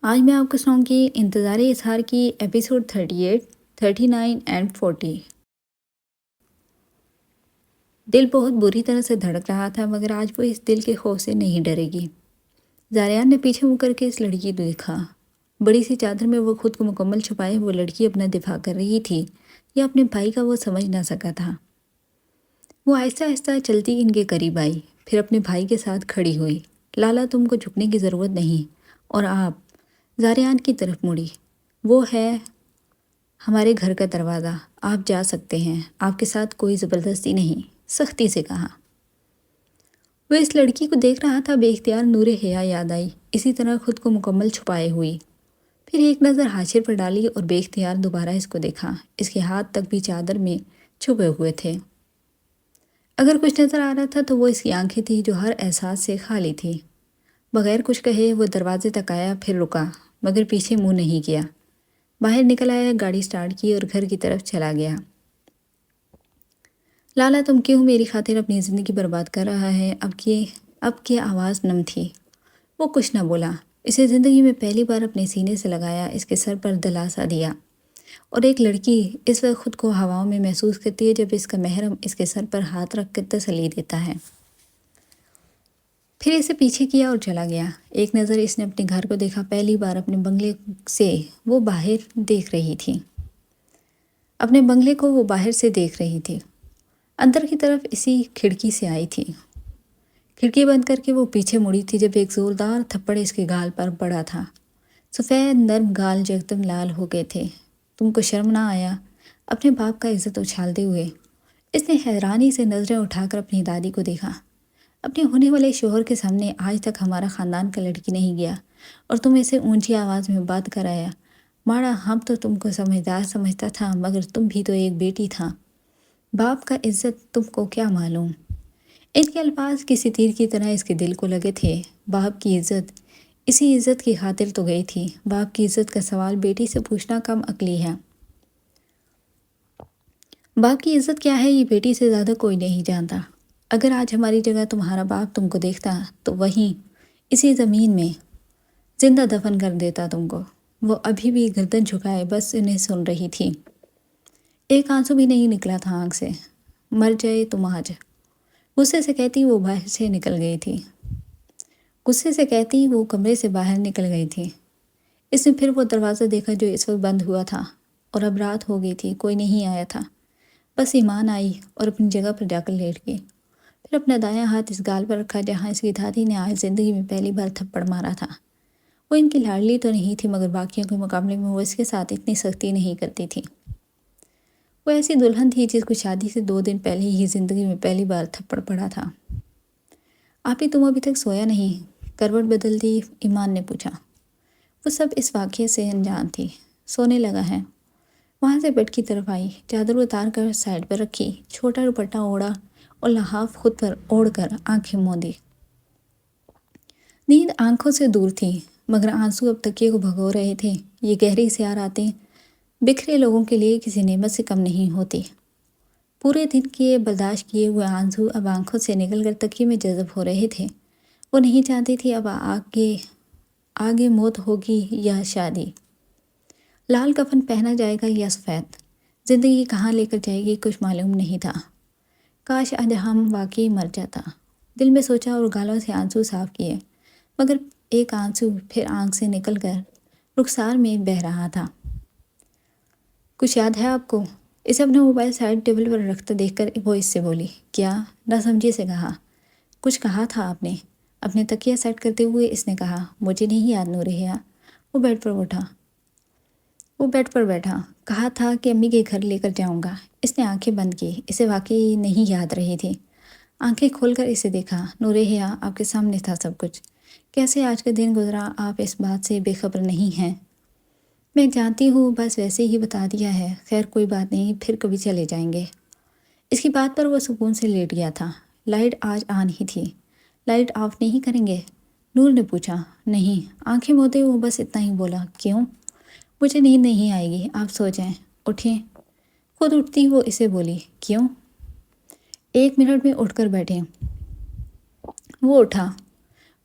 آج میں آپ کو سناؤں گی انتظار اظہار کی ایپیسوڈ 38، 39 اینڈ 40۔ دل بہت بری طرح سے دھڑک رہا تھا، مگر آج وہ اس دل کے خوف سے نہیں ڈرے گی۔ زاریان نے پیچھے منہ کر کے اس لڑکی کو دیکھا۔ بڑی سی چادر میں وہ خود کو مکمل چھپائے وہ لڑکی اپنا دفاع کر رہی تھی یا اپنے بھائی کا وہ سمجھ نہ سکا تھا۔ وہ آہستہ آہستہ چلتی ان کے قریب آئی، پھر اپنے بھائی کے ساتھ کھڑی ہوئی۔ لالا، تم کو جھکنے کی ضرورت نہیں، اور آپ زاریان کی طرف مڑی۔ وہ ہے ہمارے گھر کا دروازہ، آپ جا سکتے ہیں، آپ کے ساتھ کوئی زبردستی نہیں، سختی سے کہا۔ وہ اس لڑکی کو دیکھ رہا تھا، بے اختیار نور حیا یاد آئی، اسی طرح خود کو مکمل چھپائے ہوئی۔ پھر ایک نظر حاشر پر ڈالی اور بے اختیار دوبارہ اس کو دیکھا۔ اس کے ہاتھ تک بھی چادر میں چھپے ہوئے تھے۔ اگر کچھ نظر آ رہا تھا تو وہ اس کی آنکھیں تھیں جو ہر احساس سے خالی تھی۔ بغیر کچھ کہے وہ دروازے تک آیا، پھر رکا، مگر پیچھے منہ نہیں کیا۔ باہر نکل آیا، گاڑی سٹارٹ کی اور گھر کی طرف چلا گیا۔ لالا، تم کیوں میری خاطر اپنی زندگی برباد کر رہا ہے؟ اب کی آواز نم تھی۔ وہ کچھ نہ بولا۔ اسے زندگی میں پہلی بار اپنے سینے سے لگایا، اس کے سر پر دلاسا دیا۔ اور ایک لڑکی اس وقت خود کو ہواؤں میں محسوس کرتی ہے جب اس کا محرم اس کے سر پر ہاتھ رکھ کر تسلی دیتا ہے۔ پھر اسے پیچھے کیا اور چلا گیا۔ ایک نظر اس نے اپنے گھر کو دیکھا، پہلی بار اپنے بنگلے سے وہ باہر دیکھ رہی تھی۔ اپنے بنگلے کو وہ باہر سے دیکھ رہی تھی۔ اندر کی طرف اسی کھڑکی سے آئی تھی۔ کھڑکی بند کر کے وہ پیچھے مڑی تھی جب ایک زوردار تھپڑ اس کے گال پر پڑا تھا۔ سفید نرم گال یکدم لال ہو گئے تھے۔ تم کو شرم نہ آیا؟ اپنے باپ کا عزت اچھالتے ہوئے اس نے حیرانی سے نظریں اٹھا کر اپنی دادی کو دیکھا۔ اپنے ہونے والے شوہر کے سامنے آج تک ہمارا خاندان کا لڑکی نہیں گیا اور تم اسے اونچی آواز میں بات کرایا۔ ماڑا، ہم تو تم کو سمجھدار سمجھتا تھا، مگر تم بھی تو ایک بیٹی تھا۔ باپ کا عزت تم کو کیا معلوم؟ ان کے الفاظ کسی تیر کی طرح اس کے دل کو لگے تھے۔ باپ کی عزت، اسی عزت کی خاطر تو گئی تھی۔ باپ کی عزت کا سوال بیٹی سے پوچھنا کم عقلی ہے۔ باپ کی عزت کیا ہے یہ بیٹی سے زیادہ کوئی نہیں جانتا۔ اگر آج ہماری جگہ تمہارا باپ تم کو دیکھتا تو وہیں اسی زمین میں زندہ دفن کر دیتا تم کو۔ وہ ابھی بھی گردن جھکائے بس انہیں سن رہی تھی۔ ایک آنسو بھی نہیں نکلا تھا آنکھ سے۔ مر جائے تم آج، غصے سے کہتی وہ باہر سے نکل گئی تھی۔ غصے سے کہتی وہ کمرے سے باہر نکل گئی تھی۔ اس نے پھر وہ دروازہ دیکھا جو اس وقت بند ہوا تھا، اور اب رات ہو گئی تھی، کوئی نہیں آیا تھا۔ بس ایمان آئی اور اپنی جگہ پر جا کر لیٹ گئی۔ پھر اپنا دایاں ہاتھ اس گال پر رکھا جہاں اس کی دادی نے آج زندگی میں پہلی بار تھپڑ مارا تھا۔ وہ ان کی لاڈلی تو نہیں تھی، مگر باقیوں کے مقابلے میں وہ اس کے ساتھ اتنی سختی نہیں کرتی تھی۔ وہ ایسی دلہن تھی جس کو شادی سے 2 دن پہلے ہی زندگی میں پہلی بار تھپڑ پڑا تھا۔ آپی، تم ابھی تک سویا نہیں؟ کروٹ بدلتی ایمان نے پوچھا۔ وہ سب اس واقعے سے انجان تھی۔ سونے لگا ہے۔ وہاں سے بیڈ کی طرف آئی، چادر اتار کر سائڈ پر رکھی، چھوٹا دوپٹہ اوڑھا اور لحاف خود پر اوڑھ کر آنکھیں موندی۔ نیند آنکھوں سے دور تھی، مگر آنسو اب تکیے کو بھگو رہے تھے۔ یہ گہری سیاہ راتیں بکھرے لوگوں کے لیے کسی نعمت سے کم نہیں ہوتی۔ پورے دن کے برداشت کیے ہوئے آنسو اب آنکھوں سے نکل کر تکیے میں جذب ہو رہے تھے۔ وہ نہیں چاہتی تھی اب آگے موت ہوگی یا شادی، لال کفن پہنا جائے گا یا سفید، زندگی کہاں لے کر جائے گی کچھ معلوم نہیں تھا۔ کاش آج ہم واقعی مر جاتا، دل میں سوچا اور گالوں سے آنسو صاف کیے، مگر ایک آنسو پھر آنکھ سے نکل کر رخسار میں بہہ رہا تھا۔ کچھ یاد ہے آپ کو؟ اسے اپنا موبائل سائڈ ٹیبل پر رکھتا دیکھ کر وہ اس سے بولی۔ کیا؟ نہ سمجھی سے کہا۔ کچھ کہا تھا آپ نے؟ اپنے تکیہ سیٹ کرتے ہوئے اس نے کہا۔ مجھے نہیں یاد نور حیا۔ وہ بیڈ پر بیٹھا۔ کہا تھا کہ امی کے گھر لے کر جاؤں گا۔ اس نے آنکھیں بند کی، اسے واقعی نہیں یاد رہی تھی۔ آنکھیں کھول کر اسے دیکھا۔ نور حیا، آپ کے سامنے تھا سب کچھ۔ کیسے آج کا دن گزرا آپ اس بات سے بے خبر نہیں ہیں؟ میں جانتی ہوں، بس ویسے ہی بتا دیا ہے۔ خیر کوئی بات نہیں، پھر کبھی چلے جائیں گے۔ اس کی بات پر وہ سکون سے لیٹ گیا تھا۔ لائٹ آج آن ہی تھی، لائٹ آف نہیں کریں گے؟ نور نے پوچھا۔ نہیں، آنکھیں موندے وہ بس اتنا ہی بولا۔ کیوں؟ مجھے نیند نہیں آئے گی، آپ سو جائیں۔ اٹھیں۔ خود اٹھتی وہ اسے بولی۔ کیوں؟ 1 منٹ میں اٹھ کر بیٹھیں۔ وہ اٹھا۔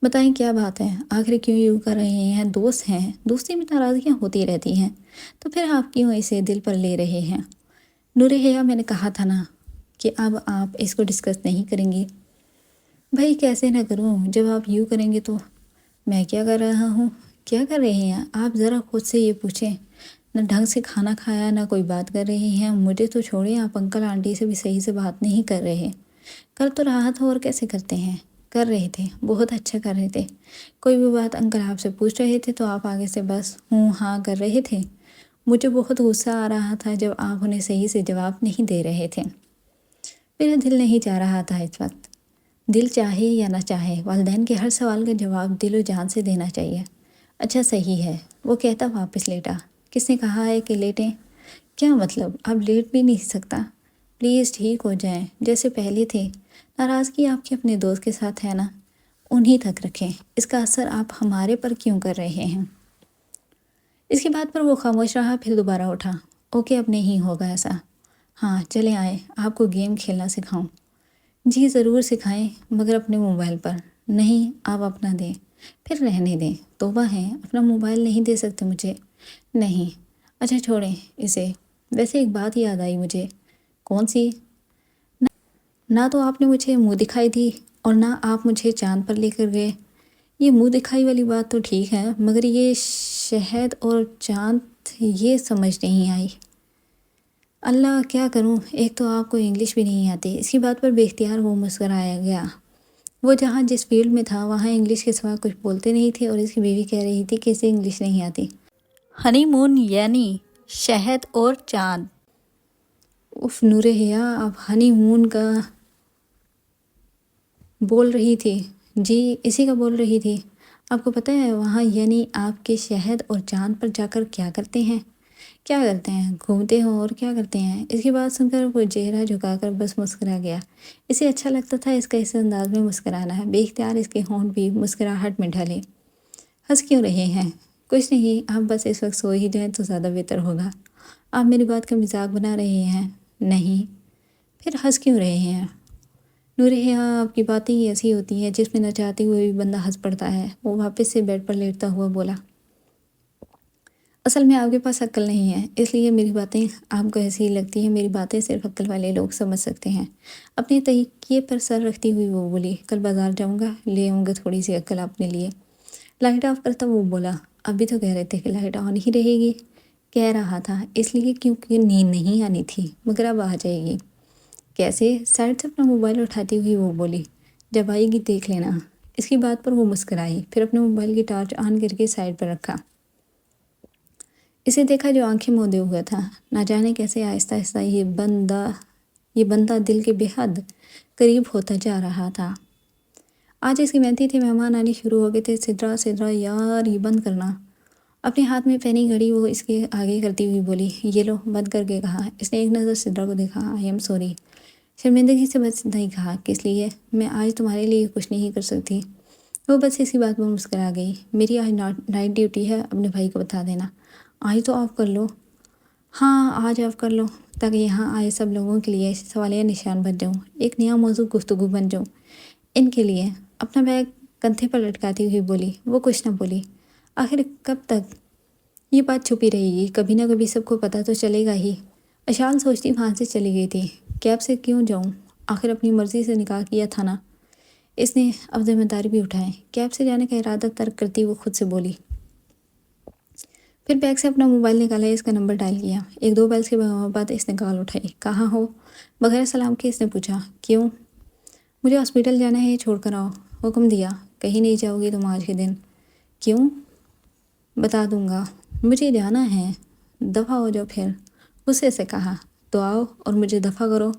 بتائیں کیا بات ہے، آخر کیوں یوں کر رہے ہیں؟ دوست ہیں، دوستی میں ناراضگیاں ہوتی رہتی ہیں، تو پھر آپ کیوں اسے دل پر لے رہے ہیں؟ نور حیا میں نے کہا تھا نا کہ اب آپ اس کو ڈسکس نہیں کریں گی۔ بھائی کیسے نہ کروں، جب آپ یوں کریں گے تو میں کیا کر رہا ہوں؟ کیا کر رہے ہیں آپ؟ ذرا خود سے یہ پوچھیں۔ نہ ڈھنگ سے کھانا کھایا، نہ کوئی بات کر رہے ہیں۔ مجھے تو چھوڑیں، آپ انکل آنٹی سے بھی صحیح سے بات نہیں کر رہے۔ کر تو رہا تھا، اور کیسے کرتے ہیں؟ کر رہے تھے، بہت اچھا کر رہے تھے۔ کوئی بھی بات انکل آپ سے پوچھ رہے تھے تو آپ آگے سے بس ہوں ہاں کر رہے تھے۔ مجھے بہت غصہ آ رہا تھا جب آپ انہیں صحیح سے جواب نہیں دے رہے تھے۔ میرا دل نہیں چاہ رہا تھا اس وقت۔ دل چاہے یا نہ چاہے، والدین کے ہر سوال کا جواب دل و جان سے دینا چاہیے۔ اچھا صحیح ہے، وہ کہتا واپس لیٹا۔ کس نے کہا ہے کہ لیٹیں؟ کیا مطلب؟ اب لیٹ بھی نہیں سکتا؟ پلیز ٹھیک ہو جائیں، جیسے پہلے تھے۔ ناراضگی آپ کے اپنے دوست کے ساتھ ہے نا، انہی تک رکھیں، اس کا اثر آپ ہمارے پر کیوں کر رہے ہیں؟ اس کی بات پر وہ خاموش رہا، پھر دوبارہ اٹھا۔ اوکے اب نہیں ہوگا ایسا۔ ہاں چلیں آئے، آپ کو گیم کھیلنا سکھاؤں۔ جی ضرور سکھائیں، مگر اپنے موبائل پر۔ نہیں آپ اپنا دیں۔ پھر رہنے دیں، توبہ ہے، اپنا موبائل نہیں دے سکتے مجھے؟ نہیں۔ اچھا چھوڑیں اسے، ویسے ایک بات یاد آئی مجھے۔ کون سی؟ نہ تو آپ نے مجھے منہ دکھائی دی اور نہ آپ مجھے چاند پر لے کر گئے۔ یہ منہ دکھائی والی بات تو ٹھیک ہے، مگر یہ شہد اور چاند، یہ سمجھ نہیں آئی۔ اللہ کیا کروں، ایک تو آپ کو انگلش بھی نہیں آتی۔ اس کی بات پر بے اختیار وہ مسکرایا گیا۔ وہ جہاں جس فیلڈ میں تھا وہاں انگلش کے سوا کچھ بولتے نہیں تھے، اور اس کی بیوی کہہ رہی تھی کہ اسے انگلش نہیں آتی۔ ہنی مون یعنی شہد اور چاند؟ اف نور حیا، آپ ہنی مون کا بول رہی تھی؟ جی اسی کا بول رہی تھی۔ آپ کو پتہ ہے وہاں یعنی آپ کے شہد اور چاند پر جا کر کیا کرتے ہیں؟ کیا کرتے ہیں؟ گھومتے ہو اور کیا کرتے ہیں؟ اس کی بات سن کر وہ چہرہ جھکا کر بس مسکرا گیا۔ اسے اچھا لگتا تھا اس کا اس انداز میں مسکرانا ہے۔ بے اختیار اس کے ہونٹ بھی مسکراہٹ میں ڈھلے۔ ہنس کیوں رہے ہیں؟ کچھ نہیں، آپ بس اس وقت سو ہی جائیں تو زیادہ بہتر ہوگا۔ آپ میری بات کا مذاق بنا رہے ہیں؟ نہیں۔ پھر ہنس کیوں رہے ہیں؟ نور حیا، آپ کی باتیں ہی ایسی ہوتی ہیں جس میں نہ چاہتے ہوئے بھی بندہ ہنس پڑتا ہے۔ وہ واپس سے بیڈ پر لیٹتا ہوا بولا، اصل میں آپ کے پاس عقل نہیں ہے، اس لیے میری باتیں آپ کو ایسی ہی لگتی ہیں۔ میری باتیں صرف عقل والے لوگ سمجھ سکتے ہیں۔ اپنے تکیے پر سر رکھتی ہوئی وہ بولی، کل بازار جاؤں گا، لے آؤں گا تھوڑی سی عقل اپنے لیے۔ لائٹ آف کرتا وہ بولا، ابھی تو کہہ رہے تھے کہ لائٹ آن ہی رہے گی۔ کہہ رہا تھا اس لیے کیونکہ نیند نہیں آنی تھی، مگر اب آ جائے گی۔ کیسے؟ سائڈ سے اپنا موبائل اٹھاتی ہوئی وہ بولی، جب آئے گی دیکھ لینا۔ اس کی بات پر وہ مسکرائی، پھر اپنے موبائل کی ٹارچ آن کر کے سائڈ پر رکھا۔ اسے دیکھا جو آنکھیں موندے ہوا تھا۔ نہ جانے کیسے آہستہ آہستہ یہ بندہ دل کے بے حد قریب ہوتا جا رہا تھا۔ آج اس کی مہندی تھی، مہمان آنے شروع ہو گئے تھے۔ سدرا سدرا یار یہ بند کرنا۔ اپنے ہاتھ میں پہنی گھڑی وہ اس کے آگے کرتی ہوئی بولی، یہ لو، بند کر کے کہا۔ اس نے ایک نظر سدرا کو دیکھا، آئی ایم سوری۔ شرمندگی سے بس اتنا ہی کہا، کس لیے؟ میں آج تمہارے لیے کچھ نہیں کر سکتی۔ وہ بس اسی بات پر مسکرا گئی۔ میری آج نائٹ ڈیوٹی ہے، اپنے بھائی کو بتا دینا۔ آج تو آف کر لو۔ ہاں آج آف کر لو، تاکہ یہاں آئے سب لوگوں کے لیے سوالیہ نشان بن جاؤں، ایک نیا موضوع گفتگو بن جاؤں ان کے لیے۔ اپنا بیگ کندھے پر لٹکاتی ہوئی بولی۔ وہ کچھ نہ بولی۔ آخر کب تک یہ بات چھپی رہے گی؟ کبھی نہ کبھی سب کو پتہ تو چلے گا ہی۔ اشال سوچتی وہاں سے چلی گئی تھی۔ کیب سے کیوں جاؤں؟ آخر اپنی مرضی سے نکاح کیا تھا نا۔ اس نے اب ذمہ داری بھی اٹھائے۔ کیب سے جانے کا ارادہ ترک کرتی وہ خود سے بولی۔ پھر بیگ سے اپنا موبائل نکالا، اس کا نمبر ڈائل کیا۔ ایک دو بیلز کے بعد اس نے کال اٹھائی۔ کہاں ہو؟ بغیر سلام کے اس نے پوچھا۔ کیوں؟ مجھے ہاسپٹل جانا ہے، چھوڑ کر آؤ۔ حکم دیا۔ کہیں نہیں جاؤ گی تم آج کے دن؟ کیوں؟ بتا دوں گا۔ مجھے جانا ہے۔ دفع ہو جاؤ پھر۔ غصے سے کہا، تو آؤ اور مجھے دفع کرو،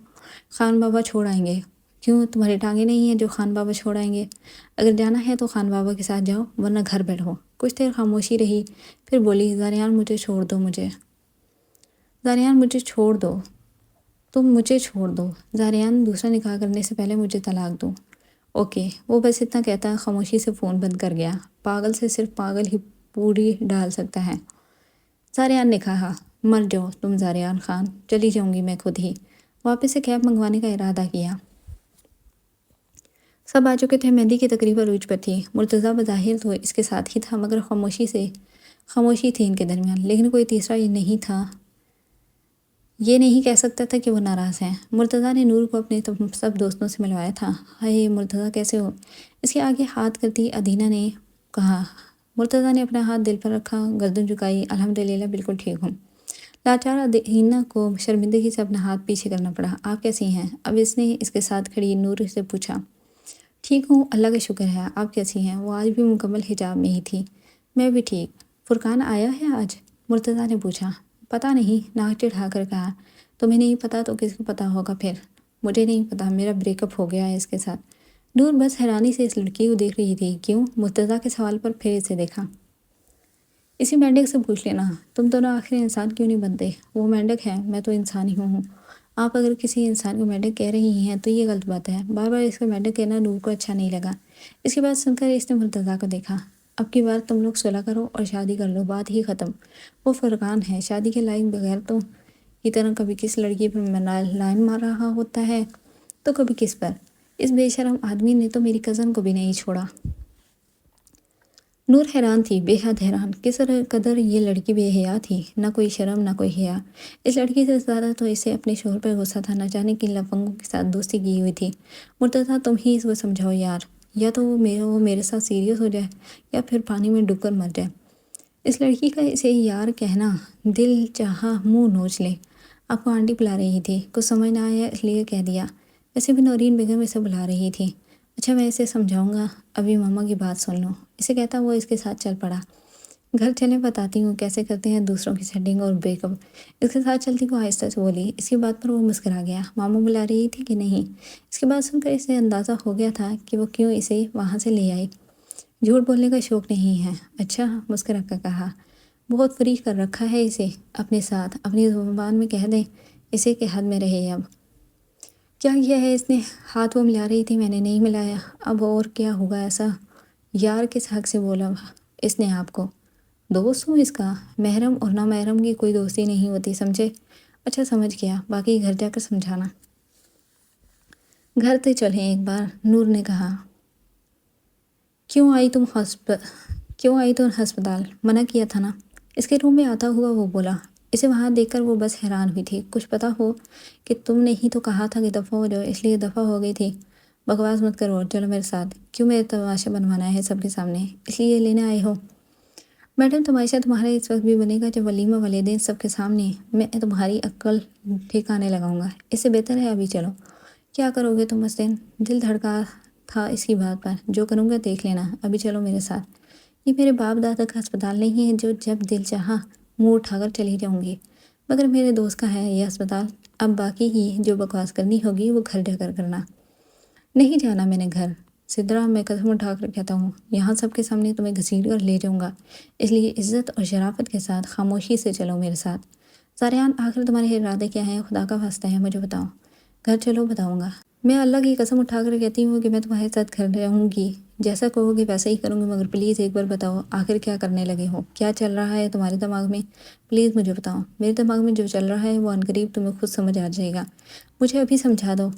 خان بابا چھوڑ آئیں گے۔ کیوں تمہاری ٹانگیں نہیں ہیں جو خان بابا چھوڑ آئیں گے؟ اگر جانا ہے تو خان بابا کے ساتھ جاؤ، ورنہ گھر بیٹھو۔ کچھ دیر خاموشی رہی، پھر بولی، زاریان مجھے چھوڑ دو، زاریان مجھے چھوڑ دو، تم مجھے چھوڑ دو، زاریان دوسرا نکاح کرنے سے پہلے مجھے طلاق دو۔ اوکے۔ وہ بس اتنا کہتا خاموشی سے فون بند کر گیا۔ پاگل سے صرف پاگل ہی پوری ڈال سکتا ہے۔ زاریان نے کہا، مر جاؤ تم زاریان خان، چلی جاؤں گی میں خود ہی۔ واپس سے کیب منگوانے کا ارادہ کیا۔ سب آ چکے تھے، مہندی کی تقریب عروج پر تھی۔ مرتضیٰ بظاہر تو اس کے ساتھ ہی تھا، مگر خاموشی تھی ان کے درمیان، لیکن کوئی تیسرا یہ نہیں تھا، یہ نہیں کہہ سکتا تھا کہ وہ ناراض ہیں۔ مرتضیٰ نے نور کو اپنے سب دوستوں سے ملوایا تھا۔ ہائے مرتضیٰ، کیسے ہو؟ اس کے آگے ہاتھ کرتی ادینہ نے کہا۔ مرتضیٰ نے اپنا ہاتھ دل پر رکھا، گردن جھکائی۔ الحمدللہ، بالکل ٹھیک ہوں۔ لاچار ادینہ کو شرمندگی سے اپنا ہاتھ پیچھے کرنا پڑا۔ آپ کیسی ہیں؟ اب اس نے اس کے ساتھ کھڑی نور سے پوچھا۔ ٹھیک ہوں، اللہ کا شکر ہے۔ آپ کیسی ہیں؟ وہ آج بھی مکمل حجاب میں ہی تھی۔ میں بھی ٹھیک۔ فرقان آیا ہے آج؟ مرتضیٰ نے پوچھا۔ پتہ نہیں، ناک چڑھا کر کہا۔ تمہیں نہیں پتہ تو کس کو پتہ ہوگا پھر؟ مجھے نہیں پتہ، میرا بریک اپ ہو گیا ہے اس کے ساتھ۔ نور بس حیرانی سے اس لڑکی کو دیکھ رہی تھی۔ کیوں؟ مرتضیٰ کے سوال پر پھر اسے دیکھا۔ اسی مینڈک سے پوچھ لینا، تم دونوں آخر انسان کیوں نہیں بنتے؟ وہ مینڈک ہے، میں تو انسان ہی ہوں۔ آپ اگر کسی انسان کو مینڈک کہہ رہی ہیں تو یہ غلط بات ہے۔ بار بار اس کا مینڈک کہنا نور کو اچھا نہیں لگا۔ اس کی بات سن کر اس نے مرتضیٰ کو دیکھا۔ اب کی بار تم لوگ صلح کرو اور شادی کر لو، بات ہی ختم۔ وہ فرقان ہے، شادی کے لائق بغیرتوں کی طرح کبھی کس لڑکی پر لائن مار رہا ہوتا ہے تو کبھی کس پر۔ اس بے شرم آدمی نے تو میری کزن کو بھی نہیں چھوڑا۔ نور حیران تھی، بے حد حیران۔ کس قدر یہ لڑکی بے حیا تھی، نہ کوئی شرم نہ کوئی حیا۔ اس لڑکی سے زیادہ تو اسے اپنے شوہر پر غصہ تھا، نہ جانے کن لفنگوں کے ساتھ دوستی کی ہوئی تھی۔ مرتضیٰ، تم ہی اس کو سمجھاؤ یار، یا تو وہ میرے ساتھ سیریس ہو جائے یا پھر پانی میں ڈوب کر مر جائے۔ اس لڑکی کا اسے یار کہنا دل چاہا منہ نوچ لے۔ آپ کو آنٹی بلا رہی تھی، کچھ سمجھ نہ آیا اس لیے کہہ دیا۔ ویسے بھی نورین بیگم اسے بلا رہی تھی۔ اچھا میں اسے سمجھاؤں گا، ابھی ماما کی بات سن لو۔ اسے کہتا وہ اس کے ساتھ چل پڑا۔ گھر چلیں، بتاتی ہوں کیسے کرتے ہیں دوسروں کی سیٹنگ اور بریک اپ۔ اس کے ساتھ چلتی وہ آہستہ سے بولی۔ اس کی بات پر وہ مسکرا گیا۔ ماما بلا رہی تھی کہ نہیں؟ اس کی بات سن کر اسے اندازہ ہو گیا تھا کہ وہ کیوں اسے وہاں سے لے آئی۔ جھوٹ بولنے کا شوق نہیں ہے؟ اچھا، مسکرا کر کہا۔ بہت فری کر رکھا ہے اسے اپنے ساتھ، اپنی زبان میں کہہ دیں اسے کہ حد میں رہے۔ اب کیا کیا ہے اس نے؟ ہاتھ وہ ملا رہی تھی، میں نے نہیں ملایا۔ اب اور کیا ہوگا ایسا؟ یار کس حق سے بولا اس نے آپ کو؟ دوست ہوں اس کا، محرم اور نامحرم کی کوئی دوستی نہیں ہوتی، سمجھے؟ اچھا سمجھ گیا، باقی گھر جا کر سمجھانا۔ گھر تے چلیں ایک بار، نور نے کہا۔ کیوں آئی تم ہسپتال؟ منع کیا تھا نا؟ اس کے روم میں آتا ہوا وہ بولا۔ اسے وہاں دیکھ کر وہ بس حیران ہوئی تھی۔ کچھ پتہ ہو کہ تم نے ہی تو کہا تھا کہ دفعہ ہو جاؤ، اس لیے دفعہ ہو گئی تھی۔ بکواس مت کرو، چلو میرے ساتھ۔ کیوں میرے تماشا بنوانا ہے سب کے سامنے؟ اس لیے لینے آئے ہو؟ میڈم تماشا تمہارا اس وقت بھی بنے گا جب ولیمہ والدین سب کے سامنے میں تمہاری عقل ٹھکانے لگاؤں گا۔ اس سے بہتر ہے ابھی چلو۔ کیا کرو گے تم مسئلین؟ دل دھڑکا تھا اس کی بات پر۔ جو کروں گا دیکھ لینا، ابھی چلو میرے ساتھ۔ یہ میرے باپ دادا کا ہسپتال نہیں ہے جو جب دل چاہا منہ اٹھا کر چلی جاؤں گی، مگر میرے دوست کا ہے یہ ہسپتال۔ اب باقی کی جو بکواس کرنی ہوگی وہ گھر جا کر کرنا۔ نہیں جانا میں نے گھر، سدرا، میں قدم اٹھا کر کہتا ہوں، یہاں سب کے سامنے تمہیں گھسیٹ کر لے جاؤں گا، اس لیے عزت اور شرافت کے ساتھ خاموشی سے چلو میرے ساتھ۔ زاریان، آخر تمہارے ارادے کیا ہیں؟ خدا کا واسطہ ہے مجھے بتاؤ۔ گھر چلو، بتاؤں گا۔ میں اللہ کی قسم اٹھا کر کہتی ہوں کہ میں تمہارے ساتھ گھر جاؤں گی، جیسا کہو گے ویسا ہی کروں گی، مگر پلیز ایک بار بتاؤ آخر کیا کرنے لگے ہو؟ کیا چل رہا ہے تمہارے دماغ میں؟ پلیز مجھے بتاؤ۔ میرے دماغ میں جو چل رہا ہے وہ عنقریب تمہیں خود سمجھ آ جائے گا، مجھے ابھی سمجھا دو۔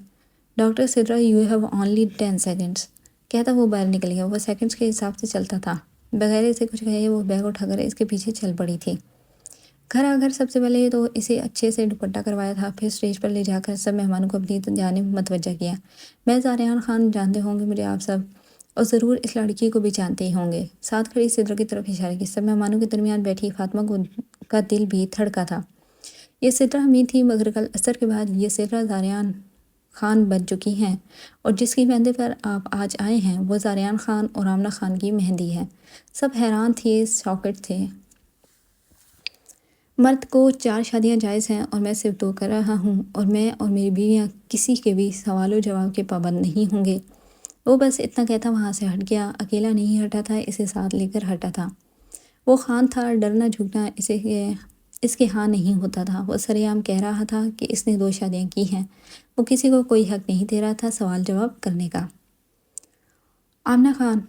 Doctor Sidra, you have only 10 seconds, کہتا وہ باہر نکل گیا۔ وہ سیکنڈس کے حساب سے چلتا تھا۔ بغیر اسے کچھ کہے وہ بیگ اٹھا کر اس کے پیچھے چل پڑی تھی۔ گھر آ کر سب سے پہلے تو اسے اچھے سے دوپٹہ کروایا تھا، پھر اسٹیج پر لے جا کر سب مہمانوں کو اپنی جانب متوجہ کیا۔ میں زاریان خان، جانتے ہوں گے مجھے آپ سب، اور ضرور اس لڑکی کو بھی جانتے ہی ہوں گے۔ ساتھ کھڑی سدرا کی طرف اشارہ کی۔ سب مہمانوں کے درمیان بیٹھی فاطمہ کا دل بھی دھڑکا تھا۔ یہ سدرا امین تھی، مگر کل عصر کے بعد یہ سدرا زاریان خان بن چکی ہیں، اور جس کی مہندی پر آپ آج آئے ہیں وہ زاریان خان اور آمنہ خان کی مہندی ہے۔ سب حیران تھے، شاکڈ تھے۔ مرد کو 4 شادیاں جائز ہیں اور میں صرف 2 کر رہا ہوں، اور میں اور میری بیویاں کسی کے بھی سوال و جواب کے پابند نہیں ہوں گے۔ وہ بس اتنا کہتا وہاں سے ہٹ گیا۔ اکیلا نہیں ہٹا تھا، اسے ساتھ لے کر ہٹا تھا۔ وہ خان تھا، ڈرنا جھکنا اس کے ہاں نہیں ہوتا تھا۔ وہ سرعام کہہ رہا تھا کہ اس نے 2 شادیاں کی ہیں۔ وہ کسی کو کوئی حق نہیں دے رہا تھا سوال جواب کرنے کا۔ آمنہ خان،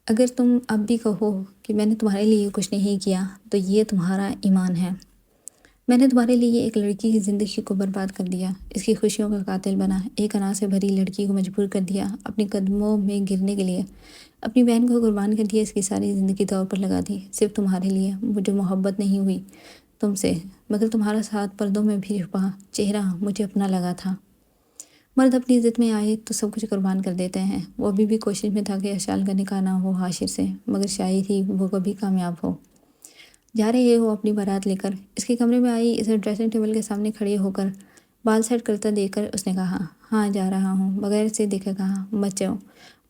اگر تم اب بھی کہو کہ میں نے تمہارے لیے کچھ نہیں کیا تو یہ تمہارا ایمان ہے۔ میں نے تمہارے لیے ایک لڑکی کی زندگی کو برباد کر دیا، اس کی خوشیوں کا قاتل بنا، ایک انا سے بھری لڑکی کو مجبور کر دیا اپنے قدموں میں گرنے کے لیے، اپنی بہن کو قربان کر دیا، اس کی ساری زندگی طور پر لگا دی صرف تمہارے لیے۔ مجھے محبت نہیں ہوئی تم سے، مگر تمہارا ساتھ پردوں میں بھی چھپا چہرہ مجھے اپنا لگا تھا۔ مرد اپنی عزت میں آئے تو سب کچھ قربان کر دیتے ہیں۔ وہ ابھی بھی کوشش میں تھا کہ اشال کا نکاح نہ ہو عاشر سے، مگر شاید ہی وہ کبھی کامیاب ہو۔ جا رہے ہو اپنی بارات لے کر؟ اس کے کمرے میں آئی، اسے ڈریسنگ ٹیبل کے سامنے کھڑے ہو کر بال سیٹ کرتا دیکھ کر اس نے کہا، ہاں جا رہا ہوں، بغیر سے دیکھے کہا، مت جاؤ۔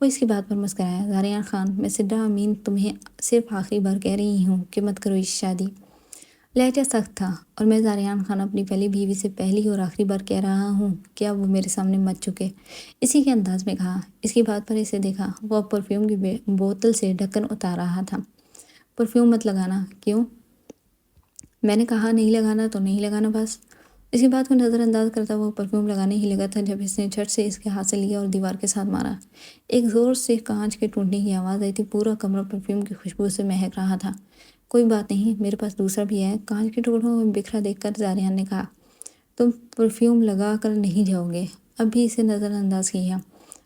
وہ اس کی بات پر مسکرایا۔ زاریان خان، میں سدرا امین تمہیں صرف آخری بار کہہ رہی ہوں کہ مت کرو یہ شادی۔ لہجہ سخت تھا، اور میں زاریان خان اپنی پہلی بیوی سے پہلی اور آخری بار کہہ رہا ہوں کہ اب وہ میرے سامنے مت چکے۔ اسی کے انداز میں کہا۔ اس کی بات پر اسے دیکھا، وہ اب پرفیوم کی بوتل سے ڈھکن اتار رہا تھا۔ پرفیوم مت لگانا۔ کیوں؟ میں نے کہا نہیں لگانا تو نہیں لگانا بس۔ اس کی بات کو نظر انداز کرتا وہ پرفیوم لگانے ہی لگا تھا جب اس نے جھٹ سے اس کے ہاتھ سے لیا اور دیوار کے ساتھ مارا۔ ایک زور سے کانچ کے ٹوٹنے کی آواز آئی تھی، پورا کمرہ پرفیوم کی خوشبو سے مہک رہا تھا۔ کوئی بات نہیں، میرے پاس دوسرا بھی ہے، کانچ کے ٹکڑوں میں بکھرا دیکھ کر زاریان نے کہا۔ تم پرفیوم لگا کر نہیں جاؤ گے؟ اب بھی اسے نظر انداز کیا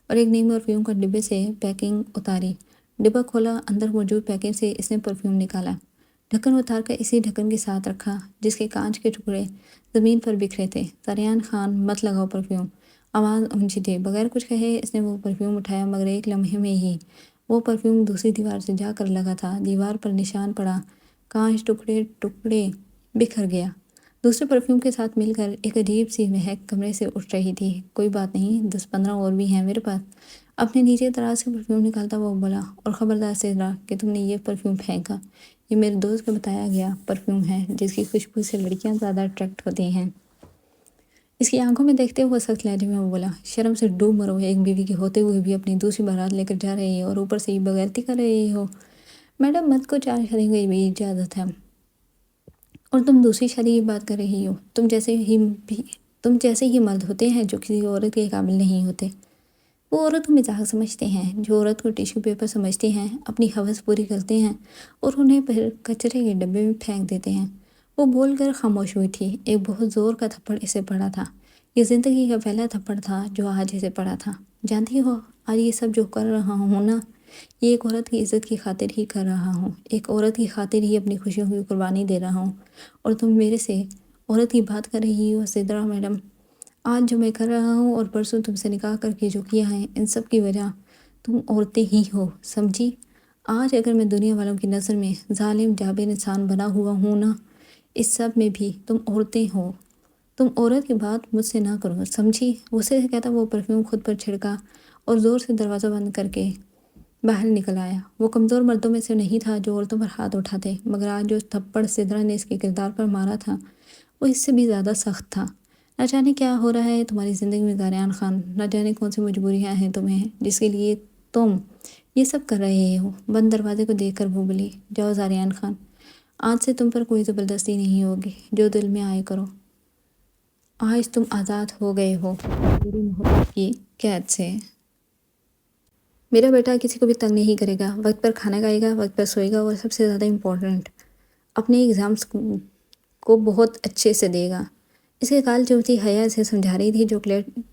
اور ایک نئی پرفیوم کا ڈبے سے پیکنگ اتاری۔ ڈبہ کھولا، اندر موجود پیکنگ سے اس نے پرفیوم نکالا، ڈھکن اتار کر اسی ڈھکن کے ساتھ رکھا جس کے کانچ کے ٹکڑے زمین پر بکھرے تھے۔ زاریان خان، مت لگاؤ پرفیوم۔ آواز اونچی تھی۔ بغیر کچھ کہے اس نے وہ پرفیوم اٹھایا، مگر ایک لمحے میں ہی وہ پرفیوم دوسری دیوار سے جا کر لگا تھا۔ دیوار پر نشان پڑا، کانچ ٹکڑے ٹکڑے بکھر گیا۔ دوسرے پرفیوم کے ساتھ مل کر ایک عجیب سی مہک کمرے سے اٹھ رہی تھی۔ کوئی بات نہیں، 10-15 اور بھی ہیں میرے پاس۔ اپنے نیچے دراز سے پرفیوم نکالتا وہ بولا، اور خبردار سدرا کہ تم نے یہ پرفیوم پھینکا، یہ میرے دوست کا بتایا گیا پرفیوم ہے جس کی خوشبو سے لڑکیاں زیادہ اٹریکٹ ہوتی ہیں۔ اس کی آنکھوں میں دیکھتے ہوئے سخت لہجے میں وہ بولا، شرم سے ڈوب مرو، ایک بیوی کے ہوتے ہوئے بھی اپنی دوسری بارات لے کر جا رہی ہو اور اوپر سے یہ بغیرتی کر رہی ہو۔ میڈم، مرد کو 4 شادی کی بھی اجازت ہے، اور تم دوسری شادی کی بات کر رہی ہو۔ تم جیسے ہی مرد ہوتے ہیں جو کسی عورت کے قابل نہیں ہوتے۔ وہ عورت کو مزاح سمجھتے ہیں، جو عورت کو ٹیشو پیپر سمجھتے ہیں، اپنی ہوس پوری کرتے ہیں اور انہیں پھر کچرے کے ڈبے میں پھینک دیتے ہیں۔ وہ بول کر خاموش ہوئی تھی۔ ایک بہت زور کا تھپڑ اسے پڑا تھا۔ یہ زندگی کا پہلا تھپڑ تھا جو آج اسے پڑا تھا۔ جانتی ہو، آج یہ سب جو کر رہا ہوں نا، یہ ایک عورت کی عزت کی خاطر ہی کر رہا ہوں، ایک عورت کی خاطر ہی اپنی خوشیوں کی قربانی دے رہا ہوں، اور تم میرے سے عورت کی بات کر رہی ہو؟ سدرا میڈم، آج جو میں کر رہا ہوں اور پرسوں تم سے نکاح کر کے جو کیا ہے، ان سب کی وجہ تم عورتیں ہی ہو، سمجھی؟ آج اگر میں دنیا والوں کی نظر میں ظالم جابر انسان بنا ہوا ہوں نا، اس سب میں بھی تم عورتیں ہو۔ تم عورت کی بات مجھ سے نہ کرو، سمجھی؟ غصے سے کہتا وہ پرفیوم خود پر چھڑکا اور زور سے دروازہ بند کر کے باہر نکل آیا۔ وہ کمزور مردوں میں سے نہیں تھا جو عورتوں پر ہاتھ اٹھاتے، مگر آج جو تھپڑ سدرا نے اس کے کردار پر مارا تھا وہ اس سے بھی زیادہ سخت تھا۔ نہ جانے کیا ہو رہا ہے تمہاری زندگی میں زاریان خان، نہ جانے کون سی مجبوریاں ہیں تمہیں جس کے لیے تم یہ سب کر رہے ہو۔ بند دروازے کو دیکھ کر وہ بولی، جاؤ زاریان خان، آج سے تم پر کوئی زبردستی نہیں ہوگی، جو دل میں آئے کرو۔ آج تم آزاد ہو گئے ہو میری محبت کی قید سے۔ میرا بیٹا کسی کو بھی تنگ نہیں کرے گا، وقت پر کھانا کھائے گا، وقت پر سوئے گا، اور سب سے زیادہ امپورٹنٹ اپنے ایگزامس کو بہت اچھے سے دے گا۔ اس کے کال چوتھی حیا اسے سمجھا رہی تھی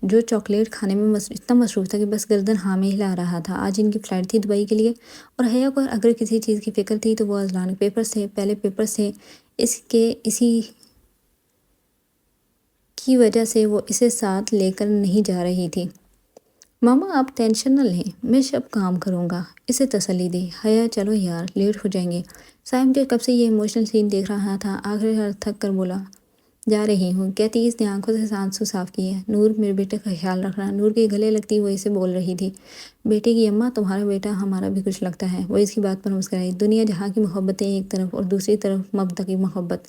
جو چاکلیٹ کھانے میں اتنا مصروف تھا کہ بس گردن ہاں میں ہلا رہا تھا۔ آج ان کی فلائٹ تھی دبئی کے لیے، اور حیا کو اگر کسی چیز کی فکر تھی تو وہ اذلان پیپرز تھے، پہلے پیپرز تھے۔ اسی کی وجہ سے وہ اسے ساتھ لے کر نہیں جا رہی تھی۔ ماما آپ ٹینشن نہ لیں، میں شب کام کروں گا، اسے تسلی دی۔ حیا، چلو یار، لیٹ ہو جائیں گے۔ سائم جو کب سے یہ ایموشنل سین دیکھ رہا تھا آخر تھک کر بولا، جا رہی ہوں کہتی اس نے آنکھوں سے آنسو صاف کیے۔ نور، میرے بیٹے کا خیال رکھنا۔ نور کے گلے لگتی وہ اسے بول رہی تھی، بیٹے کی اماں، تمہارا بیٹا ہمارا بھی کچھ لگتا ہے۔ وہ اس کی بات پر مسکرائی۔ دنیا جہاں کی محبتیں ایک طرف اور دوسری طرف ممتا کی محبت۔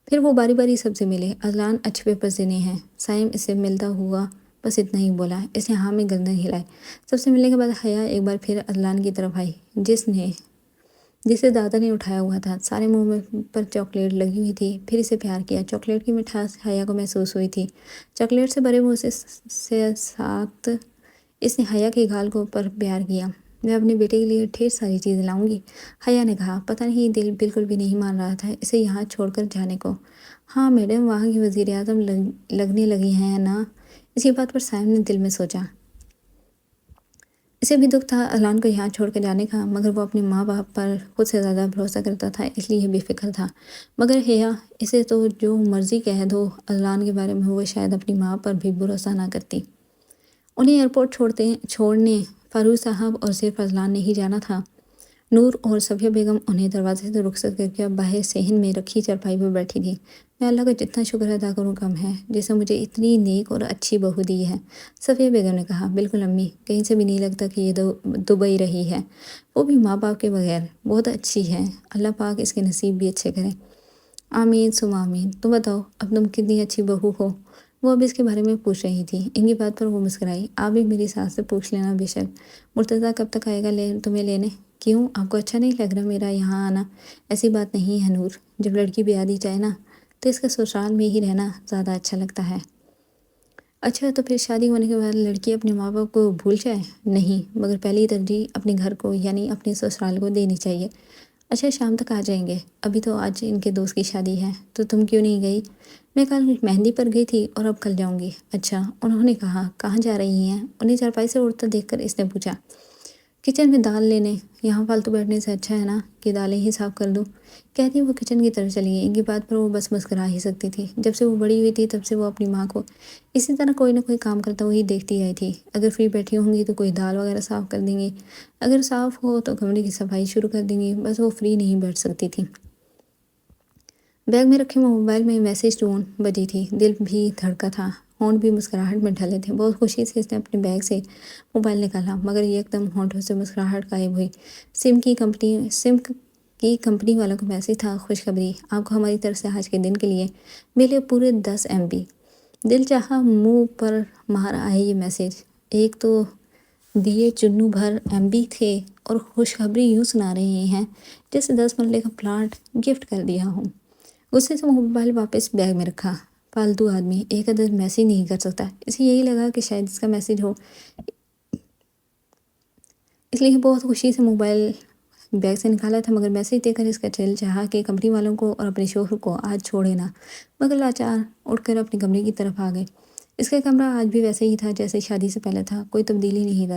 پھر وہ باری باری سب سے ملے۔ اذلان اچھے پیپرز دینے ہیں۔ سائم اس سے ملتا ہوا بس اتنا ہی بولا۔ اس نے ہاں میں گردن ہلائی۔ سب سے ملنے کے بعد حیا ایک بار پھر اذلان کی طرف آئی جسے دادا نے اٹھایا ہوا تھا۔ سارے منہ میں پر چاکلیٹ لگی ہوئی تھی۔ پھر اسے پیار کیا۔ چاکلیٹ کی مٹھاس حیا کو محسوس ہوئی تھی۔ چاکلیٹ سے بھرے منہ سے ساتھ اس نے حیا کے گال کو پر پیار کیا۔ میں اپنے بیٹے کے لیے ڈھیر ساری چیزیں لاؤں گی۔ حیا نے کہا، پتہ نہیں دل بالکل بھی نہیں مان رہا تھا اسے یہاں چھوڑ کر جانے کو۔ ہاں میڈم، وہاں کی وزیر اعظم لگنے لگی ہیں نا؟ اسی بات پر سائم نے دل میں سوچا۔ اسے بھی دکھ تھا اذلان کو یہاں چھوڑ کے جانے کا، مگر وہ اپنے ماں باپ پر خود سے زیادہ بھروسہ کرتا تھا، اس لیے بے فکر تھا۔ مگر حیا، اسے تو جو مرضی کہہ دو اذلان کے بارے میں، وہ شاید اپنی ماں پر بھی بھروسہ نہ کرتی۔ انہیں ایئرپورٹ چھوڑنے فاروق صاحب اور صرف اذلان نے ہی جانا تھا۔ نور اور صفیہ بیگم انہیں دروازے سے رخصت کر کے اب باہر صحن میں رکھی چارپائی پر بیٹھی تھی۔ میں اللہ کا جتنا شکر ادا کروں کم ہے، جسے مجھے اتنی نیک اور اچھی بہو دی ہے، صفیہ بیگم نے کہا۔ بالکل امی، کہیں سے بھی نہیں لگتا کہ یہ دبئی رہی ہے، وہ بھی ماں باپ کے بغیر۔ بہت اچھی ہے، اللہ پاک اس کے نصیب بھی اچھے کرے۔ آمین ثم آمین۔ تم بتاؤ اب تم کتنی اچھی بہو ہو؟ وہ اب اس کے بارے میں پوچھ رہی تھی۔ ان کی بات پر وہ مسکرائی۔ آپ بھی میری ساس سے پوچھ لینا بے شک۔ مرتضیٰ کب تک آئے گا تمہیں لینے؟ کیوں، آپ کو اچھا نہیں لگ رہا میرا یہاں آنا؟ ایسی بات نہیں ہے نور، جب لڑکی بیاہ دی جائے نا تو اس کا سسرال میں ہی رہنا زیادہ اچھا لگتا ہے۔ اچھا، تو پھر شادی ہونے کے بعد لڑکی اپنے ماں باپ کو بھول جائے؟ نہیں، مگر پہلی ترجیح اپنے گھر کو یعنی اپنے سسرال کو دینی چاہیے۔ اچھا، شام تک آ جائیں گے، ابھی تو آج ان کے دوست کی شادی ہے، تو تم کیوں نہیں گئی؟ میں کل مہندی پر گئی تھی اور اب کل جاؤں گی۔ اچھا، انہوں نے کہا کہاں جا رہی ہیں؟ انہیں چارپائی سے اٹھتا دیکھ کر اس نے پوچھا۔ کچن میں دال لینے، یہاں فالتو بیٹھنے سے اچھا ہے نا کہ دالیں ہی صاف کر دوں۔ کہتی وہ کچن کی طرف چلی گئی۔ ان کی بات پر وہ بس مسکرا ہی سکتی تھی۔ جب سے وہ بڑی ہوئی تھی تب سے وہ اپنی ماں کو اسی طرح کوئی نہ کوئی کام کرتا ہوئی دیکھتی آئی تھی۔ اگر فری بیٹھی ہوں گی تو کوئی دال وغیرہ صاف کر دیں گی، اگر صاف ہو تو کمرے کی صفائی شروع کر دیں گی، بس وہ فری نہیں بیٹھ سکتی تھی۔ بیگ میں رکھے موبائل میں میسیج ٹون بجی تھی۔ دل بھی دھڑکا تھا، ہونٹ بھی مسکراہٹ میں ڈھلے تھے۔ بہت خوشی سے اس نے اپنے بیگ سے موبائل نکالا، مگر ایک دم ہونٹوں سے مسکراہٹ غائب ہوئی۔ سم کی کمپنی والوں کا میسیج تھا۔ خوشخبری، آپ کو ہماری طرف سے آج کے دن کے لیے ملے پورے 10 MB۔ دل چاہا منہ پر مار آئے یہ میسیج۔ ایک تو دیے چنو بھر MB تھے اور خوشخبری یوں سنا رہے ہیں جیسے 10 مرلے کا پلاٹ گفٹ کر دیا ہوں۔ غصے سے موبائل واپس بیگ میں رکھا۔ فالتو آدمی ایک عدد میسیج نہیں کر سکتا۔ اسے یہی لگا کہ شاید اس کا میسیج ہو، اس لیے بہت خوشی سے موبائل بیگ سے نکالا تھا، مگر میسیج دیکھ کر اس کا دل چاہا کہ کمپنی والوں کو اور اپنے شوہر کو آج چھوڑے نہ، مگر لاچار اٹھ کر اپنے کمرے کی طرف آ گئے۔ اس کا کمرہ آج بھی ویسے ہی تھا جیسے شادی سے پہلے تھا، کوئی تبدیلی نہیں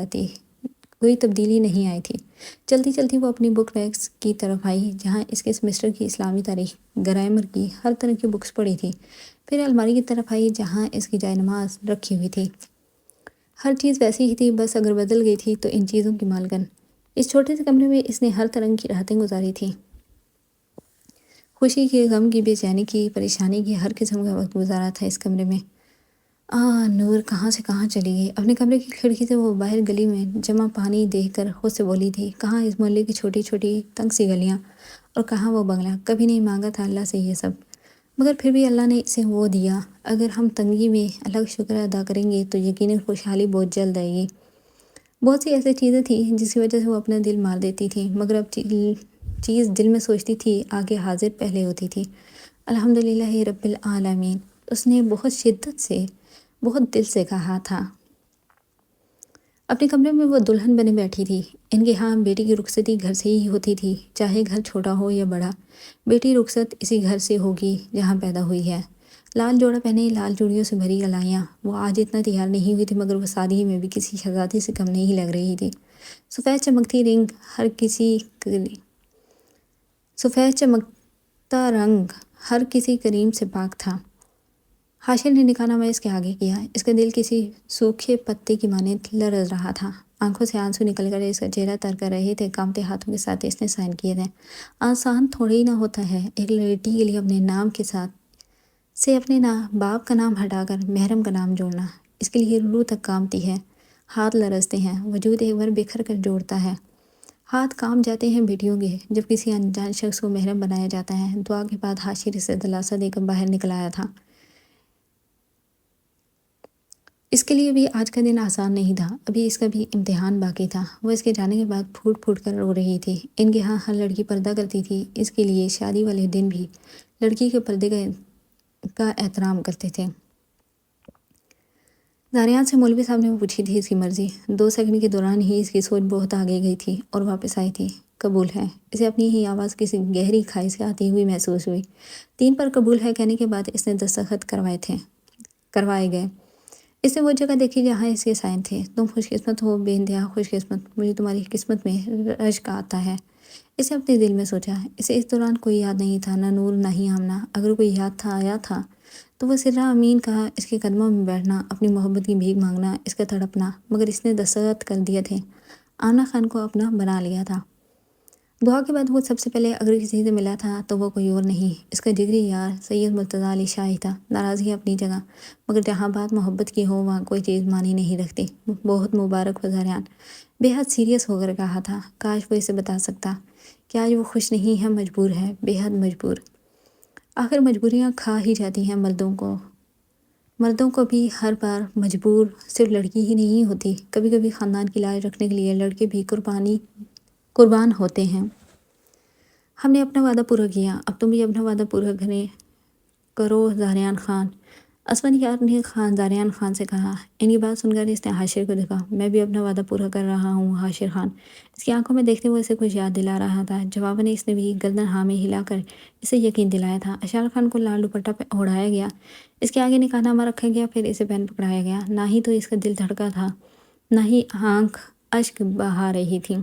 آئی تھی۔ چلتی چلتی وہ اپنی بک ریکس کی طرف آئی، جہاں اس کے سیمسٹر کی اسلامی تاریخ، گرامر کی ہر طرح کی بکس پڑی تھی۔ پھر الماری کی طرف آئی جہاں اس کی جائے نماز رکھی ہوئی تھی۔ ہر چیز ویسی ہی تھی، بس اگر بدل گئی تھی تو ان چیزوں کی مالکن۔ اس چھوٹے سے کمرے میں اس نے ہر طرح کی راحتیں گزاری تھیں، خوشی کی، غم کی، بے چینی کی، پریشانی کی، ہر قسم کا وقت گزارا تھا اس کمرے میں۔ نور کہاں سے کہاں چلی گئی۔ اپنے کمرے کی کھڑکی سے وہ باہر گلی میں جمع پانی دیکھ کر خود سے بولی تھی، کہاں اس محلے کی چھوٹی چھوٹی تنگ سی گلیاں اور کہاں وہ بنگلہ۔ کبھی نہیں مانگا تھا اللہ سے یہ سب، مگر پھر بھی اللہ نے اسے وہ دیا۔ اگر ہم تنگی میں اللہ کا شکر ادا کریں گے تو یقیناً خوشحالی بہت جلد آئے گی۔ بہت سی ایسی چیزیں تھیں جس کی وجہ سے وہ اپنا دل مار دیتی تھی، مگر اب چیز دل میں سوچتی تھی آگے حاضر پہلے ہوتی تھی۔ الحمدللہ رب العالمین، اس نے بہت شدت سے، بہت دل سے کہا تھا۔ اپنے کمرے میں وہ دلہن بنے بیٹھی تھی۔ ان کے ہاں بیٹی کی رخصتی گھر سے ہی ہوتی تھی، چاہے گھر چھوٹا ہو یا بڑا، بیٹی رخصت اسی گھر سے ہوگی جہاں پیدا ہوئی ہے۔ لال جوڑا پہنے، لال چوڑیوں سے بھری کلائیاں، وہ آج اتنا تیار نہیں ہوئی تھی، مگر وہ سادگی میں بھی کسی شہزادی سے کم نہیں لگ رہی تھی۔ سفید چمکتا رنگ ہر کسی کریم سے پاک تھا۔ حاشر نے نکاح نامہ اس کے آگے کیا۔ اس کا دل کسی سوکھے پتے کی مانند لرز رہا تھا، آنکھوں سے آنسو نکل کر اس کا چہرہ تر کر رہے تھے۔ کانپتے ہاتھوں کے ساتھ اس نے سائن کیے تھے۔ آسان تھوڑی نہ ہوتا ہے ایک لڑکی کے لیے اپنے نام کے ساتھ سے اپنے باپ کا نام ہٹا کر محرم کا نام جوڑنا۔ اس کے لیے روح تک کانپتی ہے، ہاتھ لرزتے ہیں، وجود ایک بار بکھر کر جوڑتا ہے۔ ہاتھ کانپ جاتے ہیں بیٹیوں کے جب کسی انجان شخص کو محرم بنایا جاتا ہے۔ دعا کے بعد حاشر اسے دلاسا دے کر باہر نکل آیا تھا۔ اس کے لیے بھی آج کا دن آسان نہیں تھا، ابھی اس کا بھی امتحان باقی تھا۔ وہ اس کے جانے کے بعد پھوٹ پھوٹ کر رو رہی تھی۔ ان کے ہاں ہر لڑکی پردہ کرتی تھی، اس کے لیے شادی والے دن بھی لڑکی کے پردے کا احترام کرتے تھے۔ زاریان سے مولوی صاحب نے پوچھی تھی اس کی مرضی، 2 سیکنڈ کے دوران ہی اس کی سوچ بہت آگے گئی تھی اور واپس آئی تھی۔ قبول ہے، اسے اپنی ہی آواز کسی گہری کھائی سے آتی ہوئی محسوس ہوئی۔ 3 پر قبول ہے کہنے کے بعد اس نے دستخط کروائے گئے۔ اس نے وہ جگہ دیکھی جہاں اس کے سائن تھے۔ تم خوش قسمت ہو، بے انتہا خوش قسمت، مجھے تمہاری قسمت میں رشک آتا ہے، اسے اپنے دل میں سوچا۔ اسے اس دوران کوئی یاد نہیں تھا، نہ نور نہ ہی آمنہ۔ اگر کوئی یاد آیا تھا تو وہ سرا امین کا اس کے قدموں میں بیٹھنا، اپنی محبت کی بھیک مانگنا، اس کا تڑپنا، مگر اس نے دستخط کر دیے تھے، آمنہ خان کو اپنا بنا لیا تھا۔ دعا کے بعد وہ سب سے پہلے اگر کسی سے ملا تھا تو وہ کوئی اور نہیں، اس کا جگری یار سید مرتضیٰ علی شاہ ہی تھا۔ ناراضگی اپنی جگہ، مگر جہاں بات محبت کی ہو وہاں کوئی چیز معنی نہیں رکھتی۔ بہت مبارک ہو زاریان، بے حد سیریس ہو کر کہا تھا۔ کاش وہ اسے بتا سکتا کہ آج وہ خوش نہیں ہے، مجبور ہے، بے حد مجبور۔ آخر مجبوریاں کھا ہی جاتی ہیں مردوں کو بھی ہر بار مجبور صرف لڑکی ہی نہیں ہوتی، کبھی کبھی خاندان کی لاج رکھنے کے لیے لڑکے بھی قربان ہوتے ہیں۔ ہم نے اپنا وعدہ پورا کیا، اب تم بھی اپنا وعدہ پورا کرو زاریان خان۔ اسفند یار نے زاریان خان سے کہا۔ ان کی بات سن کر اس نے حاشر کو دیکھا۔ میں بھی اپنا وعدہ پورا کر رہا ہوں حاشر خان، اس کی آنکھوں میں دیکھتے ہوئے اسے کچھ یاد دلا رہا تھا۔ جواباً اس نے بھی گردن ہاں میں ہلا کر اسے یقین دلایا تھا۔ اشار خان کو لال دوپٹہ اوڑھایا گیا، اس کے آگے نکاح نامہ رکھا گیا، پھر اسے پین پکڑایا گیا۔ نہ ہی تو اس کا دل دھڑکا تھا، نہ ہی آنکھ اشک بہا رہی تھی۔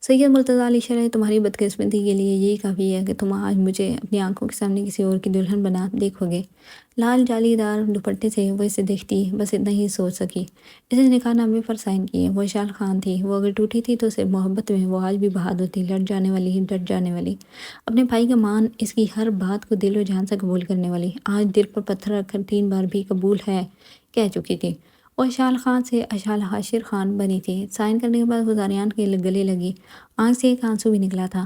سید مرتضیٰ علی شرح، تمہاری بدقسمتی کے لیے یہی کافی ہے کہ تم آج مجھے اپنی آنکھوں کے سامنے کسی اور کی دلہن بنا دیکھو گے۔ لال جالی دار دوپٹے سے وہ اسے دیکھتی، بس اتنا ہی سوچ سکی۔ اس نے نکاح نامے پر سائن کیے۔ وہ اشار خان تھی، وہ اگر ٹوٹی تھی تو صرف محبت میں، وہ آج بھی بہادر تھی، ڈٹ جانے والی، اپنے بھائی کا مان، اس کی ہر بات کو دل و جان سے قبول کرنے والی۔ آج دل پر پتھر رکھ کر 3 بار بھی قبول ہے کہہ چکی تھی۔ وہ اشال خان سے اشال حاشر خان بنی تھی۔ سائن کرنے کے بعد وہ زاریان کے گلے لگی، آنکھ سے ایک آنسو بھی نکلا تھا۔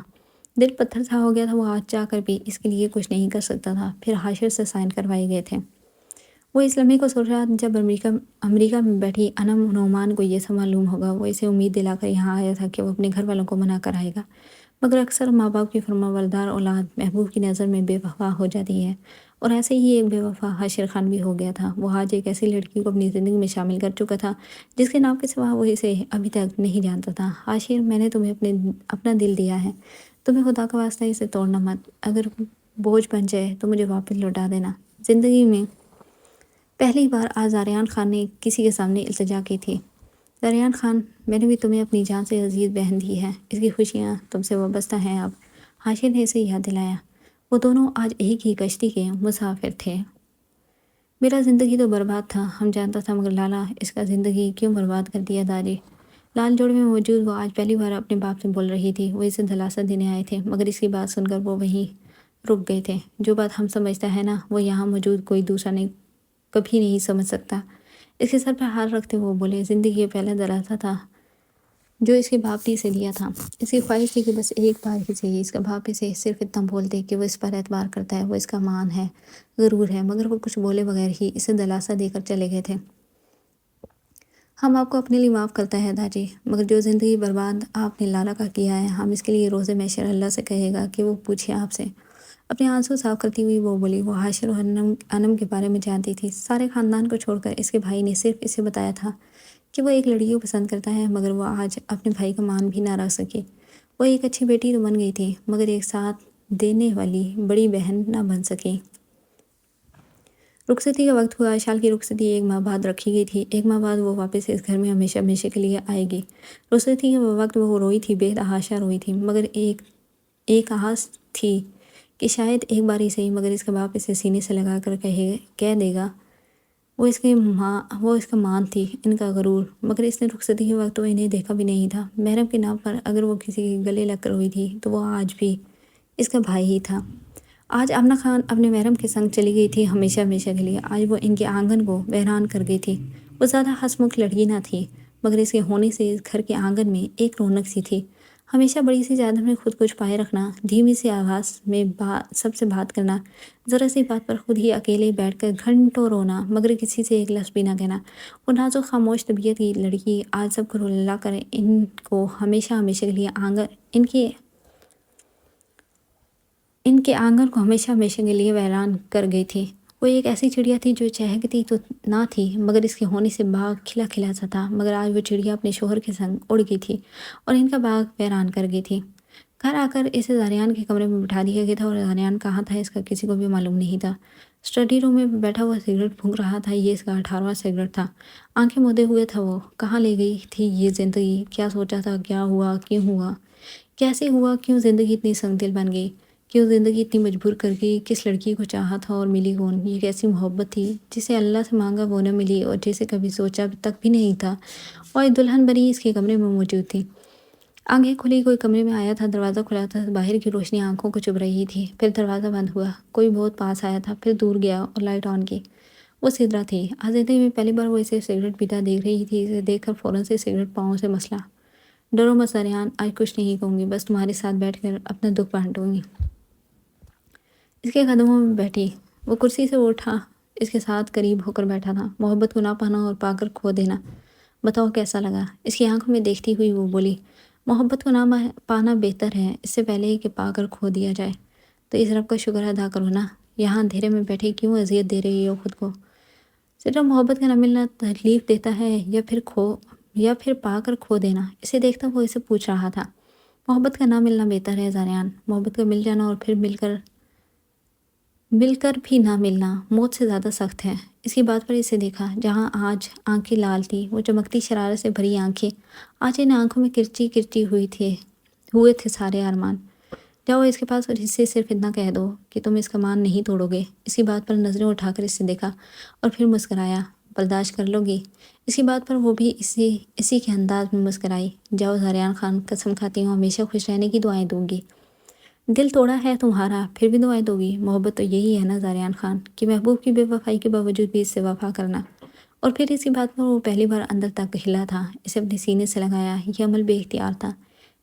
دل پتھر سا ہو گیا تھا، وہ آج چاہ کر بھی اس کے لیے کچھ نہیں کر سکتا تھا۔ پھر حاشر سے سائن کروائے گئے تھے۔ وہ اس لمحے کو سوچ رہا جب امریکہ میں بیٹھی انم نعمان کو یہ سب معلوم ہوگا۔ وہ اسے امید دلا کر یہاں آیا تھا کہ وہ اپنے گھر والوں کو منع کر آئے گا، مگر اکثر ماں باپ کی فرمانبردار اولاد محبوب کی نظر میں بے وفا ہو جاتی ہے، اور ایسے ہی ایک بے وفا حاشر خان بھی ہو گیا تھا۔ وہ آج ایک ایسی لڑکی کو اپنی زندگی میں شامل کر چکا تھا جس کے نام کے سوا وہ اسے ابھی تک نہیں جانتا تھا۔ حاشر، میں نے تمہیں اپنا دل دیا ہے، تمہیں خدا کا واسطہ اسے توڑنا مت، اگر بوجھ بن جائے تو مجھے واپس لوٹا دینا۔ زندگی میں پہلی بار آج زاریان خان نے کسی کے سامنے التجا کی تھی۔ زاریان خان، میں نے بھی تمہیں اپنی جان سے عزیز بہن دی ہے، اس کی خوشیاں تم سے وابستہ ہیں اب۔ حاشر نے اسے یاد دلایا۔ وہ دونوں آج ایک ہی کشتی کے مسافر تھے۔ میرا زندگی تو برباد تھا، ہم جانتا تھا، مگر لالا اس کا زندگی کیوں برباد کر دیا داجی۔ لال جوڑ میں موجود وہ آج پہلی بار اپنے باپ سے بول رہی تھی۔ وہ اسے دلاسا دینے آئے تھے، مگر اس کی بات سن کر وہ وہیں رک گئے تھے۔ جو بات ہم سمجھتا ہے نا، وہ یہاں موجود کوئی دوسرا کبھی نہیں سمجھ سکتا۔ اس کے سر پر ہاتھ رکھتے وہ بولے، زندگی یہ پہلا دلاسا تھا جو اس کے باپ نے اسے دیا تھا۔ اس کی خواہش تھی کہ بس ایک بار ہی صحیح اس کا باپ اسے صرف اتنا بول دے کہ وہ اس پر اعتبار کرتا ہے، وہ اس کا مان ہے، غرور ہے، مگر وہ کچھ بولے بغیر ہی اسے دلاسا دے کر چلے گئے تھے۔ ہم آپ کو اپنے لیے معاف کرتا ہے داجی، مگر جو زندگی برباد آپ نے لالا کا کیا ہے، ہم اس کے لیے روز محشر اللہ سے کہے گا کہ وہ پوچھے آپ سے۔ اپنے آنسو صاف کرتی ہوئی وہ بولی۔ وہ حاشر و انم کے بارے میں جانتی تھی۔ سارے خاندان کو چھوڑ کر اس کے بھائی نے صرف اسے بتایا تھا کہ وہ ایک لڑکی کو پسند کرتا ہے، مگر وہ آج اپنے بھائی کا مان بھی نہ رکھ سکی۔ وہ ایک اچھی بیٹی تو بن گئی تھی، مگر ایک ساتھ دینے والی بڑی بہن نہ بن سکی۔ رخصتی کا وقت ہوا۔ اشال کی رخصتی 1 ماہ بعد رکھی گئی تھی۔ 1 ماہ بعد وہ واپس اس گھر میں ہمیشہ ہمیشہ کے لیے آئے گی۔ رخصتی کے وقت وہ روئی تھی، بے تحاشا روئی تھی، مگر ایک آس تھی کہ شاید ایک بار ہی صحیح، مگر اس کا باپ اسے سینے سے لگا کر کہہ دے گا۔ وہ اس کا مان تھی، ان کا غرور، مگر اس نے رخصتی کے وقت تو انہیں دیکھا بھی نہیں تھا۔ محرم کے نام پر اگر وہ کسی کے گلے لگ کر روئی تھی تو وہ آج بھی اس کا بھائی ہی تھا۔ آج آمنہ خان اپنے محرم کے سنگ چلی گئی تھی ہمیشہ ہمیشہ کے لیے۔ آج وہ ان کے آنگن کو ویران کر گئی تھی۔ وہ زیادہ ہنس مکھ لڑکی نہ تھی، مگر اس کے ہونے سے اس گھر کے آنگن میں ایک رونق سی تھی۔ ہمیشہ بڑی سی چادر میں خود کو چھپائے رکھنا، دھیمی سی آواز میں سب سے بات کرنا، ذرا سی بات پر خود ہی اکیلے بیٹھ کر گھنٹوں رونا، مگر کسی سے ایک لفظ بھی نہ کہنا۔ وہ نازک خاموش طبیعت کی لڑکی آج سب کو رلا کر ان کو ہمیشہ ہمیشہ کے لیے ان کے آنگن کو ہمیشہ ہمیشہ کے لیے ویران کر گئی تھی۔ وہ ایک ایسی چڑیا تھی جو چہکتی تو نہ تھی مگر اس کے ہونے سے باغ کھلا کھلا سا تھا، مگر آج وہ چڑیا اپنے شوہر کے سنگ اڑ گئی تھی اور ان کا باغ ویران کر گئی تھی۔ گھر آ کر اسے زاریان کے کمرے میں بٹھا دیا گیا تھا اور زاریان کہاں تھا اس کا کسی کو بھی معلوم نہیں تھا۔ اسٹڈی روم میں بیٹھا ہوا سگریٹ پھونک رہا تھا، یہ اس کا 18واں سگریٹ تھا۔ آنکھیں مودے ہوئے تھا وہ، کہاں لے گئی تھی یہ زندگی، کیا سوچا تھا، کیا ہوا، کیوں ہوا، کیسے ہوا، کیوں زندگی اتنی سنگ دل بن گئی، کیوں زندگی اتنی مجبور کر گئی، کس لڑکی کو چاہا تھا اور ملی کون، یہ کیسی محبت تھی جسے اللہ سے مانگا وہ نہ ملی اور جسے کبھی سوچا تک بھی نہیں تھا، اور ایک دلہن بنی اس کے کمرے میں موجود تھی۔ آنکھیں کھلی، کوئی کمرے میں آیا تھا، دروازہ کھلا تھا، باہر کی روشنی آنکھوں کو چبھ رہی تھی، پھر دروازہ بند ہوا، کوئی بہت پاس آیا تھا، پھر دور گیا اور لائٹ آن کی۔ وہ سدرا تھی، آج زندگی میں پہلی بار وہ اسے سگریٹ پیتا دیکھ رہی تھی۔ اسے دیکھ کر فوراً سے سگریٹ پاؤں سے مسلا۔ ڈرو مت زاریان، آج کچھ نہیں کہوں گی، بس تمہارے ساتھ بیٹھ کر اپنا دکھ بانٹوں گی۔ اس کے قدموں میں بیٹھی، وہ کرسی سے اٹھا، اس کے ساتھ قریب ہو کر بیٹھا تھا۔ محبت کو نہ پانا اور پا کر کھو دینا، بتاؤ کیسا لگا؟ اس کی آنکھوں میں دیکھتی ہوئی وہ بولی، محبت کو نہ پانا بہتر ہے اس سے پہلے کہ پا کر کھو دیا جائے، تو اس رب کا شکر ادا کرو نا، یہاں اندھیرے میں بیٹھے کیوں اذیت دے رہی ہو خود کو؟ صرف محبت کا نہ ملنا تکلیف دیتا ہے یا پھر پا کر کھو دینا؟ اسے دیکھتا وہ اسے پوچھ رہا تھا۔ محبت کا نہ ملنا بہتر ہے زاریان، محبت کا مل جانا اور پھر مل کر بھی نہ ملنا موت سے زیادہ سخت ہے۔ اس کی بات پر اسے دیکھا، جہاں آج آنکھیں لال تھی، وہ چمکتی شرارت سے بھری آنکھیں، آج ان آنکھوں میں کرچی کرچی ہوئے تھے سارے ارمان۔ جاؤ اس کے پاس اور اس سے صرف اتنا کہہ دو کہ تم اس کا مان نہیں توڑو گے۔ اس کی بات پر نظریں اٹھا کر اسے دیکھا اور پھر مسکرایا، برداشت کر لو گی؟ اس کی بات پر وہ بھی اسی کے انداز میں مسکرائی۔ جاؤ زاریان خان، قسم کھاتی ہوں ہمیشہ خوش رہنے کی دعائیں دوں گی۔ دل توڑا ہے تمہارا پھر بھی دعائیں دو گی؟ محبت تو یہی ہے نا زاریان خان، کہ محبوب کی بے وفائی کے باوجود بھی اس سے وفا کرنا۔ اور پھر اس کی بات پر وہ پہلی بار اندر تک ہلا تھا، اسے اپنے سینے سے لگایا۔ یہ عمل بے اختیار تھا،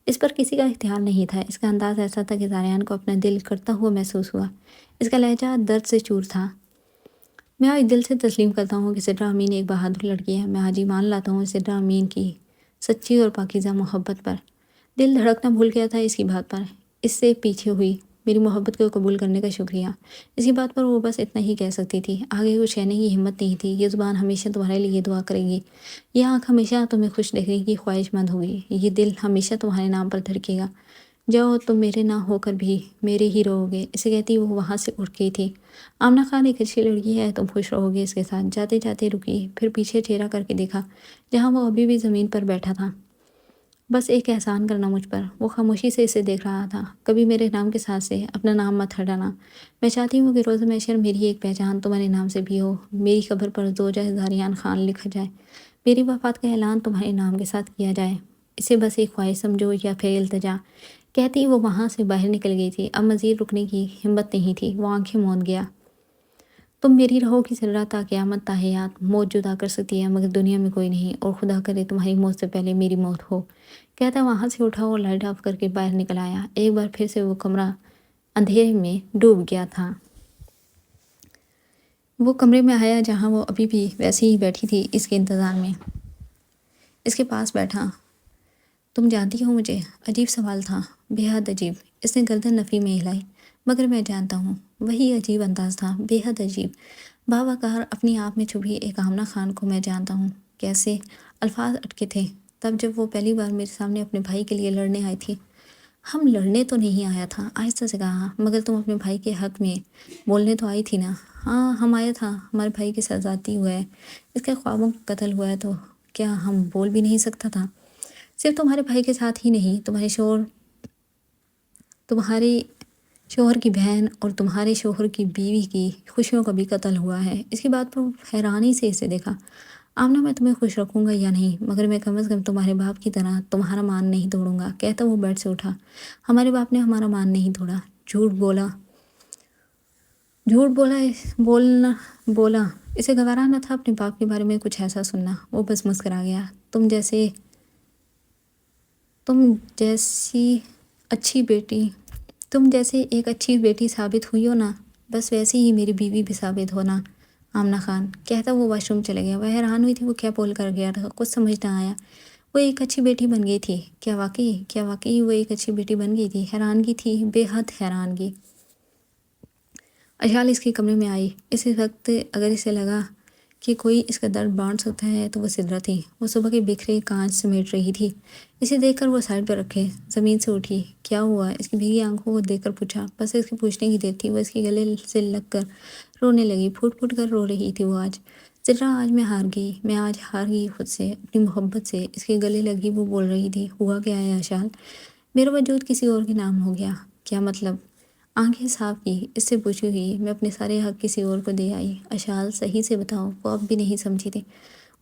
اس پر کسی کا اختیار نہیں تھا۔ اس کا انداز ایسا تھا کہ زاریان کو اپنا دل کرتا ہوا محسوس ہوا۔ اس کا لہجہ درد سے چور تھا۔ میں آج دل سے تسلیم کرتا ہوں کہ سدرا امین ایک بہادر لڑکی ہے۔ میں آج ایمان لاتا ہوں سدرا امین کی سچی اور پاکیزہ محبت پر۔ دل دھڑکنا بھول گیا تھا اس کی بات پر، اس سے پیچھے ہوئی۔ میری محبت کو قبول کرنے کا شکریہ۔ اس کی بات پر وہ بس اتنا ہی کہہ سکتی تھی، آگے کچھ کہنے کی ہمت نہیں تھی۔ یہ زبان ہمیشہ تمہارے لیے دعا کرے گی، یہ آنکھ ہمیشہ تمہیں خوش دیکھنے کی خواہش مند ہوگی، یہ دل ہمیشہ تمہارے نام پر دھڑکے گا۔ جاؤ، تم میرے نہ ہو کر بھی میرے ہی رہو گے۔ اسے کہتی وہ وہاں سے اٹھ گئی تھی۔ آمنہ خان ایک اچھی لڑکی ہے، تم خوش رہو گے اس کے ساتھ۔ جاتے جاتے رکی، پھر پیچھے چہرہ کر کے دیکھا جہاں وہ ابھی بھی زمین پر بیٹھا تھا۔ بس ایک احسان کرنا مجھ پر۔ وہ خاموشی سے اسے دیکھ رہا تھا۔ کبھی میرے نام کے ساتھ سے اپنا نام مت ہٹانا۔ میں چاہتی ہوں کہ روز محشر میری ایک پہچان تمہارے نام سے بھی ہو، میری قبر پر زوجہ زاریان خان لکھا جائے، میری وفات کا اعلان تمہارے نام کے ساتھ کیا جائے۔ اسے بس ایک خواہش سمجھو یا پھر التجا، کہتی وہ وہاں سے باہر نکل گئی تھی۔ اب مزید رکنے کی ہمت نہیں تھی، وہ آنکھیں موند گیا۔ تم میری رہو گی سدرا تا قیامت تا حیات، موت جدا کر سکتی ہے مگر دنیا میں کوئی نہیں، اور خدا کرے تمہاری موت سے پہلے میری موت ہو۔ کہتا وہاں سے اٹھا اور لائٹ آف کر کے باہر نکل آیا۔ ایک بار پھر سے وہ کمرہ اندھیرے میں ڈوب گیا تھا۔ وہ کمرے میں آیا جہاں وہ ابھی بھی ویسے ہی بیٹھی تھی، اس کے انتظار میں۔ اس کے پاس بیٹھا۔ تم جانتی ہو مجھے؟ عجیب سوال تھا، بے حد عجیب۔ اس نے گردن نفی میں ہلائی۔ مگر میں جانتا ہوں۔ وہی عجیب انداز تھا، بے حد عجیب، باوقار، اپنی آپ میں چھپی ایک آمنہ خان کو میں جانتا ہوں۔ کیسے؟ الفاظ اٹکے تھے تب جب وہ پہلی بار میرے سامنے اپنے بھائی کے لیے لڑنے آئی تھی۔ ہم لڑنے تو نہیں آیا تھا، آہستہ سے کہا، مگر تم اپنے بھائی کے حق میں بولنے تو آئی تھی نا؟ ہاں، ہم آیا تھا، ہمارے بھائی کی ساتھ زیادتی ہوا ہے، اس کے خوابوں کا قتل ہوا ہے، تو کیا ہم بول بھی نہیں سکتا تھا؟ صرف تمہارے بھائی کے ساتھ ہی نہیں، تمہارے شوہر کی بہن اور تمہارے شوہر کی بیوی کی خوشیوں کا بھی قتل ہوا ہے۔ اس کی بات پر حیرانی سے اسے دیکھا۔ آمنہ، میں تمہیں خوش رکھوں گا یا نہیں، مگر میں کم از کم تمہارے باپ کی طرح تمہارا مان نہیں توڑوں گا۔ کہتا وہ بیڈ سے اٹھا۔ ہمارے باپ نے ہمارا مان نہیں توڑا۔ جھوٹ بولا بولا۔ اسے گوارا نہ تھا اپنے باپ کے بارے میں کچھ ایسا سننا۔ وہ بس مسکرا گیا۔ تم جیسے ایک اچھی بیٹی ثابت ہوئی ہو نا، بس ویسے ہی میری بیوی بھی ثابت ہونا آمنہ خان۔ کہتا وہ واش روم چلے گیا۔ وہ حیران ہوئی تھی وہ کیا بول کر گیا تھا، کچھ سمجھ نہ آیا۔ وہ ایک اچھی بیٹی بن گئی تھی؟ کیا واقعی وہ ایک اچھی بیٹی بن گئی تھی؟ حیرانگی تھی، بے حد حیرانگی۔ اشال اس کے کمرے میں آئی۔ اس وقت اگر اسے لگا کہ کوئی اس کا درد بانٹ سکتا ہے تو وہ سدرا تھی۔ وہ صبح کے بکھرے کانچ سمیٹ رہی تھی۔ اسے دیکھ کر وہ سائڈ پر رکھے زمین سے اٹھی۔ کیا ہوا؟ اس کی بھیگی آنکھوں کو دیکھ کر پوچھا۔ بس اس کے پوچھنے کی دیر تھی، وہ اس کے گلے سے لگ کر رونے لگی۔ پھوٹ پھوٹ کر رو رہی تھی وہ آج۔ سدرا آج میں ہار گئی، میں آج ہار گئی خود سے، اپنی محبت سے۔ اس کے گلے لگی وہ بول رہی تھی، ہوا کیا ہے اشال؟ میرا وجود کسی اور کے نام ہو گیا۔ کیا مطلب؟ آنکھیں صاف کی، اس سے پوچھی ہوئی، میں اپنے سارے حق کسی اور کو دے آئی۔ اشال صحیح سے بتاؤ۔ وہ اب بھی نہیں سمجھی تھی۔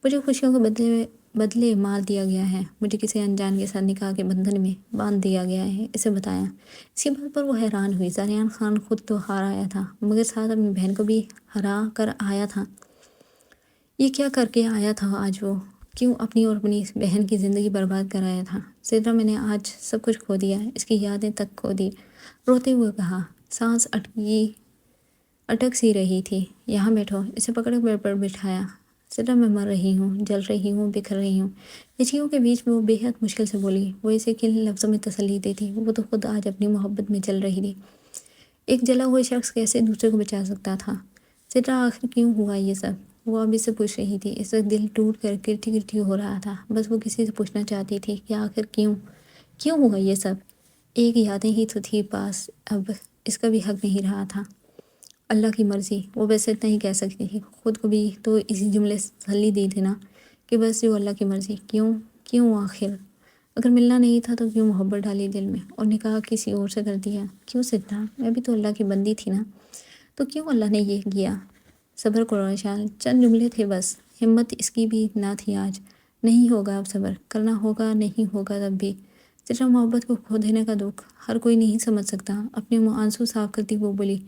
مجھے خوشیوں کے بدلے مار دیا گیا ہے، مجھے کسی انجان کے ساتھ نکاح کے بندھن میں باندھ دیا گیا ہے، اسے بتایا۔ اسی بات پر وہ حیران ہوئی۔ زریان خان خود تو ہار آیا تھا مگر ساتھ اپنی بہن کو بھی ہرا کر آیا تھا۔ یہ کیا کر کے آیا تھا آج وہ؟ کیوں اپنی اور اپنی بہن کی زندگی برباد کر آیا تھا؟ سدرا میں نے آج سب کچھ کھو دیا، اس کی یادیں تک کھو دی، روتے ہوئے کہا۔ سانس اٹک سی رہی تھی۔ یہاں بیٹھو، اسے پکڑ کر بیڈ پر بٹھایا۔ سدرا میں مر رہی ہوں، جل رہی ہوں، بکھر رہی ہوں۔ ہچکیوں کے بیچ میں وہ بے حد مشکل سے بولی۔ وہ اسے کن لفظوں میں تسلی دیتی، وہ تو خود آج اپنی محبت میں جل رہی تھی۔ ایک جلا ہوا شخص کیسے دوسرے کو بچا سکتا تھا؟ سدرا آخر کیوں ہوا یہ سب؟ وہ اب اس سے پوچھ رہی تھی۔ اس وقت دل ٹوٹ کر کرتی کرتی ہو رہا تھا۔ بس وہ کسی سے پوچھنا چاہتی تھی کہ آخر کیوں ہوا یہ سب؟ ایک یادیں ہی تو تھی پاس، اب اس کا بھی حق نہیں رہا تھا۔ اللہ کی مرضی، وہ بس اتنا ہی کہہ سکتی تھی۔ خود کو بھی تو اسی جملے سے تسلی دی تھی نا کہ بس جو اللہ کی مرضی۔ کیوں آخر؟ اگر ملنا نہیں تھا تو کیوں محبت ڈالی دل میں اور نکاح کسی اور سے کر دیا؟ کیوں سدرا؟ میں بھی تو اللہ کی بندی تھی نا، تو کیوں اللہ نے یہ کیا؟ صبر کرو اشال، چند جملے تھے بس۔ ہمت اس کی بھی نہ تھی آج۔ نہیں ہوگا اب صبر کرنا ہوگا، نہیں ہوگا تب بھی۔ سدرا محبت کو کھو دینے کا دکھ ہر کوئی نہیں سمجھ سکتا۔ اپنے آنسو صاف کرتی وہ بولی،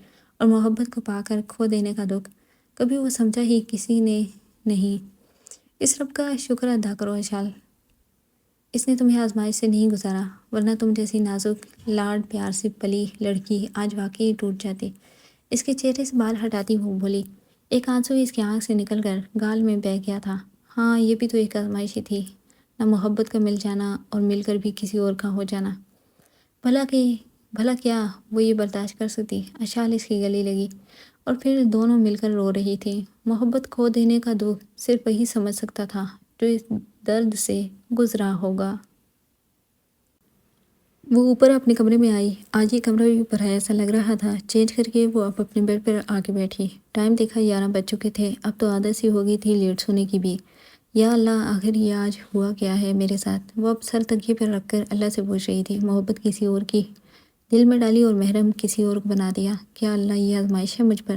اور محبت کو پا کر کھو دینے کا دکھ کبھی وہ سمجھا ہی کسی نے نہیں۔ اس رب کا شکر ادا کرو اشال، اس نے تمہیں آزمائش سے نہیں گزارا، ورنہ تم جیسی نازک لاڈ پیار سے پلی لڑکی آج واقعی ٹوٹ جاتی۔ اس کے چہرے سے بال ہٹاتی وہ بولی۔ ایک آنسو اس کی آنکھ سے نکل کر گال میں بہہ گیا تھا۔ ہاں، یہ بھی تو ایک آزمائش ہی تھی، نہ محبت کا مل جانا اور مل کر بھی کسی اور کا ہو جانا۔ بھلا کیا وہ یہ برداشت کر سکتی؟ اشال اس کی گلی لگی اور پھر دونوں مل کر رو رہی تھی۔ محبت کھو دینے کا دکھ صرف وہی سمجھ سکتا تھا جو اس درد سے گزرا ہوگا۔ وہ اوپر اپنے کمرے میں آئی۔ آج یہ کمرہ بھی پرایا سا لگ رہا تھا۔ چینج کر کے وہ اب اپنے بیڈ پر آ کے بیٹھی۔ ٹائم دیکھا 11 بج چکے تھے۔ اب تو عادت سی ہو گئی تھی لیٹ سونے کی بھی۔ یا اللہ، آخر یہ آج ہوا کیا ہے میرے ساتھ؟ وہ اب سر تکیے پر رکھ کر اللہ سے پوچھ رہی تھی۔ محبت کسی اور کی دل میں ڈالی اور محرم کسی اور کو بنا دیا۔ کیا اللہ یہ آزمائش ہے مجھ پر؟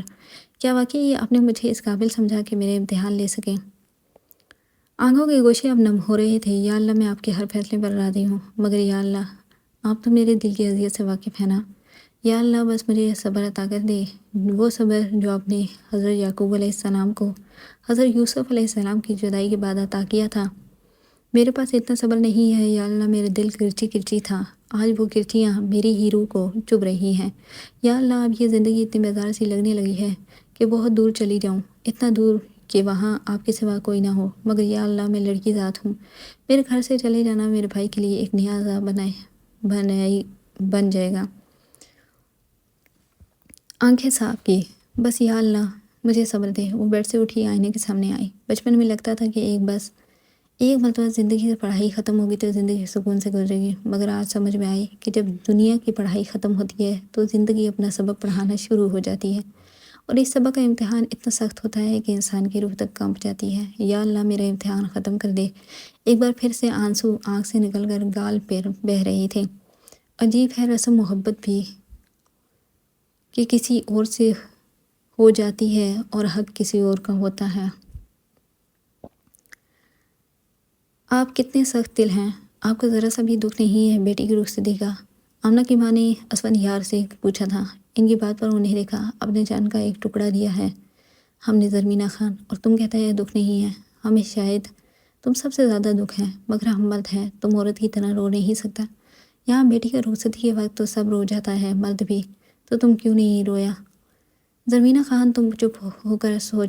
کیا واقعی یہ آپ نے مجھے اس قابل سمجھا کہ میرے امتحان لے سکیں؟ آنکھوں کے گوشے اب نم ہو رہے تھے۔ یا اللہ، میں آپ کے ہر فیصلے پر راضی ہوں، مگر یا اللہ آپ تو میرے دل کی اذیت سے واقف ہیں نا۔ یا اللہ بس مجھے صبر عطا کر دے، وہ صبر جو آپ نے حضرت یعقوب علیہ السلام کو حضرت یوسف علیہ السلام کی جدائی کے بعد عطا کیا تھا۔ میرے پاس اتنا صبر نہیں ہے یا اللہ۔ میرے دل کرچی کرچی تھا، آج وہ کرچیاں میری ہی روح کو چبھ رہی ہیں۔ یا اللہ، اب یہ زندگی اتنی بیزار سی لگنے لگی ہے کہ بہت دور چلی جاؤں، اتنا دور کہ وہاں آپ کے سوا کوئی نہ ہو، مگر یا اللہ میں لڑکی ذات ہوں۔ میرے گھر سے چلے جانا میرے بھائی کے لیے ایک نیا عذاب بن جائے گا۔ آنکھیں صاف کی، بس یا اللہ مجھے صبر دے۔ وہ بیڈ سے اٹھی آئینے کے سامنے آئی۔ بچپن میں لگتا تھا کہ ایک مرتبہ زندگی سے پڑھائی ختم ہوگی تو زندگی سکون سے گزرے گی، مگر آج سمجھ میں آئی کہ جب دنیا کی پڑھائی ختم ہوتی ہے تو زندگی اپنا سبق پڑھانا شروع ہو جاتی ہے، اور اس سبق کا امتحان اتنا سخت ہوتا ہے کہ انسان کی روح تک کانپ جاتی ہے۔ یا اللہ میرا امتحان ختم کر دے۔ ایک بار پھر سے آنسو آنکھ سے نکل کر گال پر بہہ رہے تھے۔ عجیب ہے رسم محبت بھی کہ کسی اور سے ہو جاتی ہے اور حق کسی اور کا ہوتا ہے۔ آپ کتنے سخت دل ہیں، آپ کو ذرا سا بھی دکھ نہیں ہے بیٹی کی رخصتی کا؟ آمنہ کی ماں نے اسفندیار سے پوچھا تھا۔ ان کی بات پر انہیں دیکھا، اپنے جان کا ایک ٹکڑا دیا ہے ہم نے زرمینہ خان، اور تم کہتا ہے دکھ نہیں ہے؟ ہمیں شاید تم سب سے زیادہ دکھ ہے، مگر ہم مرد ہیں، تم عورت کی طرح رو نہیں سکتا۔ یہاں بیٹی کا رخصتی کے وقت تو سب رو جاتا ہے، مرد بھی، تو تم کیوں نہیں رویا؟ زرمینہ خان تم چپ ہو کر سو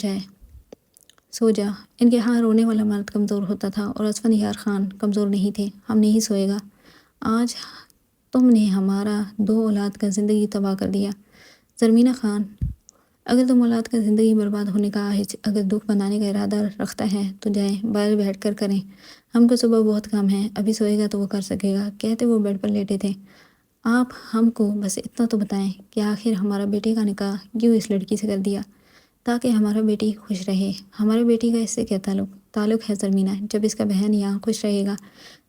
جا۔ ان کے ہاں رونے والا مرد کمزور ہوتا تھا اور اسفندیار خان کمزور نہیں تھے۔ ہم نہیں سوئے گا، آج تم نے ہمارا 2 اولاد کا زندگی تباہ کر دیا۔ زرمینہ خان اگر تم اولاد کا زندگی برباد ہونے کا اگر دکھ بنانے کا ارادہ رکھتا ہے تو جائیں باہر بیٹھ کر کریں، ہم کو صبح بہت کام ہے، ابھی سوئے گا تو وہ کر سکے گا، کہتے وہ بیڈ پر لیٹے تھے۔ آپ ہم کو بس اتنا تو بتائیں کہ آخر ہمارا بیٹے کا نکاح کیوں اس لڑکی سے کر دیا؟ تاکہ ہمارا بیٹی خوش رہے۔ ہمارے بیٹی کا اس سے کیا تعلق ہے زرمینہ؟ جب اس کا بہن یہاں خوش رہے گا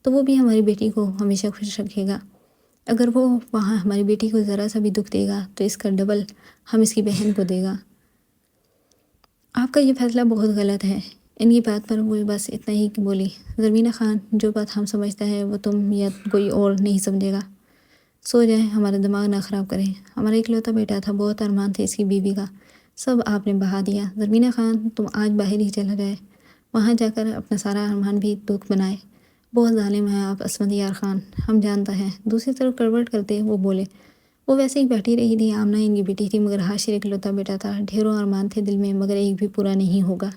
تو وہ بھی ہماری بیٹی کو ہمیشہ خوش رکھے گا۔ اگر وہ وہاں ہماری بیٹی کو ذرا سا بھی دکھ دے گا تو اس کا ڈبل ہم اس کی بہن کو دے گا۔ آپ کا یہ فیصلہ بہت غلط ہے۔ ان کی بات پر وہ بس اتنا ہی بولی، زرمینہ خان جو بات ہم سمجھتا ہے وہ تم یا کوئی اور نہیں سمجھے گا۔ سو جائیں، ہمارا دماغ نہ خراب کریں۔ ہمارا اکلوتا بیٹا تھا، بہت ارمان تھے اس کی بیوی کا، سب آپ نے بہا دیا۔ زرمینہ خان تم آج باہر ہی چلا جائے، وہاں جا کر اپنا سارا ارمان بھی دکھ بنائے۔ بہت ظالم ہیں آپ عصمت یار خان، ہم جانتا ہے۔ دوسری طرف کروٹ کرتے وہ بولے، وہ ویسے ہی بیٹھی رہی تھی۔ آمنہ ان کی بیٹی تھی مگر حاشر اکلوتا بیٹا تھا، ڈھیروں ارمان تھے دل میں مگر ایک بھی پورا نہیں ہوگا۔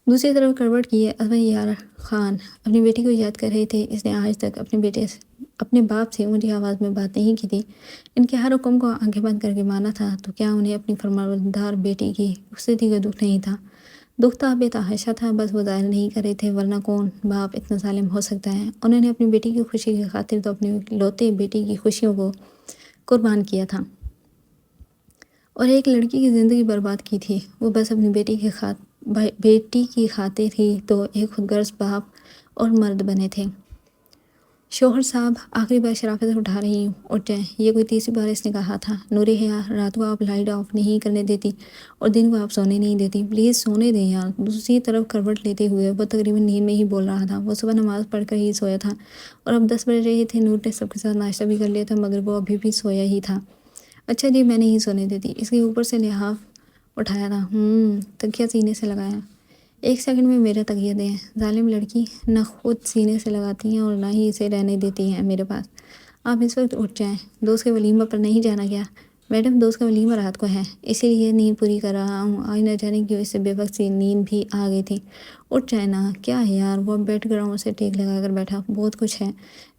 دوسری طرف کروٹ کیے عصمت یار خان اپنی بیٹی کو یاد کر رہے تھے۔ اس نے آج تک اپنے باپ سے اونچی آواز میں بات نہیں کی تھی، ان کے ہر حکم کو آنکھیں بند کر کے مانا تھا، تو کیا انہیں اپنی فرمانبردار بیٹی کی رخصتی کا دکھ نہیں تھا؟ دکھ تھا، بے تحاشا تھا، بس وہ ظاہر نہیں کر رہے تھے، ورنہ کون باپ اتنا ظالم ہو سکتا ہے؟ انہوں نے اپنی بیٹی کی خوشی کی خاطر تو اپنی لوتے بیٹی کی خوشیوں کو قربان کیا تھا، اور ایک لڑکی کی زندگی برباد کی تھی۔ وہ بس اپنی بیٹی کی خاطر ہی تو ایک خود غرض باپ اور مرد بنے تھے۔ شوہر صاحب، آخری بار شرافت سے اٹھا رہی ہوں، اٹھ جائیں۔ یہ کوئی تیسری بار اس نے کہا تھا۔ نور حیا، رات کو آپ لائٹ آف نہیں کرنے دیتی اور دن کو آپ سونے نہیں دیتی، پلیز سونے دیں یار۔ دوسری طرف کروٹ لیتے ہوئے وہ تقریباً نیند میں ہی بول رہا تھا۔ وہ صبح نماز پڑھ کر ہی سویا تھا اور اب 10 بج رہے تھے۔ نور نے سب کے ساتھ ناشتہ بھی کر لیا تھا مگر وہ ابھی بھی سویا ہی تھا۔ اچھا جی، میں نہیں سونے دیتی۔ اس کے اوپر سے لحاف اٹھایا تھا، تکیہ سینے سے لگایا۔ ایک سیکنڈ میں میرا تکیہ دیں۔ ظالم لڑکی، نہ خود سینے سے لگاتی ہیں اور نہ ہی اسے رہنے دیتی ہیں میرے پاس۔ آپ اس وقت اٹھ جائیں۔ دوست کے ولیمہ پر نہیں جانا کیا؟ میڈم، دوست کا ولیمہ رات کو ہے، اسی لیے نیند پوری کر رہا ہوں۔ آج نہ جانے کیوں اس سے بے وقت سی نیند بھی آ گئی تھی۔ اٹھ جائیں نا۔ کیا ہے یار؟ وہ بیک گراؤنڈ سے ٹیک لگا کر بیٹھا، بہت کچھ ہے۔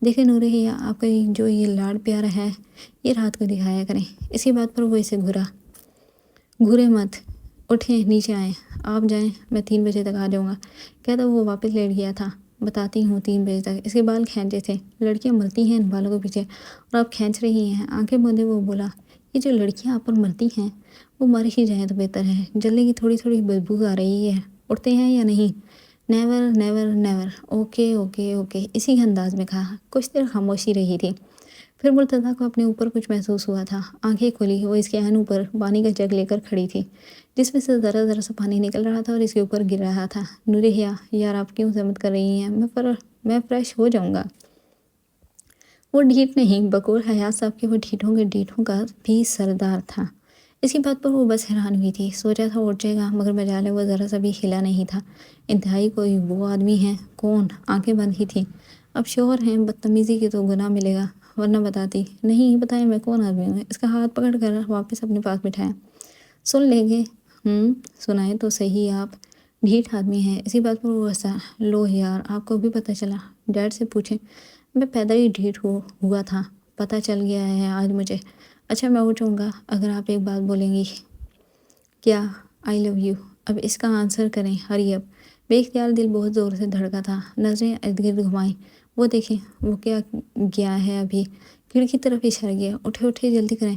دیکھیں نور حیا، آپ کا جو یہ لاڑ پیارا ہے یہ رات کو دکھایا کریں۔ اسی بات پر وہ اسے گھورے مت، اٹھیں نیچے آئیں۔ آپ جائیں، میں 3 بجے تک آ جاؤں گا، کہتا وہ واپس لیٹ گیا تھا۔ بتاتی ہوں 3 بجے تک۔ اس کے بال کھینچے تھے، لڑکیاں مرتی ہیں ان بالوں کے پیچھے اور آپ کھینچ رہی ہیں۔ آنکھیں بوندے وہ بولا، یہ جو لڑکیاں آپ پر مرتی ہیں وہ مر ہی جائیں تو بہتر ہے، جلنے کی تھوڑی تھوڑی بدبو آ رہی ہے، اٹھتے ہیں یا نہیں؟ Never never never. Okay okay okay, اسی انداز میں کہا۔ کچھ دیر خاموشی رہی تھی، پھر مرتضیٰ کو اپنے اوپر کچھ محسوس ہوا تھا۔ آنکھیں کھولی، وہ اس کے عین اوپر پانی کا جگ لے کر کھڑی تھی جس میں سے ذرا ذرا سا پانی نکل رہا تھا اور اس کے اوپر گر رہا تھا۔ نور حیا، یار آپ کیوں زحمت کر رہی ہیں؟ میں فریش ہو جاؤں گا۔ وہ ڈھیٹ نہیں، بقول حیات صاحب کے وہ ڈھیٹوں کا بھی سردار تھا۔ اس کی بات پر وہ بس حیران ہوئی تھی۔ سوچا تھا اٹھ جائے گا مگر بجالے وہ ذرا سا بھی ہلا نہیں تھا۔ انتہائی کوئی وہ آدمی ہے؟ کون؟ آنکھیں بند ہی تھیں۔ اب شوہر ہیں، بدتمیزی کی تو گناہ ملے گا، ورنہ بتاتی۔ نہیں بتائیں میں کون آدمی ہوں؟ اس کا ہاتھ پکڑ کر واپس اپنے پاس بٹھایا۔ سن لیں گے؟ سنائیں تو صحیح، آپ ڈھیٹ آدمی ہیں۔ اسی بات پر وہ ہنسا۔ لو یار، آپ کو بھی پتہ چلا؟ ڈیڈ سے پوچھیں، میں پیدا ہی ڈھیٹ ہوا تھا، پتہ چل گیا ہے آج مجھے۔ اچھا میں اٹھوں گا اگر آپ ایک بات بولیں گی۔ کیا؟ آئی لو یو۔ اب اس کا آنسر کریں، ہری اب۔ بے اختیار دل بہت زور سے دھڑکا تھا، نظریں ارد گرد گھمائیں۔ وہ دیکھیں وہ کیا گیا ہے، ابھی کھڑکی طرف اشارہ کیا۔ اٹھے جلدی کریں۔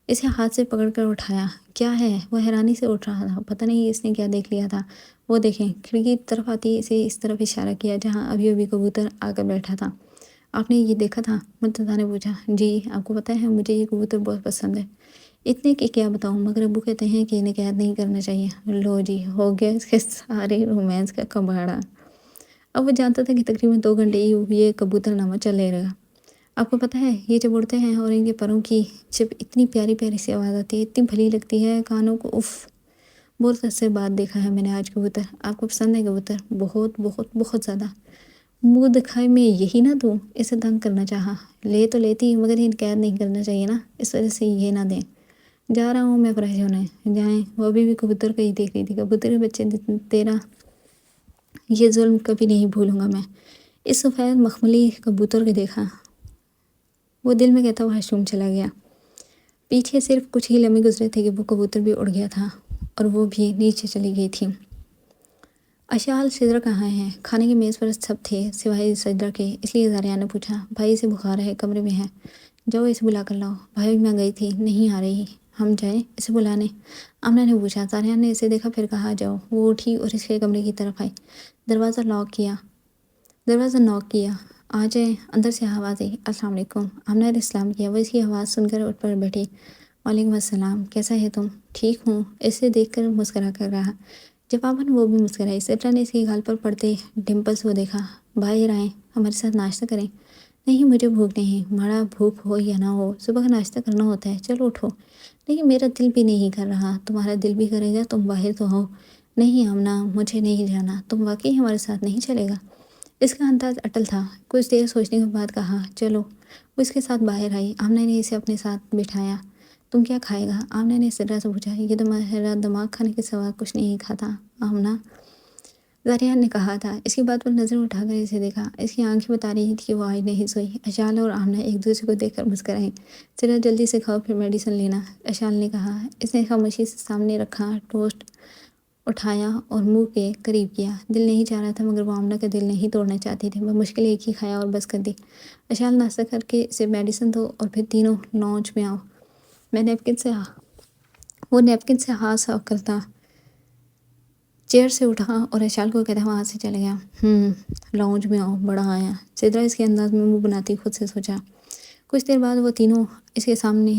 اسے ہاتھ سے پکڑ کر اٹھایا۔ کیا ہے؟ وہ حیرانی سے اٹھ رہا تھا، پتہ نہیں اس نے کیا دیکھ لیا تھا۔ وہ دیکھیں، کھڑکی طرف آتی اسے اس طرف اشارہ کیا جہاں ابھی کبوتر آ کر بیٹھا تھا۔ آپ نے یہ دیکھا تھا؟ مرتضیٰ نے پوچھا۔ جی، آپ کو پتہ ہے مجھے یہ کبوتر بہت پسند ہے، اتنے کہ کیا بتاؤں، مگر ابو کہتے ہیں کہ انہیں قید نہیں کرنا چاہیے۔ لو جی، ہو گیا اس کے سارے رومانس کا کباڑا۔ اب وہ جانتا تھا کہ تقریباً 2 گھنٹے ہی یہ کبوتر نامہ چلے رہا۔ آپ کو پتہ ہے یہ جب اڑتے ہیں اور ان کے پروں کی جب اتنی پیاری پیاری سی آواز آتی ہے، اتنی بھلی لگتی ہے کانوں کو، اف۔ بہت عرصے بعد دیکھا ہے میں نے آج کبوتر۔ آپ کو پسند ہے کبوتر؟ بہت بہت بہت زیادہ۔ منہ دکھائے میں یہی نہ دوں، اسے تنگ کرنا چاہا، لے تو لیتی مگر یہ قید نہیں کرنا چاہیے نا، اس وجہ سے یہ نہ دیں۔ جا رہا ہوں میں فریش ہونے۔ جائیں۔ وہ ابھی بھی کبوتر کا ہی دیکھ رہی تھی۔ کبوتر کے بچے، تیرا یہ ظلم کبھی نہیں بھولوں گا میں۔ اس سفید مخملی کبوتر کو دیکھا، وہ دل میں کہتا وہ ہشوم چلا گیا۔ پیچھے صرف کچھ ہی لمحے گزرے تھے کہ وہ کبوتر بھی اڑ گیا تھا اور وہ بھی نیچے چلی گئی تھی۔ اشال سدرا کہاں ہے؟ کھانے کی میز پر سب تھے سوائے سدرا کے، اس لیے زاریان نے پوچھا۔ بھائی سے بخار ہے، کمرے میں ہے، جاؤ اسے بلا کر لاؤ۔ بھائی میں گئی تھی، نہیں آ رہی، ہم جائیں اسے بلانے؟ آمنہ نے پوچھا۔ زاریان نے اسے دیکھا، پھر کہا جاؤ۔ وہ اٹھی اور اس کے کمرے کی طرف آئی، دروازہ نوک کیا۔ آ جائیں، اندر سے آواز آئی، السلام علیکم۔ آمنہ نے سلام کیا، وہ اس کی آواز سن کر اٹھ پر بیٹھی۔ وعلیکم السلام، کیسا ہے تم؟ ٹھیک ہوں، اسے دیکھ کر مسکرا کر رہا۔ جواباً وہ بھی مسکرائی۔ سدرا نے اس کے گال پر پڑتے ڈمپلز کو دیکھا۔ باہر آئیں، ہمارے ساتھ ناشتہ کریں؟ نہیں، مجھے بھوک نہیں، ماڑا بھوک ہو یا نہ ہو، صبح کا ناشتہ کرنا ہوتا ہے، چلو اٹھو۔ نہیں، میرا دل بھی نہیں کر رہا، تمہارا دل بھی کرے گا، تم باہر تو ہو۔ نہیں آمنہ، مجھے نہیں جانا، تم واقعی ہمارے ساتھ نہیں چلے گا؟ اس کا انداز اٹل تھا۔ کچھ دیر سوچنے کے بعد کہا، چلو۔ وہ اس کے ساتھ باہر آئی۔ آمنہ نے اسے اپنے ساتھ بٹھایا۔ تم کیا کھائے گا؟ آمنہ نے سدرا سے پوچھا۔ یہ تمہارا دماغ کھانے کے سوا کچھ نہیں کھاتا آمنہ، زاریان نے کہا تھا۔ اس کی بات پر نظر اٹھا کر اسے دیکھا، اس کی آنکھیں بتا رہی تھی کہ وہ آج نہیں سوئی۔ اشال اور آمنہ ایک دوسرے کو دیکھ کر مسکرائیں۔ سدرا جلدی سے کھاؤ، پھر میڈیسن لینا، اشال نے کہا۔ اس نے خاموشی سے سامنے رکھا ٹوسٹ اٹھایا اور منہ کے قریب کیا۔ دل نہیں چاہ رہا تھا مگر وہ آمنہ کا دل نہیں توڑنا چاہتی تھی۔ وہ مشکل ایک ہی کھایا اور بس کر دی۔ اشال ناشتہ کر کے اسے میڈیسن دو اور پھر تینوں لاؤنج میں آؤ۔ وہ نیپکن سے ہاتھ صاف کرتا چیئر سے اٹھا اور اشال کو کہتا وہاں سے چلے گیا۔ لاؤنج میں آؤ، بڑا آیا، سدرا اس کے انداز میں منہ بناتی خود سے سوچا۔ کچھ دیر بعد وہ تینوں اس کے سامنے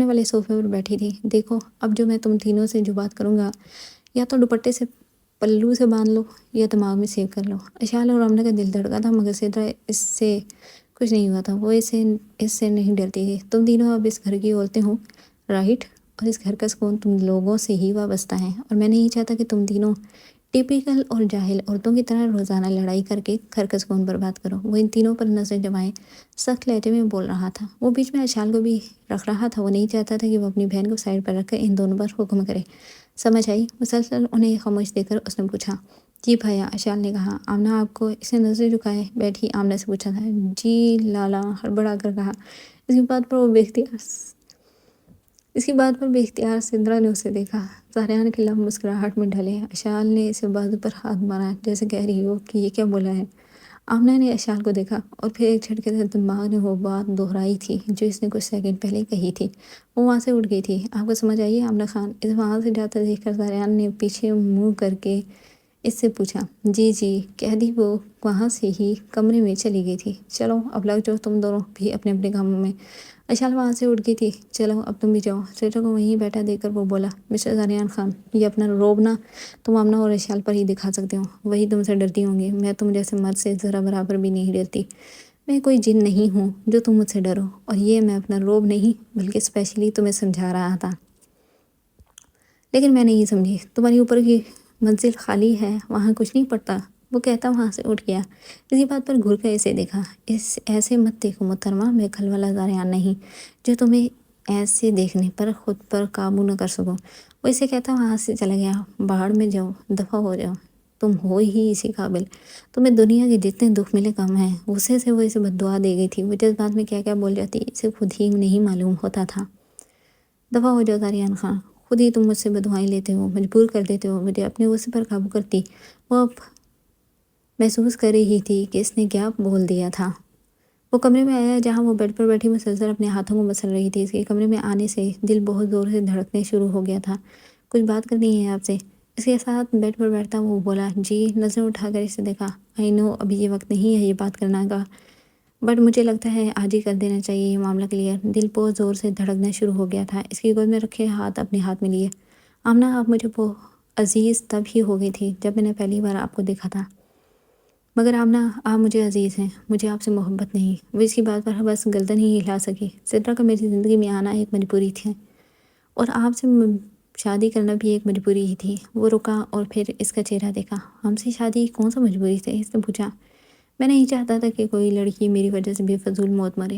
والے صوفے پر بیٹھی تھی۔ دیکھو، اب جو میں تم تینوں سے جو بات کروں گا، یا تو دوپٹے سے پلو سے باندھ لو یا دماغ میں سیو کر لو۔ اشال اور آمنہ کا دل دھڑکا تھا مگر سدرا اس سے کچھ نہیں ہوا تھا، وہ اس سے نہیں ڈرتی تھی۔ تم تینوں اب اس گھر کی عورتیں ہو، رائٹ؟ اور اس گھر کا سکون تم لوگوں سے ہی وابستہ ہے، اور میں نہیں چاہتا کہ تم تینوں ٹیپیکل اور جاہل عورتوں کی طرح روزانہ لڑائی کر کے گھر کا سکون برباد کرو۔ وہ ان تینوں پر نظر جمائے سخت لہجے میں بول رہا تھا۔ وہ بیچ میں اشال کو بھی رکھ رہا تھا، وہ نہیں چاہتا تھا کہ وہ اپنی بہن کو سائڈ پر رکھ کر ان دونوں پر حکم کرے۔ سمجھ آئی؟ مسلسل انہیں خاموش دیکھ کر اس نے پوچھا۔ جی بھیا، اشال نے کہا۔ آمنہ آپ کو؟ اس نے نظر جھکائے بیٹھی آمنہ سے پوچھا تھا۔ جی لالا، ہڑبڑا کر کہا۔ اس کی بات پر بے اختیار سدرا نے اسے دیکھا۔ زاریان کے لب مسکراہٹ میں ڈھلے۔ اشال نے اسے بازو پر ہاتھ مارا جیسے کہہ رہی ہو کہ یہ کیا بولا ہے۔ آمنہ نے اشال کو دیکھا اور پھر ایک جھٹکے سے دماغ نے وہ بات دہرائی تھی جو اس نے کچھ سیکنڈ پہلے کہی تھی۔ وہ وہاں سے اٹھ گئی تھی۔ آپ کو سمجھ آئی آمنہ خان؟ اسے وہاں سے جاتا دیکھ کر زاریان نے پیچھے منہ کر کے اس سے پوچھا۔ جی جی کہہ دی وہ وہاں سے ہی کمرے میں چلی گئی تھی۔ چلو اب لگ جاؤ تم دونوں بھی اپنے اپنے کاموں میں۔ اشال وہاں سے اٹھ گئی تھی۔ چلو اب تم بھی جاؤ۔ سدرا کو وہیں بیٹھا دیکھ کر وہ بولا، مسٹر زاریان خان، یہ اپنا روب نہ تم آمنہ اور اشال پر ہی دکھا سکتے ہو، وہی تم سے ڈرتی ہوں گی، میں تم جیسے مرد سے ذرا برابر بھی نہیں ڈرتی۔ میں کوئی جن نہیں ہوں جو تم مجھ سے ڈرو، اور یہ میں اپنا روب نہیں بلکہ اسپیشلی تمہیں سمجھا رہا تھا، لیکن میں نہیں سمجھی۔ تمہاری اوپر کی منزل خالی ہے، وہاں کچھ نہیں پڑتا، وہ کہتا وہاں سے اٹھ گیا۔ اسی بات پر گھر کر اسے دیکھا۔ ایسے مت دیکھو محترمہ، میں کل والا زاریان نہیں جو تمہیں ایسے دیکھنے پر خود پر قابو نہ کر سکو۔ وہ اسے کہتا وہاں سے چلا گیا۔ باہر میں جاؤ، دفع ہو جاؤ، تم ہو ہی اسی قابل، تمہیں دنیا کے جتنے دکھ ملے کم ہیں۔ غصے سے وہ اسے بد دعا دے گئی تھی، وہ جذبات میں کیا کیا بول جاتی اسے خود ہی نہیں معلوم ہوتا تھا۔ دفع ہو جاؤ زاریان خان، خود ہی تم مجھ سے بددعائیں لیتے ہو، مجبور کر دیتے ہو مجھے اپنے غصے پر قابو کرتی۔ وہ اب محسوس کر رہی تھی کہ اس نے کیا بول دیا تھا۔ وہ کمرے میں آیا جہاں وہ بیڈ پر بیٹھی مسلسل اپنے ہاتھوں کو مسل رہی تھی۔ اس کے کمرے میں آنے سے دل بہت زور سے دھڑکنے شروع ہو گیا تھا۔ کچھ بات کرنی ہے آپ سے؟ اس کے ساتھ بیڈ پر بیٹھتا وہ بولا۔ جی؟ نظریں اٹھا کر اسے دیکھا۔ آئی نو ابھی یہ وقت نہیں ہے یہ بات کرنا کا، بٹ مجھے لگتا ہے آج ہی کر دینا چاہیے یہ معاملہ کلیئر۔ دل بہت زور سے دھڑکنا شروع ہو گیا تھا۔ اس کی گود میں رکھے ہاتھ اپنے ہاتھ میں لیے۔ آمنہ، آپ مجھے عزیز تب ہی ہو گئی تھی جب میں نے پہلی بار آپ کو دیکھا تھا، مگر آمنہ آپ مجھے عزیز ہیں، مجھے آپ سے محبت نہیں۔ وہ اس کی بات پر بس گردن ہی ہلا سکی۔ سدرا کا میری زندگی میں آنا ایک مجبوری تھی اور آپ سے شادی کرنا بھی ایک مجبوری ہی تھی۔ وہ رکا اور پھر اس کا چہرہ دیکھا۔ ہم سے شادی کون سا مجبوری تھی؟ اس نے پوچھا۔ میں نہیں چاہتا تھا کہ کوئی لڑکی میری وجہ سے بے فضول موت مرے۔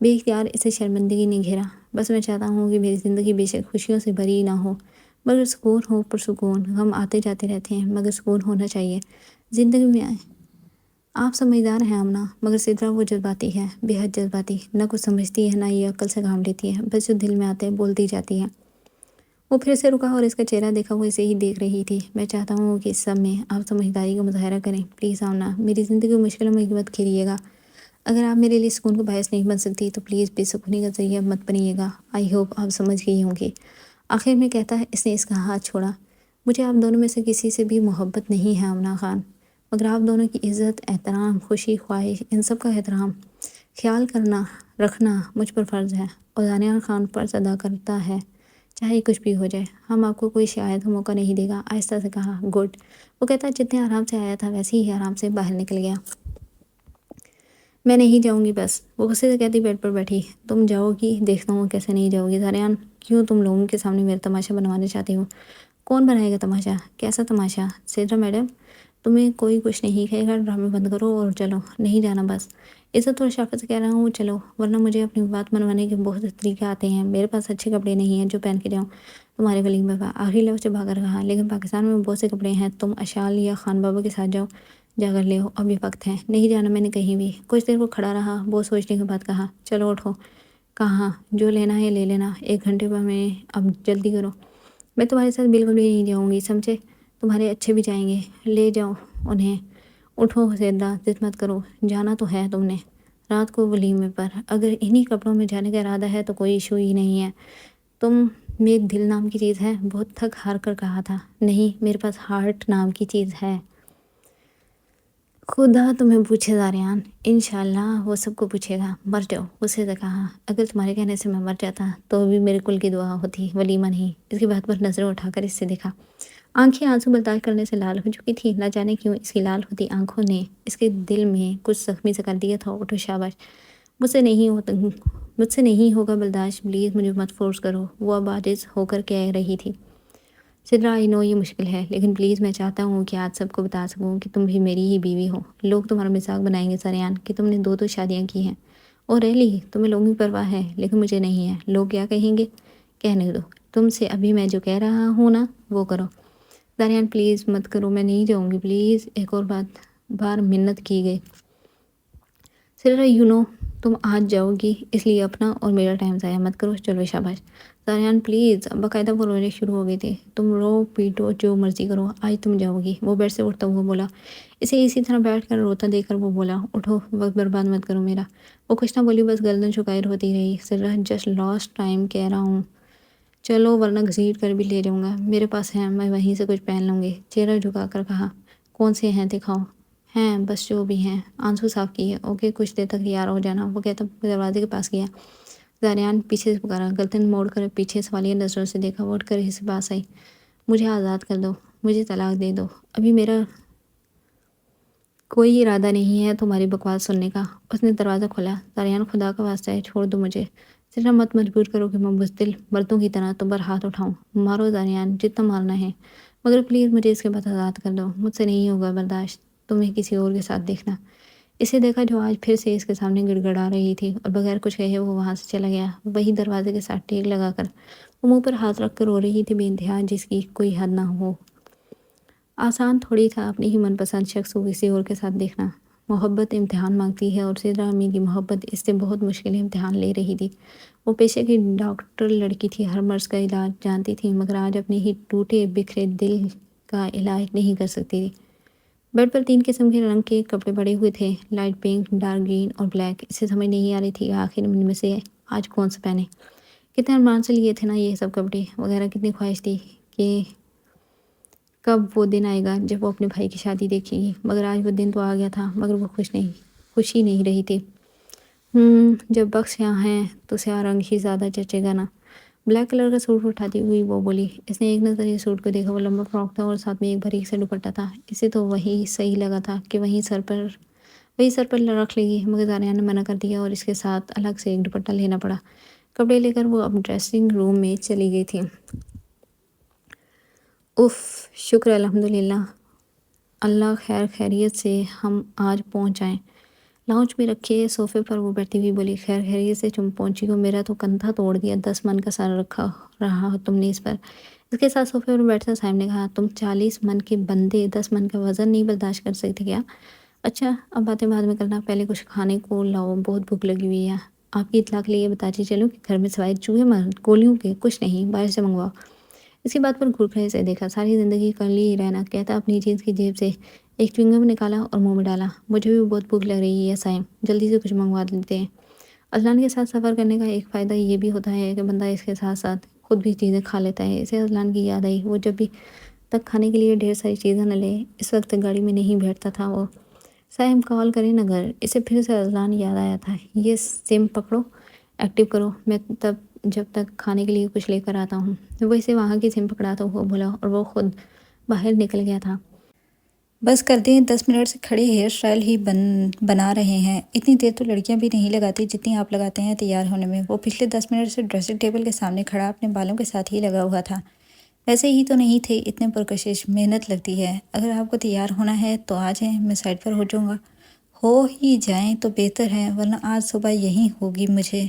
بے اختیار اسے شرمندگی نے گھیرا۔ بس میں چاہتا ہوں کہ میری زندگی بے شک خوشیوں سے بھری نہ ہو مگر سکون ہو، پرسکون۔ غم آتے جاتے رہتے ہیں مگر سکون ہونا چاہیے زندگی میں۔ آپ سمجھدار ہیں آمنہ، مگر سدرا وہ جذباتی ہے، بے حد جذباتی، نہ کچھ سمجھتی ہے نہ یہ عقل سے کام لیتی ہے، بس جو دل میں آتے بولتی جاتی ہے۔ وہ پھر سے رکا اور اس کا چہرہ دیکھا، وہ اسے ہی دیکھ رہی تھی۔ میں چاہتا ہوں کہ اس سب میں آپ سمجھداری کا مظاہرہ کریں، پلیز آمنہ، میری زندگی مشکلوں میں مت گھیریے گا۔ اگر آپ میرے لیے سکون کا باعث نہیں بن سکتی تو پلیز بے سکونی کا ذریعہ مت بنیے گا۔ آئی ہوپ آپ سمجھ گئی ہوں گی۔ آخر میں کہتا ہے، اس نے اس کا ہاتھ چھوڑا۔ مجھے آپ دونوں میں سے کسی سے بھی محبت نہیں ہے آمنہ خان، مگر آپ دونوں کی عزت، احترام، خوشی، خواہش، ان سب کا احترام خیال رکھنا مجھ پر فرض ہے، اور دانیال خان فرض ادا کرتا ہے، چاہے کچھ بھی ہو جائے۔ ہم آپ کو کوئی شکایت کا موقع نہیں دے گا، آہستہ سے کہا۔ گڈ۔ وہ کہتا جتنے آرام سے آیا تھا ویسے ہی آرام سے باہر نکل گیا۔ میں نہیں جاؤں گی بس، وہ غصے سے کہتی بیڈ پر بیٹھی۔ تم جاؤ گی؟ دیکھتا ہوں کیسے نہیں جاؤ گی۔ زاریان، کیوں تم لوگوں کے سامنے میرا تماشا بنوانا چاہتی ہو؟ کون بنائے گا تماشا؟ کیسا تماشا؟ سدرا میڈم، تمہیں کوئی کچھ نہیں کہے گا، ڈرامے بند کرو اور چلو۔ نہیں جانا بس، عزت اور شرافت سے کہہ رہا ہوں، چلو، ورنہ مجھے اپنی بات منوانے کے بہت طریقے آتے ہیں۔ میرے پاس اچھے کپڑے نہیں ہیں جو پہن کے جاؤں تمہارے ولیمے پر۔ آخری لفظ جب آ کر کہا، لیکن پاکستان میں بہت سے کپڑے ہیں، تم اشال یا خان بابا کے ساتھ جاؤ، جا کر لے آؤ، اب یہ وقت ہے۔ نہیں جانا میں نے کہیں بھی۔ کچھ دیر وہ کھڑا رہا، بہت سوچنے کے بعد کہا، چلو اٹھو۔ کہاں؟ جو لینا ہے لے لینا، 1 گھنٹے میں، اب جلدی کرو۔ میں تمہارے ساتھ بالکل بھی نہیں جاؤں گی، سمجھے؟ تمہارے اچھے بھی جائیں گے، لے جاؤ انہیں۔ اٹھو سدرا، ضد مت کرو، جانا تو ہے تم نے رات کو ولیمے پر۔ اگر انہی کپڑوں میں جانے کا ارادہ ہے تو کوئی ایشو ہی نہیں ہے۔ تم میں ایک دل نام کی چیز ہے، بہت تھک ہار کر کہا تھا۔ نہیں، میرے پاس ہارٹ نام کی چیز ہے۔ خدا تمہیں پوچھے زاریان، انشاءاللہ وہ سب کو پوچھے گا۔ مر جاؤ، غصے سے کہا۔ اگر تمہارے کہنے سے میں مر جاتا تو بھی میرے کل کی دعا ہوتی، ولیمہ نہیں۔ اس کی بات پر نظریں اٹھا کر اس سے دیکھا۔ آنکھیں آنسو برداشت کرنے سے لال ہو چکی تھی، نہ جانے کیوں اس کی لال ہوتی آنکھوں نے اس کے دل میں کچھ زخمی سے کر دیا تھا۔ اٹھو، شاباش، مجھ سے نہیں ہوگا برداشت، پلیز مجھے مت فورس کرو، وہ اب عاجز ہو کر کہہ رہی تھی۔ سدرا، آئی نو یہ مشکل ہے، لیکن پلیز میں چاہتا ہوں کہ آج سب کو بتا سکوں کہ تم بھی میری ہی بیوی ہو۔ لوگ تمہارا مذاق بنائیں گے زاریان کہ تم نے 2 شادیاں کی ہیں۔ اور ریلی، تمہیں لوگوں کی پرواہ ہے لیکن مجھے نہیں ہے۔ لوگ کیا کہیں گے؟ کہنے دو، تم سے ابھی میں جو کہہ رہا ہوں نا وہ کرو۔ زاریان، پلیز مت کرو، میں نہیں جاؤں گی، پلیز۔ ایک اور بار منت کی گئی۔ سدرا، تم آج جاؤ گی، اس لیے اپنا اور میرا ٹائم ضائع مت کرو، چلو شاباش۔ زاریان، پلیز۔ باقاعدہ وہ رونے شروع ہو گئی تھی۔ تم رو پیٹو جو مرضی کرو، آج تم جاؤ گی۔ وہ بیڈ سے اٹھتا ہوا بولا۔ اسے اسی طرح بیٹھ کر روتا دیکھ کر وہ بولا، اٹھو، وقت برباد مت کرو میرا۔ وہ کچھ نہ بولی، بس گردن جھکائے روتی رہی۔ سدرا، جسٹ لاسٹ ٹائم کہہ رہا ہوں، چلو ورنہ گھسیٹ کر بھی لے جاؤں گا، میرے پاس ہیں، میں وہیں سے کچھ پہن لوں گی۔ چہرہ جھکا کر کہا، کون سے ہیں دکھاؤ۔ ہیں بس جو بھی ہیں۔ آنسو صاف کیے۔ اوکے، کچھ دیر تک تیار ہو جانا، وہ کہتا دروازے کے پاس گیا۔ زاریان پیچھے سے پکارا۔ گردن موڑ کر پیچھے سوالیہ نظروں سے دیکھا، وہ اٹھ کر اس کے پاس آئی۔ مجھے آزاد کر دو، مجھے طلاق دے دو، ابھی میرا کوئی ارادہ نہیں ہے تمہاری بکواس سننے کا۔ اس نے دروازہ کھولا۔ زاریان، خدا کا واسطہ ہے چھوڑ دو مجھے۔ سدرا، مت مجبور کرو کہ میں بزدل مردوں کی طرح تم پر ہاتھ اٹھاؤں۔ مارو زاریان، جتنا مارنا ہے، مگر پلیز مجھے اس کے بعد آزاد کر دو، مجھ سے نہیں ہوگا برداشت تمہیں کسی اور کے ساتھ دیکھنا۔ اسے دیکھا جو آج پھر سے اس کے سامنے گڑ گڑا رہی تھی، اور بغیر کچھ کہے وہ وہاں سے چلا گیا، وہی دروازے کے ساتھ ٹیک لگا کر۔ وہ منہ پر ہاتھ رکھ کر رو رہی تھی بے انتہا، جس کی کوئی حد نہ ہو۔ آسان تھوڑی تھا اپنی ہی من پسند شخص کو کسی اور کے ساتھ دیکھنا۔ محبت امتحان مانگتی ہے، اور سدرا امی کی محبت اس سے بہت مشکل امتحان لے رہی تھی۔ وہ پیشے کی ڈاکٹر لڑکی تھی، ہر مرض کا علاج جانتی تھی، مگر آج اپنے ہی ٹوٹے بکھرے دل کا علاج نہیں کر سکتی تھی۔ بیڈ پر 3 قسم کے رنگ کے کپڑے پڑے ہوئے تھے، لائٹ پنک، ڈارک گرین اور بلیک۔ اسے سمجھ نہیں آ رہی تھی آخر ان میں سے آج کون سا پہنے۔ کتنے ارمان سے لیے تھے نا یہ سب کپڑے وغیرہ، کتنی خواہش تھی کہ کب وہ دن آئے گا جب وہ اپنے بھائی کی شادی دیکھے گی، مگر آج وہ دن تو آ گیا تھا، مگر وہ خوشی نہیں رہی تھی۔ جب بخش یہاں ہیں تو سیاہ رنگ ہی زیادہ جچے گا نا۔ بلیک کلر کا سوٹ اٹھاتی ہوئی وہ بولی۔ اس نے ایک نظر یہ سوٹ کو دیکھا، وہ لمبا فراک تھا اور ساتھ میں ایک باریک سے دوپٹہ تھا۔ اسے تو وہی صحیح لگا تھا کہ وہی سر پر رکھ لے گی، مگر زاریان نے منع کر دیا اور اس کے ساتھ الگ سے ایک دوپٹہ لینا پڑا۔ کپڑے لے کر وہ اب ڈریسنگ روم میں چلی گئی تھی۔ اف، شکر الحمدللہ، اللہ خیر خیریت سے ہم آج پہنچ آئیں۔ لاؤنج میں رکھے صوفے پر وہ بیٹھتی ہوئی بولی، خیر خیریت سے تم پہنچی ہو، میرا تو کندھا توڑ دیا، 10 من کا سر رکھا رہا تم نے اس پر۔ اس کے ساتھ صوفے پر بیٹھتا صاحب نے کہا، تم 40 من کے بندے 10 من کا وزن نہیں برداشت کر سکتے کیا؟ اچھا اب باتیں بعد میں کرنا، پہلے کچھ کھانے کو لاؤ، بہت بھوک لگی ہوئی ہے۔ آپ کی اطلاع کے لیے بتاتی چلوں کہ گھر میں سوائے چوہے مار گولیوں کے کچھ نہیں، باہر سے منگواؤ۔ اس کی بات پر گھورکھرے سے دیکھا، ساری زندگی کر لی رہنا، کہتا اپنی جینس کی جیب سے ایک چوئنگم نکالا اور منہ میں ڈالا۔ مجھے بھی بہت بھوک لگ رہی ہے سائم، جلدی سے کچھ منگوا لیتے ہیں۔ اذلان کے ساتھ سفر کرنے کا ایک فائدہ یہ بھی ہوتا ہے کہ بندہ اس کے ساتھ ساتھ خود بھی چیزیں کھا لیتا ہے۔ اسے اذلان کی یاد آئی، وہ جب بھی تک کھانے کے لیے ڈھیر ساری چیزیں نہ لے، اس وقت گاڑی میں نہیں بیٹھتا تھا وہ۔ سائم کال کرے نہ گھر، اسے پھر سے اذلان یاد آیا تھا۔ یہ سم پکڑو، ایکٹیو کرو، میں تب جب تک کھانے کے لیے کچھ لے کر آتا ہوں۔ وہ اسے وہاں کی سم پکڑاتا ہوا بولا اور وہ خود باہر نکل گیا تھا۔ بس کر دیں، 10 منٹ سے کھڑے ہیئر اسٹائل ہی بنا رہے ہیں۔ اتنی دیر تو لڑکیاں بھی نہیں لگاتی جتنی آپ لگاتے ہیں تیار ہونے میں۔ وہ پچھلے 10 منٹ سے ڈریسنگ ٹیبل کے سامنے کھڑا اپنے بالوں کے ساتھ ہی لگا ہوا تھا۔ ویسے ہی تو نہیں تھے اتنے پرکشش، محنت لگتی ہے۔ اگر آپ کو تیار ہونا ہے تو آ جائیں، میں سائڈ پر ہو جاؤں گا۔ ہو ہی جائیں تو بہتر ہے، ورنہ آج صبح یہیں ہوگی مجھے۔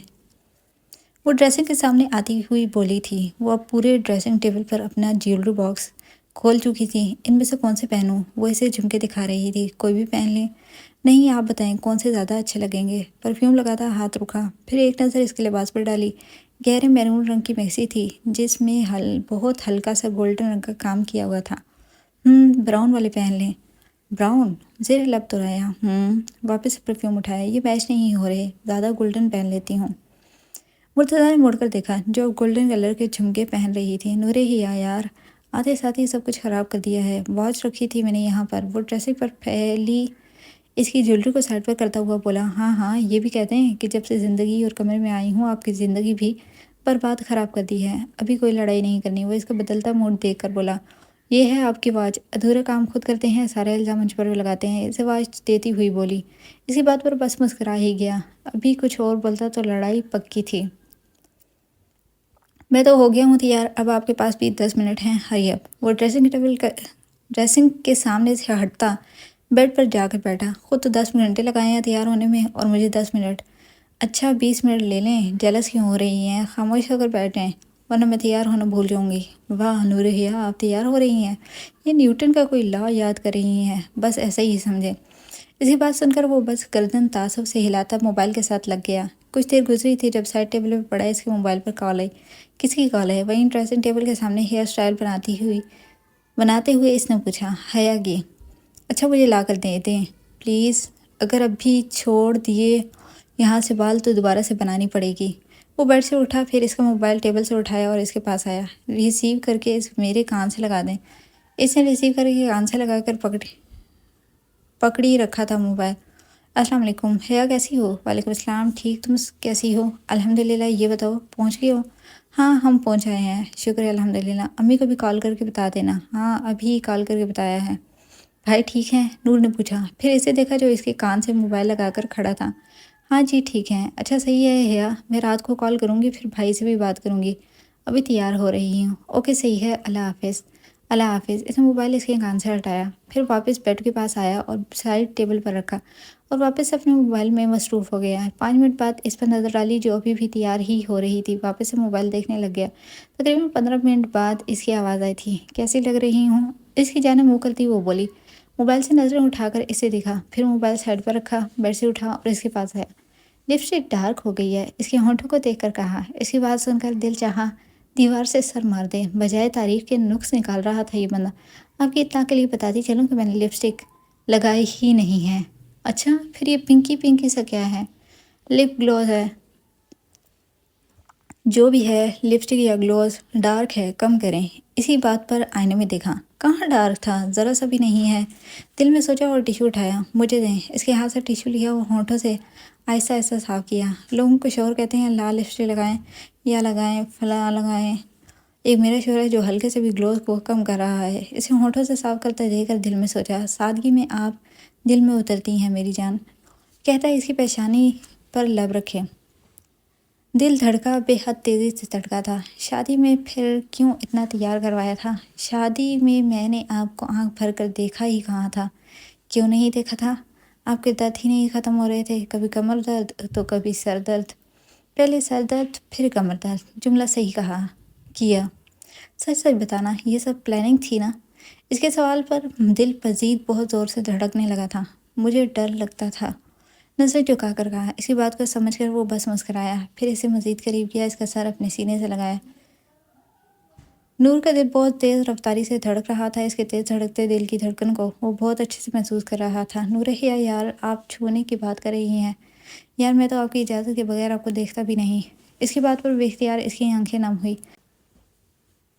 وہ ڈریسنگ کے سامنے آتی ہوئی بولی تھی۔ وہ اب پورے ڈریسنگ ٹیبل پر اپنا جیولری باکس کھول چکی تھی۔ ان میں سے کون سے پہنوں؟ وہ اسے جھمکے دکھا رہی تھی۔ کوئی بھی پہن لیں؟ نہیں، آپ بتائیں کون سے زیادہ اچھے لگیں گے؟ پرفیوم لگاتا ہاتھ رکا، پھر ایک نظر اس کے لباس پر ڈالی۔ گہرے میرون رنگ کی میکسی تھی جس میں بہت ہلکا سا گولڈن رنگ کا کام کیا ہوا تھا۔ براؤن والے پہن لیں۔ براؤن؟ زیر لب تو رایا۔ واپس پرفیوم اٹھایا۔ یہ میچ نہیں ہو رہے، زیادہ گولڈن پہن لیتی ہوں۔ مرتضیٰ نے مڑ کر دیکھا جو گولڈن کلر کے جھمکے پہن رہی تھی۔ نورے ہی یار، آتے ساتھ ہی سب کچھ خراب کر دیا ہے۔ واچ رکھی تھی میں نے یہاں پر۔ وہ ڈریسنگ پر پھیلی اس کی جیولری کو سائڈ پر کرتا ہوا بولا، ہاں یہ بھی کہتے ہیں کہ جب سے زندگی اور کمرے میں آئی ہوں آپ کی زندگی بھی برباد خراب کر دی ہے۔ ابھی کوئی لڑائی نہیں کرنی۔ وہ اس کا بدلتا موڈ دیکھ کر بولا، یہ ہے آپ کی واچ، ادھورے کام خود کرتے ہیں، سارے الزام مجھ پر لگاتے ہیں۔ اسے واچ دیتی ہوئی بولی۔ اس کی بات پر بس مسکرا ہی گیا۔ ابھی کچھ اور بولتا تو لڑائی پکی تھی۔ میں تو ہو گیا ہوں تیار، اب آپ کے پاس بھی 10 منٹ ہیں، ہری اپ۔ وہ ڈریسنگ کے سامنے سے ہٹتا بیڈ پر جا کر بیٹھا۔ خود تو 10 گھنٹے لگائے ہیں تیار ہونے میں اور مجھے 10 منٹ۔ اچھا 20 منٹ لے لیں، جیلس کیوں ہو رہی ہیں؟ خاموش ہو کر بیٹھیں ورنہ میں تیار ہونا بھول جاؤں گی۔ واہ نورہیا، آپ تیار ہو رہی ہیں؟ یہ نیوٹن کا کوئی لا یاد کر رہی ہیں، بس ایسا ہی سمجھیں۔ اسی بات سن کر وہ بس گردن تعصب سے ہلاتا موبائل کے ساتھ لگ گیا۔ کچھ دیر گزری تھی جب سائڈ ٹیبل پہ پڑا اس کے موبائل پر کال آئی۔ کس کی کال ہے؟ وہیں ڈریسنگ ٹیبل کے سامنے ہیئر اسٹائل بناتے ہوئے اس نے پوچھا۔ حیا کی۔ اچھا مجھے لا کر دے دیں پلیز، اگر اب بھی چھوڑ دیے یہاں سے بال تو دوبارہ سے بنانی پڑے گی۔ وہ بیڈ سے اٹھا، پھر اس کا موبائل ٹیبل سے اٹھایا اور اس کے پاس آیا۔ ریسیو کر کے میرے کان سے لگا دیں۔ اس نے ریسیو کر کے کان سے لگا کر پکڑی رکھا تھا موبائل۔ السلام علیکم، حیا کیسی ہو؟ وعلیکم السلام، ٹھیک، تم کیسی ہو؟ الحمدللہ، یہ بتاؤ پہنچ گئے ہو؟ ہاں ہم پہنچ آئے ہیں، شکر ہے الحمدللہ۔ امی کو بھی کال کر کے بتا دینا۔ ہاں ابھی کال کر کے بتایا ہے۔ بھائی ٹھیک ہیں؟ نور نے پوچھا، پھر اسے دیکھا جو اس کے کان سے موبائل لگا کر کھڑا تھا۔ ہاں جی ٹھیک ہیں۔ اچھا صحیح ہے حیا، میں رات کو کال کروں گی، پھر بھائی سے بھی بات کروں گی، ابھی تیار ہو رہی ہوں۔ اوکے صحیح ہے، اللہ حافظ۔ اللہ حافظ۔ اس نے موبائل اس کے کان سے ہٹایا، پھر واپس بیڈ کے پاس آیا اور سائڈ ٹیبل پر رکھا اور واپس اپنے موبائل میں مصروف ہو گیا۔ 5 منٹ بعد اس پر نظر ڈالی جو ابھی بھی تیار ہی ہو رہی تھی، واپس سے موبائل دیکھنے لگ گیا۔ تقریباً 15 منٹ بعد اس کی آواز آئی تھی، کیسی لگ رہی ہوں؟ اس کی جانب منہ کرتی وہ بولی۔ موبائل سے نظریں اٹھا کر اسے دیکھا، پھر موبائل سائڈ پر رکھا، بیڈ سے اٹھا اور اس کے پاس آیا۔ لپسٹک ڈارک ہو گئی ہے، اس کے ہونٹوں کو دیکھ کر کہا۔ اس کی بات سن کر دل چاہا دیوار سے سر مار دے، بجائے تعریف کے نقص نکال رہا تھا یہ بندہ۔ آپ کی اطلاع کے لیے بتاتی چلوں کہ میں نے لپسٹک لگائی ہی نہیں ہے۔ اچھا پھر یہ پنکی پنکی سا کیا ہے؟ لپ گلوز ہے۔ جو بھی ہے، لپسٹک یا گلوز ڈارک ہے، کم کریں۔ اسی بات پر آئینے میں دیکھا، کہاں ڈارک تھا، ذرا سا بھی نہیں ہے۔ دل میں سوچا اور ٹیشو اٹھایا، مجھے دیں۔ اس کے ہاتھ سے ٹیشو لیا اور ہونٹوں سے آہستہ آہستہ صاف کیا۔ لوگوں کو شوہر کہتے ہیں لال لپسٹک لگائیں یا لگائیں فلاں لگائیں، ایک میرا شوہر ہے جو ہلکے سے بھی گلوز کو کم کر رہا ہے۔ اسے ہونٹوں سے صاف کرتا دیکھ کر دل میں سوچا، سادگی میں آپ دل میں اترتی ہیں میری جان۔ کہتا ہے اس کی پیشانی پر لب رکھے۔ دل دھڑکا، بے حد تیزی سے دھڑکا تھا۔ شادی میں پھر کیوں اتنا تیار کروایا تھا؟ شادی میں نے آپ کو آنکھ بھر کر دیکھا ہی کہاں تھا؟ کیوں نہیں دیکھا تھا؟ آپ کے درد ہی نہیں ختم ہو رہے تھے، کبھی کمر درد تو کبھی سر درد، پہلے سر درد پھر کمر درد۔ جملہ صحیح کیا۔ سچ سچ بتانا، یہ سب پلاننگ تھی نا؟ اس کے سوال پر دل مزید بہت زور سے دھڑکنے لگا تھا۔ مجھے ڈر لگتا تھا۔ نظر جھکا کر کہا۔ اس کی بات کو سمجھ کر وہ بس مسکرایا، پھر اسے مزید قریب کیا، اس کا سر اپنے سینے سے لگایا۔ نور کا دل بہت تیز رفتاری سے دھڑک رہا تھا، اس کے تیز دھڑکتے دل کی دھڑکن کو وہ بہت اچھے سے محسوس کر رہا تھا۔ نورہیا یار، آپ چھونے کی بات کر رہی ہیں؟ یار میں تو آپ کی اجازت کے بغیر آپ کو دیکھتا بھی نہیں۔ اس کی بات پر بے اختیار اس کی آنکھیں نم ہوئی۔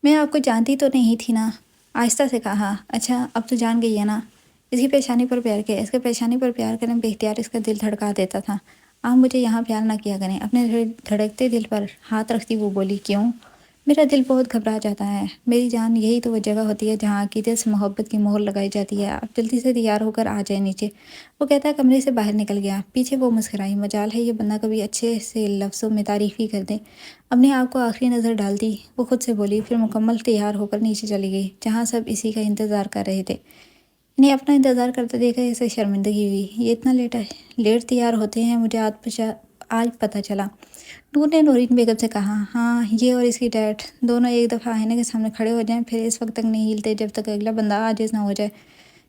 میں آپ کو جانتی تو نہیں تھی نا، آہستہ سے کہا۔ اچھا اب تو جان گئی ہے نا؟ اس کی پیشانی پر پیار کیا۔ اس کے پیشانی پر پیار کرنے بے اختیار اس کا دل دھڑکا دیتا تھا۔ آپ مجھے یہاں پیار نہ کیا کریں۔ اپنے دھڑکتے دل پر ہاتھ رکھتی وہ بولی۔ کیوں؟ میرا دل بہت گھبرا جاتا ہے میری جان، یہی تو وہ جگہ ہوتی ہے جہاں عقیدت سے محبت کی مہر لگائی جاتی ہے۔ اب جلدی سے تیار ہو کر آ جائے نیچے، وہ کہتا کمرے سے باہر نکل گیا۔ پیچھے وہ مسکرائی۔ مجال ہے یہ بندہ کبھی اچھے سے لفظوں میں تعریف ہی کر دے۔ اپنے آپ کو آخری نظر ڈالتی وہ خود سے بولی، پھر مکمل تیار ہو کر نیچے چلی گئی جہاں سب اسی کا انتظار کر رہے تھے۔ انہیں اپنا انتظار کرتے دیکھا اسے شرمندگی ہوئی۔ یہ اتنا لیٹ تیار ہوتے ہیں، مجھے آج پتہ چلا۔ نور نے نورین بیگم سے کہا۔ ہاں، یہ اور اس کی ڈیٹ دونوں ایک دفعہ آئینے کے سامنے کھڑے ہو جائیں، پھر اس وقت تک نہیں ہلتے جب تک اگلا بندہ عاجز نہ ہو جائے۔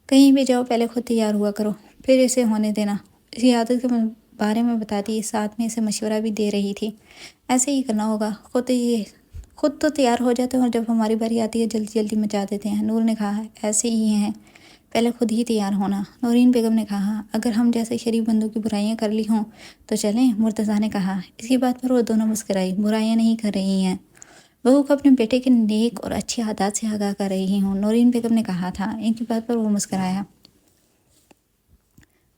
کہیں بھی جاؤ پہلے خود تیار ہوا کرو، پھر اسے ہونے دینا۔ اس کی عادت کے بارے میں بتاتی، ساتھ میں اسے مشورہ بھی دے رہی تھی۔ ایسے ہی کرنا ہوگا، خود تو تیار ہو جاتے ہیں اور جب ہماری باری آتی ہے جلدی جلدی مچا دیتے ہیں۔ نور نے کہا۔ ایسے ہی ہیں، پہلے خود ہی تیار ہونا۔ نورین بیگم نے کہا۔ اگر ہم جیسے شریف بندوں کی برائیاں کر لی ہوں تو چلیں، مرتضیٰ نے کہا۔ اس کی بات پر وہ دونوں مسکرائی۔ برائیاں نہیں کر رہی ہیں، بہو کو اپنے بیٹے کے نیک اور اچھی عادات سے آگاہ کر رہی ہوں، نورین بیگم نے کہا تھا۔ ان کی بات پر وہ مسکرایا۔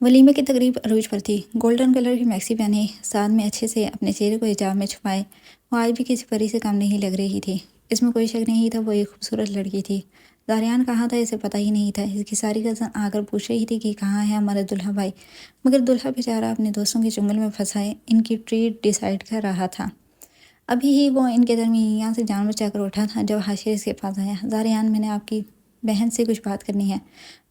ولیمے کی تقریب عروج پر تھی۔ گولڈن کلر کی میکسی پہنے، ساتھ میں اچھے سے اپنے چہرے کو حجاب میں چھپائے، وہ آج بھی کسی پری سے کم نہیں لگ رہی تھی۔ اس میں کوئی شک نہیں تھا وہ ایک خوبصورت لڑکی تھی۔ زاریان کہاں تھا اسے پتہ ہی نہیں تھا۔ اس کی ساری کزن آ کر پوچھ رہی تھی کہ کہاں ہے ہمارا دلہا بھائی، مگر دلہا بیچارہ اپنے دوستوں کے چنگل میں پھنسا ہے، ان کی ٹریٹ ڈیسائیڈ کر رہا تھا۔ ابھی ہی وہ ان کے درمیان سے جان بچا کر اٹھا تھا جب حاشر اس کے پاس آیا۔ زاریان، میں نے آپ کی بہن سے کچھ بات کرنی ہے۔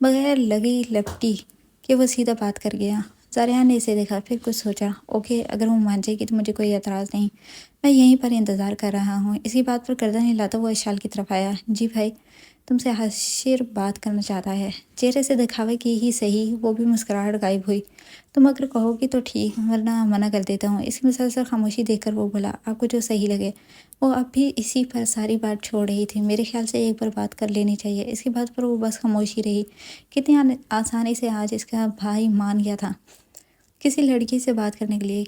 بغیر لگی لپٹی کہ وہ سیدھا بات کر گیا۔ زاریان نے اسے دیکھا، پھر کچھ سوچا۔ اوکے، اگر وہ مان جائے گی تو مجھے کوئی اعتراض نہیں، میں یہیں پر انتظار کر رہا ہوں۔ اسی بات پر گردن ہلاتا وہ اشال کی طرف آیا۔ جی بھائی، تم سے حاشر بات کرنا چاہتا ہے۔ چہرے سے دکھاوے کی ہی صحیح، وہ بھی مسکراہٹ غائب ہوئی۔ تم اگر کہو گی تو ٹھیک، ورنہ منع کر دیتا ہوں۔ اس کی مسلسل خاموشی دیکھ کر وہ بولا، آپ کو جو صحیح لگے۔ وہ اب بھی اسی پر ساری بات چھوڑ رہی تھی۔ میرے خیال سے ایک بار بات کر لینی چاہیے۔ اس کی بات پر وہ بس خاموشی رہی۔ کتنی آسانی سے آج اس کا بھائی مان گیا تھا کسی لڑکی سے بات کرنے کے لیے،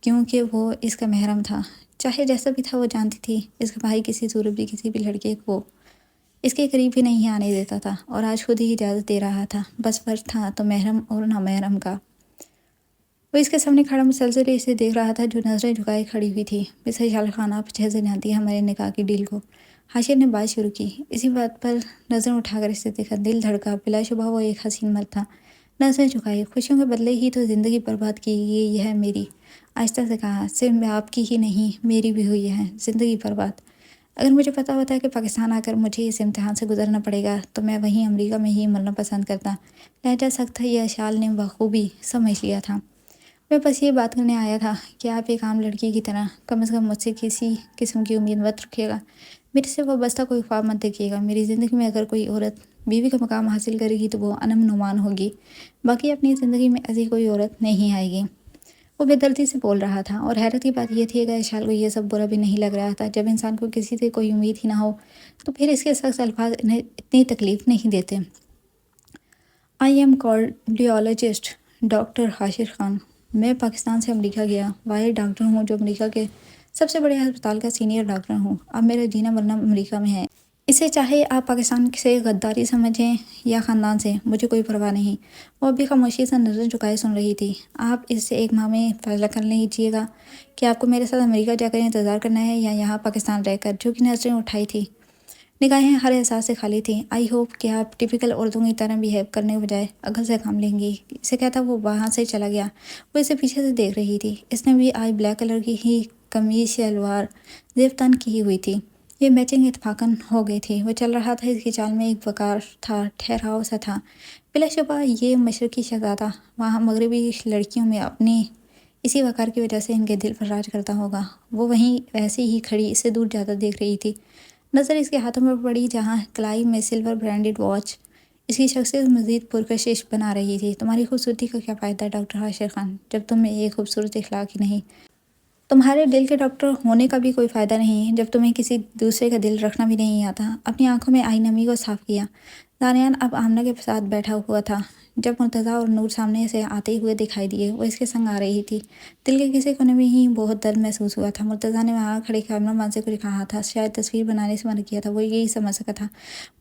کیونکہ وہ اس کا محرم تھا۔ چاہے جیسا بھی تھا وہ جانتی تھی اس کا بھائی کسی صورت بھی کسی بھی لڑکے کو اس کے قریب بھی نہیں آنے دیتا تھا، اور آج خود ہی اجازت دے رہا تھا۔ بس فرض تھا تو محرم اور نامحرم کا۔ وہ اس کے سامنے کھڑا مسلسل اسے دیکھ رہا تھا جو نظریں جھکائے کھڑی ہوئی تھی۔ مس اشال خان، آپ اچھے سے جانتی ہیں ہمارے نکاح کی ڈیل کو، حاشر نے بات شروع کی۔ اسی بات پر نظر اٹھا کر اسے دیکھا، دل دھڑکا۔ بلا شبہ وہ ایک حسین مرد تھا۔ نظریں جھکائی۔ خوشیوں کے بدلے ہی تو زندگی برباد کی گئی ہے میری، آہستہ سے کہا۔ صرف آپ کی ہی نہیں، میری بھی ہوئی ہے زندگی برباد۔ اگر مجھے پتا ہوتا کہ پاکستان آ کر مجھے اس امتحان سے گزرنا پڑے گا تو میں وہیں امریکہ میں ہی مرنا پسند کرتا۔ لہجہ سخت تھا، یہ اشال نے بخوبی سمجھ لیا تھا۔ میں بس یہ بات کرنے آیا تھا کہ آپ ایک عام لڑکی کی طرح کم از کم مجھ سے کسی قسم کی امید مت رکھیے گا، میرے سے وابستہ کوئی خواب مت دیکھیے گا۔ میری زندگی میں اگر کوئی عورت بیوی کا مقام حاصل کرے گی تو وہ انم نعمان ہوگی، باقی اپنی زندگی میں ایسی کوئی عورت نہیں آئے گی۔ وہ بے دردی سے بول رہا تھا، اور حیرت کی بات یہ تھی کہ اشال کو یہ سب برا بھی نہیں لگ رہا تھا۔ جب انسان کو کسی سے کوئی امید ہی نہ ہو تو پھر اس کے سخت الفاظ انہیں اتنی تکلیف نہیں دیتے۔ I am cardiologist doctor Hashir Khan, میں پاکستان سے امریکہ گیا واحد ڈاکٹر ہوں جو امریکہ کے سب سے بڑے ہسپتال کا سینئر ڈاکٹر ہوں۔ اب میرا جینا مرنا امریکہ میں ہے، اسے چاہے آپ پاکستان سے غداری سمجھیں یا خاندان سے، مجھے کوئی پرواہ نہیں۔ وہ ابھی خاموشی سے نظر جھکائے سن رہی تھی۔ آپ اس سے ایک ماہ میں فیصلہ کر لیجیے گا کہ آپ کو میرے ساتھ امریکہ جا کر انتظار کرنا ہے یا یہاں پاکستان رہ کر۔ جو کہ نظریں اٹھائی تھی، نگاہیں ہر احساس سے خالی تھیں۔ آئی ہوپ کہ آپ ٹپیکل عورتوں کی طرح بیہیو کرنے کے بجائے عقل سے کام لیں گی، اسے کہتا وہ وہاں سے چلا گیا۔ وہ اسے پیچھے سے دیکھ رہی تھی۔ اس نے بھی آج بلیک کلر کی ہی قمیض شلوار زیب تن کی ہوئی تھی، یہ میچنگ اتفاقاً ہو گئی تھی۔ وہ چل رہا تھا، اس کی چال میں ایک وقار تھا، ٹھہراؤ سا تھا۔ بلا شبہ یہ مشرقی شہزادہ وہاں مغربی لڑکیوں میں اپنی اسی وقار کی وجہ سے ان کے دل پر راج کرتا ہوگا۔ وہ وہیں ویسے ہی کھڑی اس سے دور جاتا دیکھ رہی تھی۔ نظر اس کے ہاتھوں پر پڑی جہاں کلائی میں سلور برانڈڈ واچ اس کی شخصیت مزید پرکشش بنا رہی تھی۔ تمہاری خوبصورتی کا کیا فائدہ ڈاکٹر حاشر خان، جب تم میں ایک خوبصورت اخلاق ہی نہیں؟ تمہارے دل کے ڈاکٹر ہونے کا بھی کوئی فائدہ نہیں جب تمہیں کسی دوسرے کا دل رکھنا بھی نہیں آتا۔ اپنی آنکھوں میں آئی نمی کو صاف کیا۔ دانیال اب آمنہ کے ساتھ بیٹھا ہوا تھا۔ جب مرتضیٰ اور نور سامنے سے آتے ہوئے دکھائی دیے، وہ اس کے سنگ آ رہی تھی۔ دل کے کسی کونے میں ہی بہت درد محسوس ہوا تھا۔ مرتضیٰ نے وہاں کھڑے کیمرہ مین سے کچھ کہا تھا، شاید تصویر بنانے سے منع کیا تھا، وہ یہی سمجھ سکا تھا۔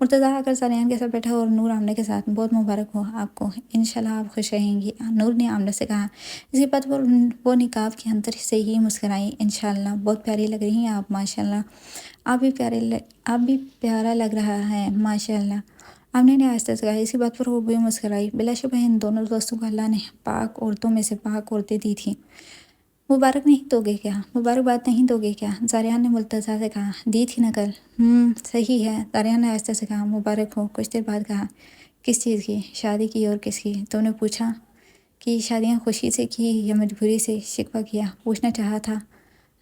مرتضیٰ آ کر زاریان کے ساتھ بیٹھا اور نور آمنہ کے ساتھ۔ بہت مبارک ہو آپ کو، انشاءاللہ آپ خوش رہیں گی، نور نے آمنہ سے کہا۔ اسی بات پر وہ نقاب کے اندر سے ہی مسکرائی۔ انشاءاللہ بہت پیاری لگ رہی ہیں آپ، ماشاءاللہ آپ بھی پیارا لگ رہا ہے، ماشاءاللہ آمنہ نے آہستہ سے کہا۔ اسی بات پر وہ بھی مسکرائی۔ بلا شبہ ان دونوں دوستوں کو اللہ نے پاک عورتوں میں سے پاک عورتیں دی تھیں۔ مبارک نہیں دو گے کیا؟ مبارکباد نہیں دو گے کیا؟ زاریان نے مرتضیٰ سے کہا۔ دی تھی نا کل۔ صحیح ہے، زاریان نے آہستہ سے کہا۔ مبارک ہو۔ کچھ دیر بعد کہا، کس چیز کی؟ شادی کی اور کس کی؟ تم نے پوچھا کہ شادیاں خوشی سے کی یا مجبوری سے؟ شکوہ کیا؟ پوچھنا چاہا تھا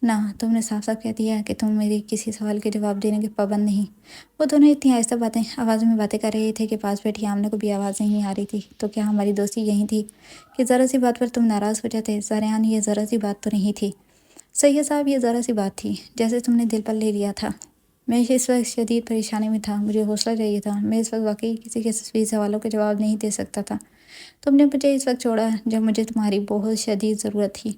نہ، تم نے صاف صاف کہہ دیا کہ تم میری کسی سوال کے جواب دینے کے پابند نہیں۔ وہ دونوں اتنی آہستہ آوازوں میں باتیں کر رہے تھے کہ پاس بیٹھی آمنہ کو بھی آواز نہیں آ رہی تھی۔ تو کیا ہماری دوستی یہی تھی کہ ذرا سی بات پر تم ناراض ہو جاتے؟ زاریان، یہ ذرا سی بات تو نہیں تھی سید صاحب، یہ ذرا سی بات تھی جیسے تم نے دل پر لے لیا تھا۔ میں اس وقت شدید پریشانی میں تھا، مجھے حوصلہ چاہیے تھا۔ میں اس وقت واقعی کسی کے تصویری سوالوں کے جواب نہیں دے سکتا تھا۔ تم نے مجھے اس وقت چھوڑا جب مجھے تمہاری بہت شدید ضرورت تھی۔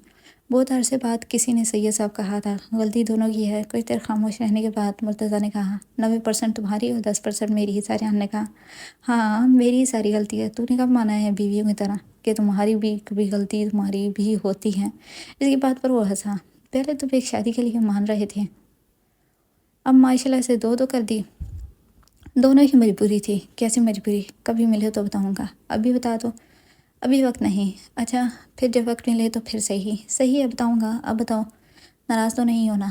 بہت عرصے بعد کسی نے سید صاحب کہا تھا، غلطی دونوں کی ہے۔ کچھ دیر خاموش رہنے کے بعد مرتضیٰ نے کہا، 90% تمہاری اور 10% میری۔ زاریان نے کہا، ہاں میری ہی ساری غلطی ہے۔ تو نے کب مانا ہے بیویوں کی طرح کہ تمہاری بھی کبھی غلطی تمہاری بھی ہوتی ہے؟ اس کی بات پر وہ ہنسا۔ پہلے تم ایک شادی کے لیے مان رہے تھے، اب ماشاءاللہ سے دو کر دی۔ دونوں کی مجبوری تھی۔ کیسی مجبوری؟ کبھی ملے تو بتاؤں گا، ابھی بتا دو۔ ابھی وقت نہیں۔ اچھا پھر جب وقت ملے تو پھر صحیح ہے، بتاؤں گا، اب بتاؤ۔ ناراض تو نہیں ہونا؟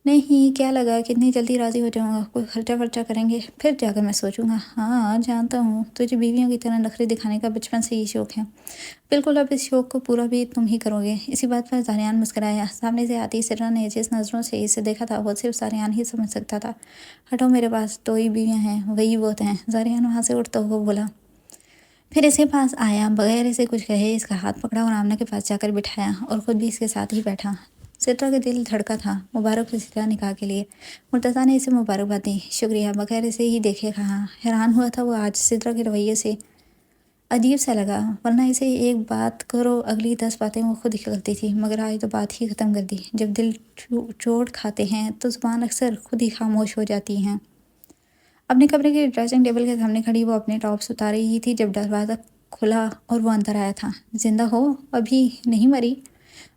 نہیں کیا لگا کتنی جلدی راضی ہو جاؤں گا؟ کوئی خرچہ ورچہ کریں گے پھر جا کر میں سوچوں گا۔ ہاں جانتا ہوں، تجھے بیویوں کی طرح نخرے دکھانے کا بچپن سے ہی شوق ہے۔ بالکل، اب اس شوق کو پورا بھی تم ہی کرو گے۔ اسی بات پر زاریان مسکرایا۔ سامنے سے آتی سدرا نے جس نظروں سے اسے دیکھا تھا وہ صرف زاریان ہی سمجھ سکتا تھا۔ ہٹو، میرے پاس 2 ہی بیویاں ہیں، وہی بہت ہیں۔ زاریان وہاں سے اٹھتا ہوا بولا، پھر اس کے پاس آیا، بغیر اسے کچھ کہے اس کا ہاتھ پکڑا اور آمنہ کے پاس جا کر بٹھایا اور خود بھی اس کے ساتھ ہی بیٹھا۔ سدرا کا دل دھڑکا تھا۔ مبارک ہو سدرا نکاح کے لیے۔ مرتضیٰ نے اسے مبارکباد دی۔ شکریہ، بغیر اسے ہی دیکھے کہا۔ حیران ہوا تھا وہ آج سدرا کے رویے سے، عجیب سا لگا، ورنہ اسے ایک بات کرو اگلی 10 باتیں وہ خود ہی کرتی تھی، مگر آج تو بات ہی ختم کر دی۔ جب دل چوٹ کھاتے ہیں تو زبان اکثر خود ہی خاموش ہو جاتی ہیں۔ اپنے کمرے کے ڈریسنگ ٹیبل کے سامنے کھڑی وہ اپنے ٹاپس اتار رہی تھی جب دروازہ کھلا اور وہ اندر آیا تھا۔ زندہ ہو؟ ابھی نہیں مری؟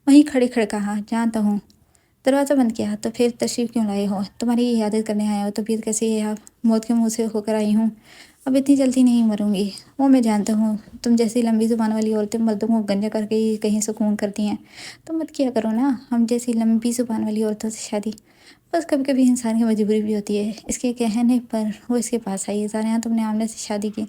وہیں کھڑے کہا، جانتا ہوں۔ دروازہ بند کیا۔ تو پھر تشریف کیوں لائے ہو؟ تمہاری عیادت کرنے آیا ہو۔ طبیعت کیسی ہے آپ؟ موت کے منہ سے ہو کر آئی ہوں۔ اب اتنی جلدی نہیں مروں گی۔ وہ میں جانتا ہوں، تم جیسی لمبی زبان والی عورتیں مردوں کو گنجا کر کے ہی کہیں سکون کرتی ہیں۔ تم مت کیا کرو نا ہم جیسی لمبی زبان والی عورتوں سے شادی۔ بس کبھی کبھی انسان کی مجبوری بھی ہوتی ہے۔ اس کے کہنے پر وہ اس کے پاس آئی۔ زاریان، تم نے آمنہ سے شادی کی؟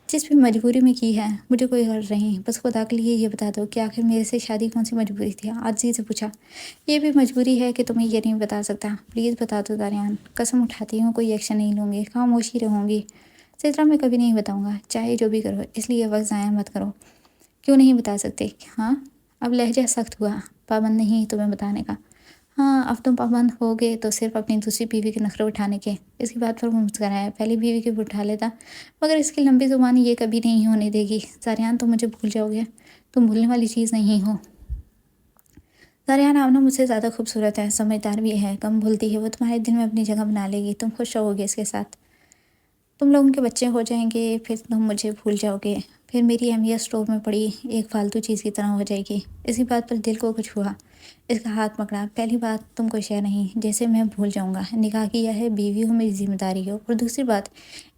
جس بھی مجبوری میں کی ہے، مجھے کوئی غرض نہیں، بس خدا کے لیے یہ بتا دو کہ آخر میرے سے شادی کون سی مجبوری تھی؟ عاجزی سے پوچھا۔ یہ بھی مجبوری ہے کہ تمہیں یہ نہیں بتا سکتا؟ پلیز بتا دو زاریان، قسم اٹھاتی ہوں کوئی ایکشن نہیں لوں گی، خاموشی رہوں گی۔ سدرا، میں کبھی نہیں بتاؤں گا، چاہے جو بھی کرو، اس لیے وقت ضائع مت کرو۔ کیوں نہیں بتا سکتے؟ ہاں، اب لہجہ سخت ہوا۔ پابند نہیں تمہیں بتانے کا؟ ہاں، اب تم پابند ہو گے تو صرف اپنی دوسری بیوی کے نخرے اٹھانے کے۔ اس کی بات پر وہ مسکرایا۔ پہلی بیوی کے اٹھا لیتا، مگر اس کی لمبی زبان یہ کبھی نہیں ہونے دے گی۔ زاریان، تم مجھے بھول جاؤ گے؟ تم بھولنے والی چیز نہیں ہو۔ زاریان، آمنہ مجھ سے زیادہ خوبصورت ہے، سمجھدار بھی ہے، کم بھولتی ہے، وہ تمہارے دل میں اپنی جگہ بنا لے گی، تم خوش رہو گے اس کے ساتھ۔ تم لوگوں کے بچے ہو جائیں گے، پھر تم مجھے بھول جاؤ گے، پھر میری اہمیت اسٹور میں پڑی ایک فالتو چیز کی طرح ہو جائے گی۔ اسی بات پر دل کو کچھ ہوا، اس کا ہاتھ پکڑا۔ پہلی بات، تم کوئی شے نہیں جیسے میں بھول جاؤں گا، نکاح کیا ہے، بیوی ہو، میری ذمہ داری ہو، اور دوسری بات،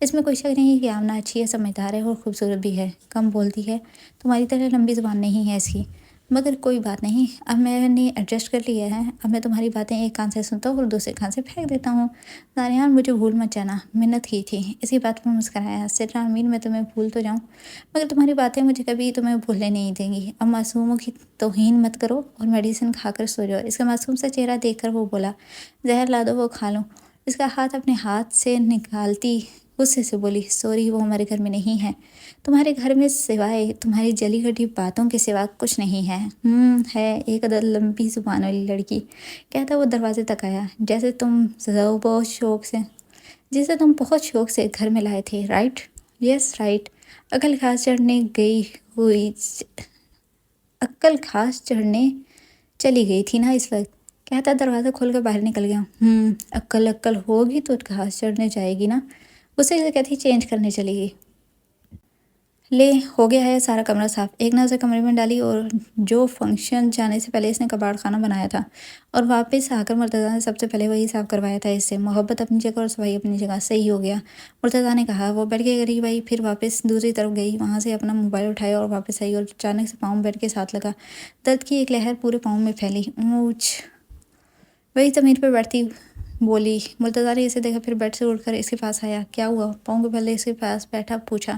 اس میں کوئی شک نہیں کہ آمنہ اچھی ہے، سمجھدار ہے اور خوبصورت بھی ہے، کم بولتی ہے، تمہاری طرح لمبی زبان نہیں ہے اس کی، مگر کوئی بات نہیں، اب میں نے ایڈجسٹ کر لیا ہے، اب میں تمہاری باتیں ایک کان سے سنتا ہوں اور دوسرے کان سے پھینک دیتا ہوں۔ زاریان، مجھے بھول مت جانا، منت کی تھی۔ اسی بات پر مسکرایا۔ سدرا، امین، میں تمہیں بھول تو جاؤں، مگر تمہاری باتیں مجھے کبھی تمہیں بھولنے نہیں دیں گی۔ اب معصوموں کی توہین مت کرو اور میڈیسن کھا کر سو جاؤ۔ اس کا معصوم سا چہرہ دیکھ کر وہ بولا، زہر لا دو وہ کھا لوں۔ اس کا ہاتھ اپنے ہاتھ سے نکالتی غصے سے بولی، سوری، وہ ہمارے گھر میں نہیں ہے۔ تمہارے گھر میں سوائے تمہاری جلی گٹی باتوں کے سوا کچھ نہیں ہے۔ ہے ایک عدد لمبی زبان والی لڑکی، کہتا وہ دروازے تک آیا، جسے تم بہت شوق سے گھر میں لائے تھے، رائٹ؟ Yes right. عقل گھاس چڑھنے چلی گئی تھی نا اس وقت؟ کہتا دروازہ کھول کر باہر نکل گیا۔ عقل ہوگی تو گھاس چڑھنے جائے گی نا؟ اسے سے کہتی چینج کرنے چلی گئی۔ لے، ہو گیا ہے سارا کمرہ صاف۔ ایک نظر کمرے میں ڈالی اور جو فنکشن جانے سے پہلے اس نے کباڑ خانہ بنایا تھا اور واپس آ کر مرتضیٰ نے سب سے پہلے وہی صاف کروایا تھا اس سے۔ محبت اپنی جگہ اور صفائی اپنی جگہ، صحیح ہو گیا، مرتضیٰ نے کہا۔ وہ بیڈ کے قریب آئی، پھر واپس دوسری طرف گئی، وہاں سے اپنا موبائل اٹھایا اور واپس آئی اور اچانک سے پاؤں بیڈ کے ساتھ لگا۔ درد کی ایک لہر پورے پاؤں میں پھیلی۔ اونچ! وہی زمین پر بیٹھتی بولی۔ مرتضیٰ نے اسے دیکھا، پھر بیڈ سے اٹھ کر اس کے پاس آیا۔ کیا ہوا؟ پاؤں کے بلے اس کے پاس بیٹھا پوچھا۔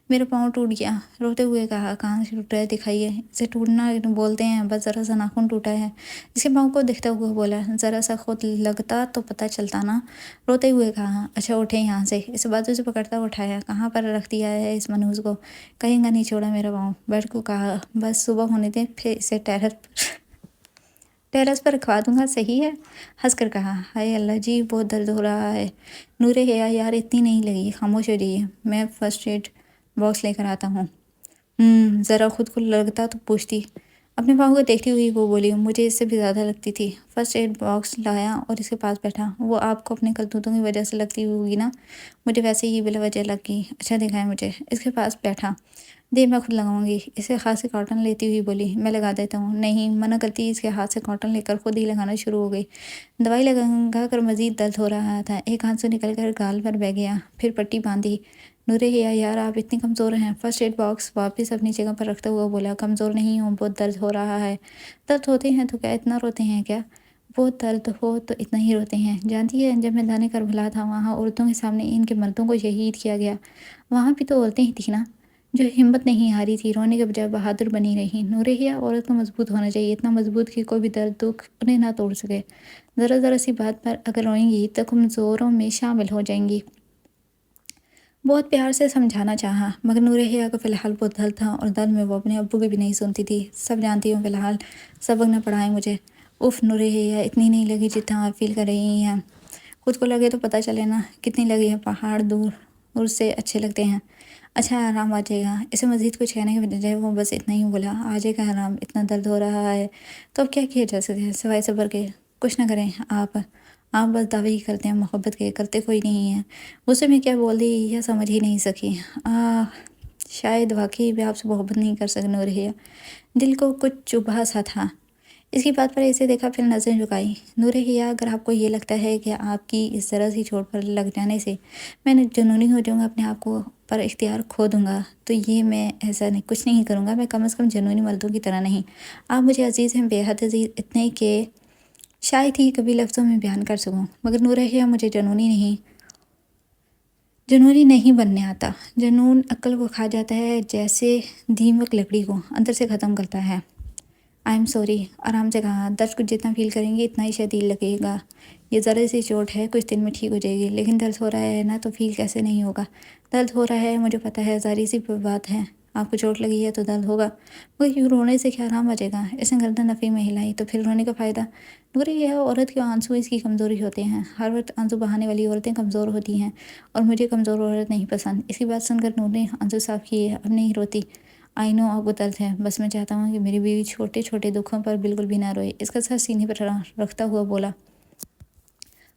میرا پاؤں ٹوٹ گیا، روتے ہوئے کہا۔ کہاں سے ٹوٹا ہے؟ دکھائیے۔ اسے ٹوٹنا بولتے ہیں، بس ذرا سا ناخن ٹوٹا ہے۔ اس کے پاؤں کو دیکھتا ہوا بولا۔ ذرا سا خود لگتا تو پتہ چلتا نا، روتے ہوئے کہا۔ اچھا اٹھے یہاں سے۔ اسے بازو سے پکڑتا اٹھایا۔ کہاں پر رکھ دیا ہے اس منحوس کو؟ کہیں گا نہیں چھوڑا میرا پاؤں۔ بیڈ کو کہا بس صبح ہونے دیں، پھر اسے ٹیرس پر رکھوا دوں گا، صحیح ہے؟ ہنس کر کہا۔ ہائے اللہ جی، بہت درد ہو رہا ہے۔ نور حیا، یار اتنی نہیں لگی، خاموش ہو جائیے، میں فرسٹ ایڈ باکس لے کر آتا ہوں۔ ذرا خود کو لگتا تو پوچھتی۔ اپنے پاؤں کو دیکھتی ہوئی وہ بولی، مجھے اس سے بھی زیادہ لگتی تھی۔ فرسٹ ایڈ باکس لایا اور اس کے پاس بیٹھا۔ وہ آپ کو اپنے کرتوتوں کی وجہ سے لگتی ہوگی نا، مجھے ویسے ہی بلا وجہ لگ گئی۔ اچھا دکھائے مجھے۔ اس کے پاس بیٹھا۔ دے، میں خود لگاؤں گی۔ اسے ہاتھ سے کاٹن لیتی ہوئی بولی، میں لگا دیتا ہوں۔ نہیں، منع کرتی اس کے ہاتھ سے کاٹن لے کر خود ہی لگانا شروع ہو گئی۔ دوائی لگا کر مزید درد ہو رہا تھا، ایک ہاتھ سے نکل کر گال پر بہہ گیا، پھر پٹی باندھی۔ نور حیا، یار آپ اتنی کمزور ہیں۔ فرسٹ ایڈ باکس واپس اپنی جگہ پر رکھتا ہوا بولا، کمزور نہیں ہوں، بہت درد ہو رہا ہے۔ درد ہوتے ہیں تو کیا اتنا روتے ہیں کیا؟ بہت درد ہو تو اتنا ہی روتے ہیں۔ جانتی ہے، جب میدان کربلا تھا، وہاں عورتوں کے سامنے ان کے مردوں کو شہید کیا گیا، وہاں بھی تو عورتیں ہی تھیں نا، جو ہمت نہیں ہاری تھی، رونے کے بجائے بہادر بنی رہی۔ نور حیا، عورت کو مضبوط ہونا چاہیے، اتنا مضبوط کہ کوئی بھی درد دکھ انہیں نہ توڑ سکے۔ ذرا سی بات پر اگر روئیں گی تو کمزوروں میں شامل ہو جائیں گی۔ بہت پیار سے سمجھانا چاہا، مگر نور حیا کو فی الحال بہت درد تھا اور درد میں وہ اپنے ابو کی بھی نہیں سنتی تھی۔ سب جانتی ہوں، فی الحال سبق نہ پڑھائیں مجھے۔ اف نور حیا، اتنی نہیں لگی جتنا آپ فیل کر رہی ہیں۔ خود کو لگے تو پتہ چلے نا کتنی لگی ہے۔ پہاڑ دور سے اچھے لگتے ہیں۔ اچھا آرام آ جائے گا۔ اسے مزید کچھ کہنے کے بجائے وہ بس اتنا ہی بولا، آ جائے گا آرام، اتنا درد ہو رہا ہے تو اب کیا کیا جا سکتا ہے سوائے صبر کے؟ کچھ نہ کریں آپ بس دعوے ہی کرتے ہیں، محبت کے کرتے کوئی نہیں ہے۔ غصے میں کیا بول دی یا سمجھ ہی نہیں سکی۔ شاید واقعی بھی آپ سے محبت نہیں کر سکے نور حیا۔ دل کو کچھ چبھا سا تھا۔ اس کی بات پر اسے دیکھا، پھر نظریں جھکائی۔ نور حیا، اگر آپ کو یہ لگتا ہے کہ آپ کی اس ذرا سی چوٹ پر لگ جانے سے میں جنونی ہو جاؤں گا، اپنے آپ کو پر اختیار کھو دوں گا، تو یہ میں ایسا کچھ نہیں کروں گا۔ میں کم از کم جنونی مردوں کی طرح نہیں۔ آپ مجھے عزیز ہیں، بے حد عزیز، اتنے کہ شاید ہی کبھی لفظوں میں بیان کر سکوں۔ مگر نور حیا، مجھے جنونی نہیں بننے آتا۔ جنون عقل کو کھا جاتا ہے، جیسے دیمک لکڑی کو اندر سے ختم کرتا ہے۔ آئی ایم سوری، آرام سے کہا۔ درد کو جتنا فیل کریں گے اتنا ہی شدید لگے گا۔ یہ ذرا سی چوٹ ہے، کچھ دن میں ٹھیک ہو جائے گی، لیکن درد ہو رہا ہے نا، تو فیل کیسے نہیں ہوگا؟ درد ہو رہا ہے، مجھے پتہ ہے، ظاہری سی بات ہے، آپ کو چوٹ لگی ہے تو درد ہوگا، مگر یوں رونے سے کیا آرام آ جائے گا؟ اس نے گردن نفی میں ہلائی۔ تو پھر رونے کا فائدہ؟ نور حیا، عورت کے آنسو اس کی کمزوری ہوتے ہیں، ہر وقت آنسو بہانے والی عورتیں کمزور ہوتی ہیں، اور مجھے کمزور عورت نہیں پسند۔ اس کی بات سن کر نور نے آنسو صاف کیے۔ اب نہیں روتی۔ آئی نو آپ کو درد ہے، بس میں چاہتا ہوں کہ میری بیوی چھوٹے چھوٹے دکھوں پر بالکل بھی نہ روئے۔ اس کا سر سینے پر رکھتا ہوا بولا۔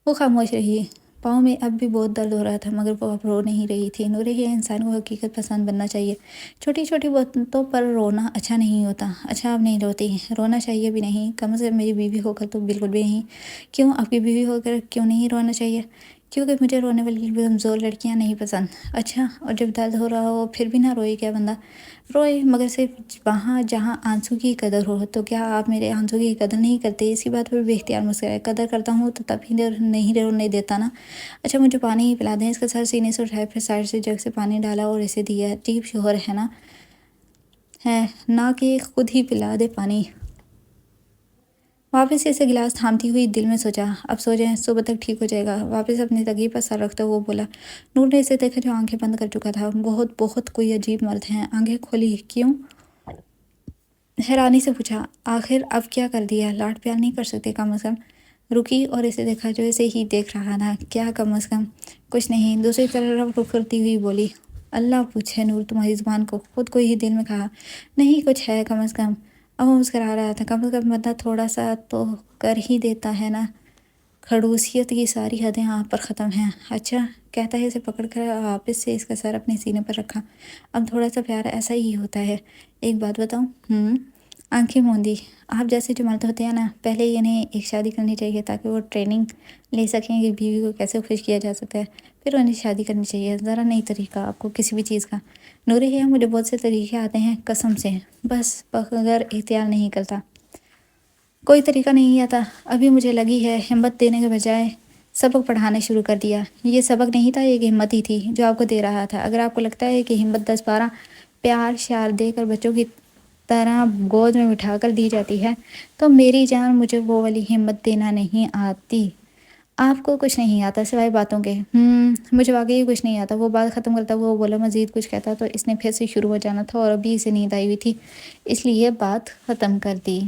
وہ خاموش رہی۔ پاؤں میں اب بھی بہت درد ہو رہا تھا، مگر وہ اب رو نہیں رہی تھی۔ نور حیا، انسان کو حقیقت پسند بننا چاہیے، چھوٹی چھوٹی باتوں پر رونا اچھا نہیں ہوتا۔ اچھا آپ نہیں روتی، رونا چاہیے بھی نہیں، کم از کم میری بیوی ہو کر تو بالکل بھی نہیں۔ کیوں آپ کی بیوی ہو کر کیوں نہیں رونا چاہیے؟ کیونکہ مجھے رونے والی کمزور لڑکیاں نہیں پسند۔ اچھا، اور جب درد ہو رہا ہو پھر بھی نہ روئے کیا بندہ؟ روئے، مگر صرف وہاں جہاں آنسو کی قدر ہو۔ تو کیا آپ میرے آنسو کی قدر نہیں کرتے؟ اس کی بات پر بے اختیار مسکرائے۔ قدر کرتا ہوں تو تب ہی نہیں رونے دیتا نا۔ اچھا مجھے پانی ہی پلا دیں۔ اس کا سر سینے سے اٹھایا، پھر سائڈ سے جگ سے پانی ڈالا اور اسے دیا۔ عجیب شوہر ہے نا کہ خود ہی پلا دے پانی۔ واپس اسے گلاس تھامتی ہوئی دل میں سوچا اب سو جائیں، صبح تک ٹھیک ہو جائے گا۔ واپس اپنی تکیے پر سر رکھتا وہ بولا۔ نور نے اسے دیکھا جو آنکھیں بند کر چکا تھا۔ بہت بہت کوئی عجیب مرد ہیں۔ آنکھیں کھولی کیوں؟ حیرانی سے پوچھا۔ آخر اب کیا کر دیا؟ لاڈ پیار نہیں کر سکتے کم از کم؟ رکی اور اسے دیکھا جو اسے ہی دیکھ رہا تھا۔ کیا کم از کم؟ کچھ نہیں۔ دوسری طرف رخ کرتی ہوئی بولی۔ اللہ پوچھے نور تمہاری زبان کو، خود کو ہی دل میں کہا۔ نہیں کچھ ہے کم از کم۔ اب وہ مسکرا رہا تھا۔ کم از کم بندہ تھوڑا سا تو کر ہی دیتا ہے نا۔ خڑوصیت کی ساری حدیں آپ پر ختم ہیں۔ اچھا کہتا ہے اسے پکڑ کر واپس سے اس کا سر اپنے سینے پر رکھا۔ اب تھوڑا سا پیار ایسا ہی ہوتا ہے۔ ایک بات بتاؤں؟ آنکھیں موندی۔ آپ جیسے جو مرد ہوتے ہیں نا، پہلے انہیں ایک شادی کرنی چاہیے تاکہ وہ ٹریننگ لے سکیں کہ بیوی کو کیسے خوش کیا جا سکتا ہے، پھر انہیں شادی کرنی چاہیے۔ ذرا نئی طریقہ آپ کو کسی بھی چیز کا۔ نوری ہے مجھے بہت سے طریقے آتے ہیں قسم سے، بس بغیر اختیار نہیں کرتا۔ کوئی طریقہ نہیں آتا۔ ابھی مجھے لگی ہے ہمت دینے کے بجائے سبق پڑھانا شروع کر دیا۔ یہ سبق نہیں تھا، ایک ہمت ہی تھی جو آپ کو دے رہا تھا۔ اگر آپ کو لگتا ہے کہ ہمت 10-12 پیار شیار دے کر بچوں کی طرح گود میں بٹھا کر دی جاتی ہے تو میری جان مجھے وہ والی ہمت دینا نہیں آتی۔ آپ کو کچھ نہیں آتا سوائے باتوں کے۔ مجھے واقعی کچھ نہیں آتا۔ وہ بات ختم کرتا وہ بولا مزید کچھ کہتا تو اس نے پھر سے شروع ہو جانا تھا اور ابھی اسے نیند آئی ہوئی تھی، اس لیے بات ختم کر دی۔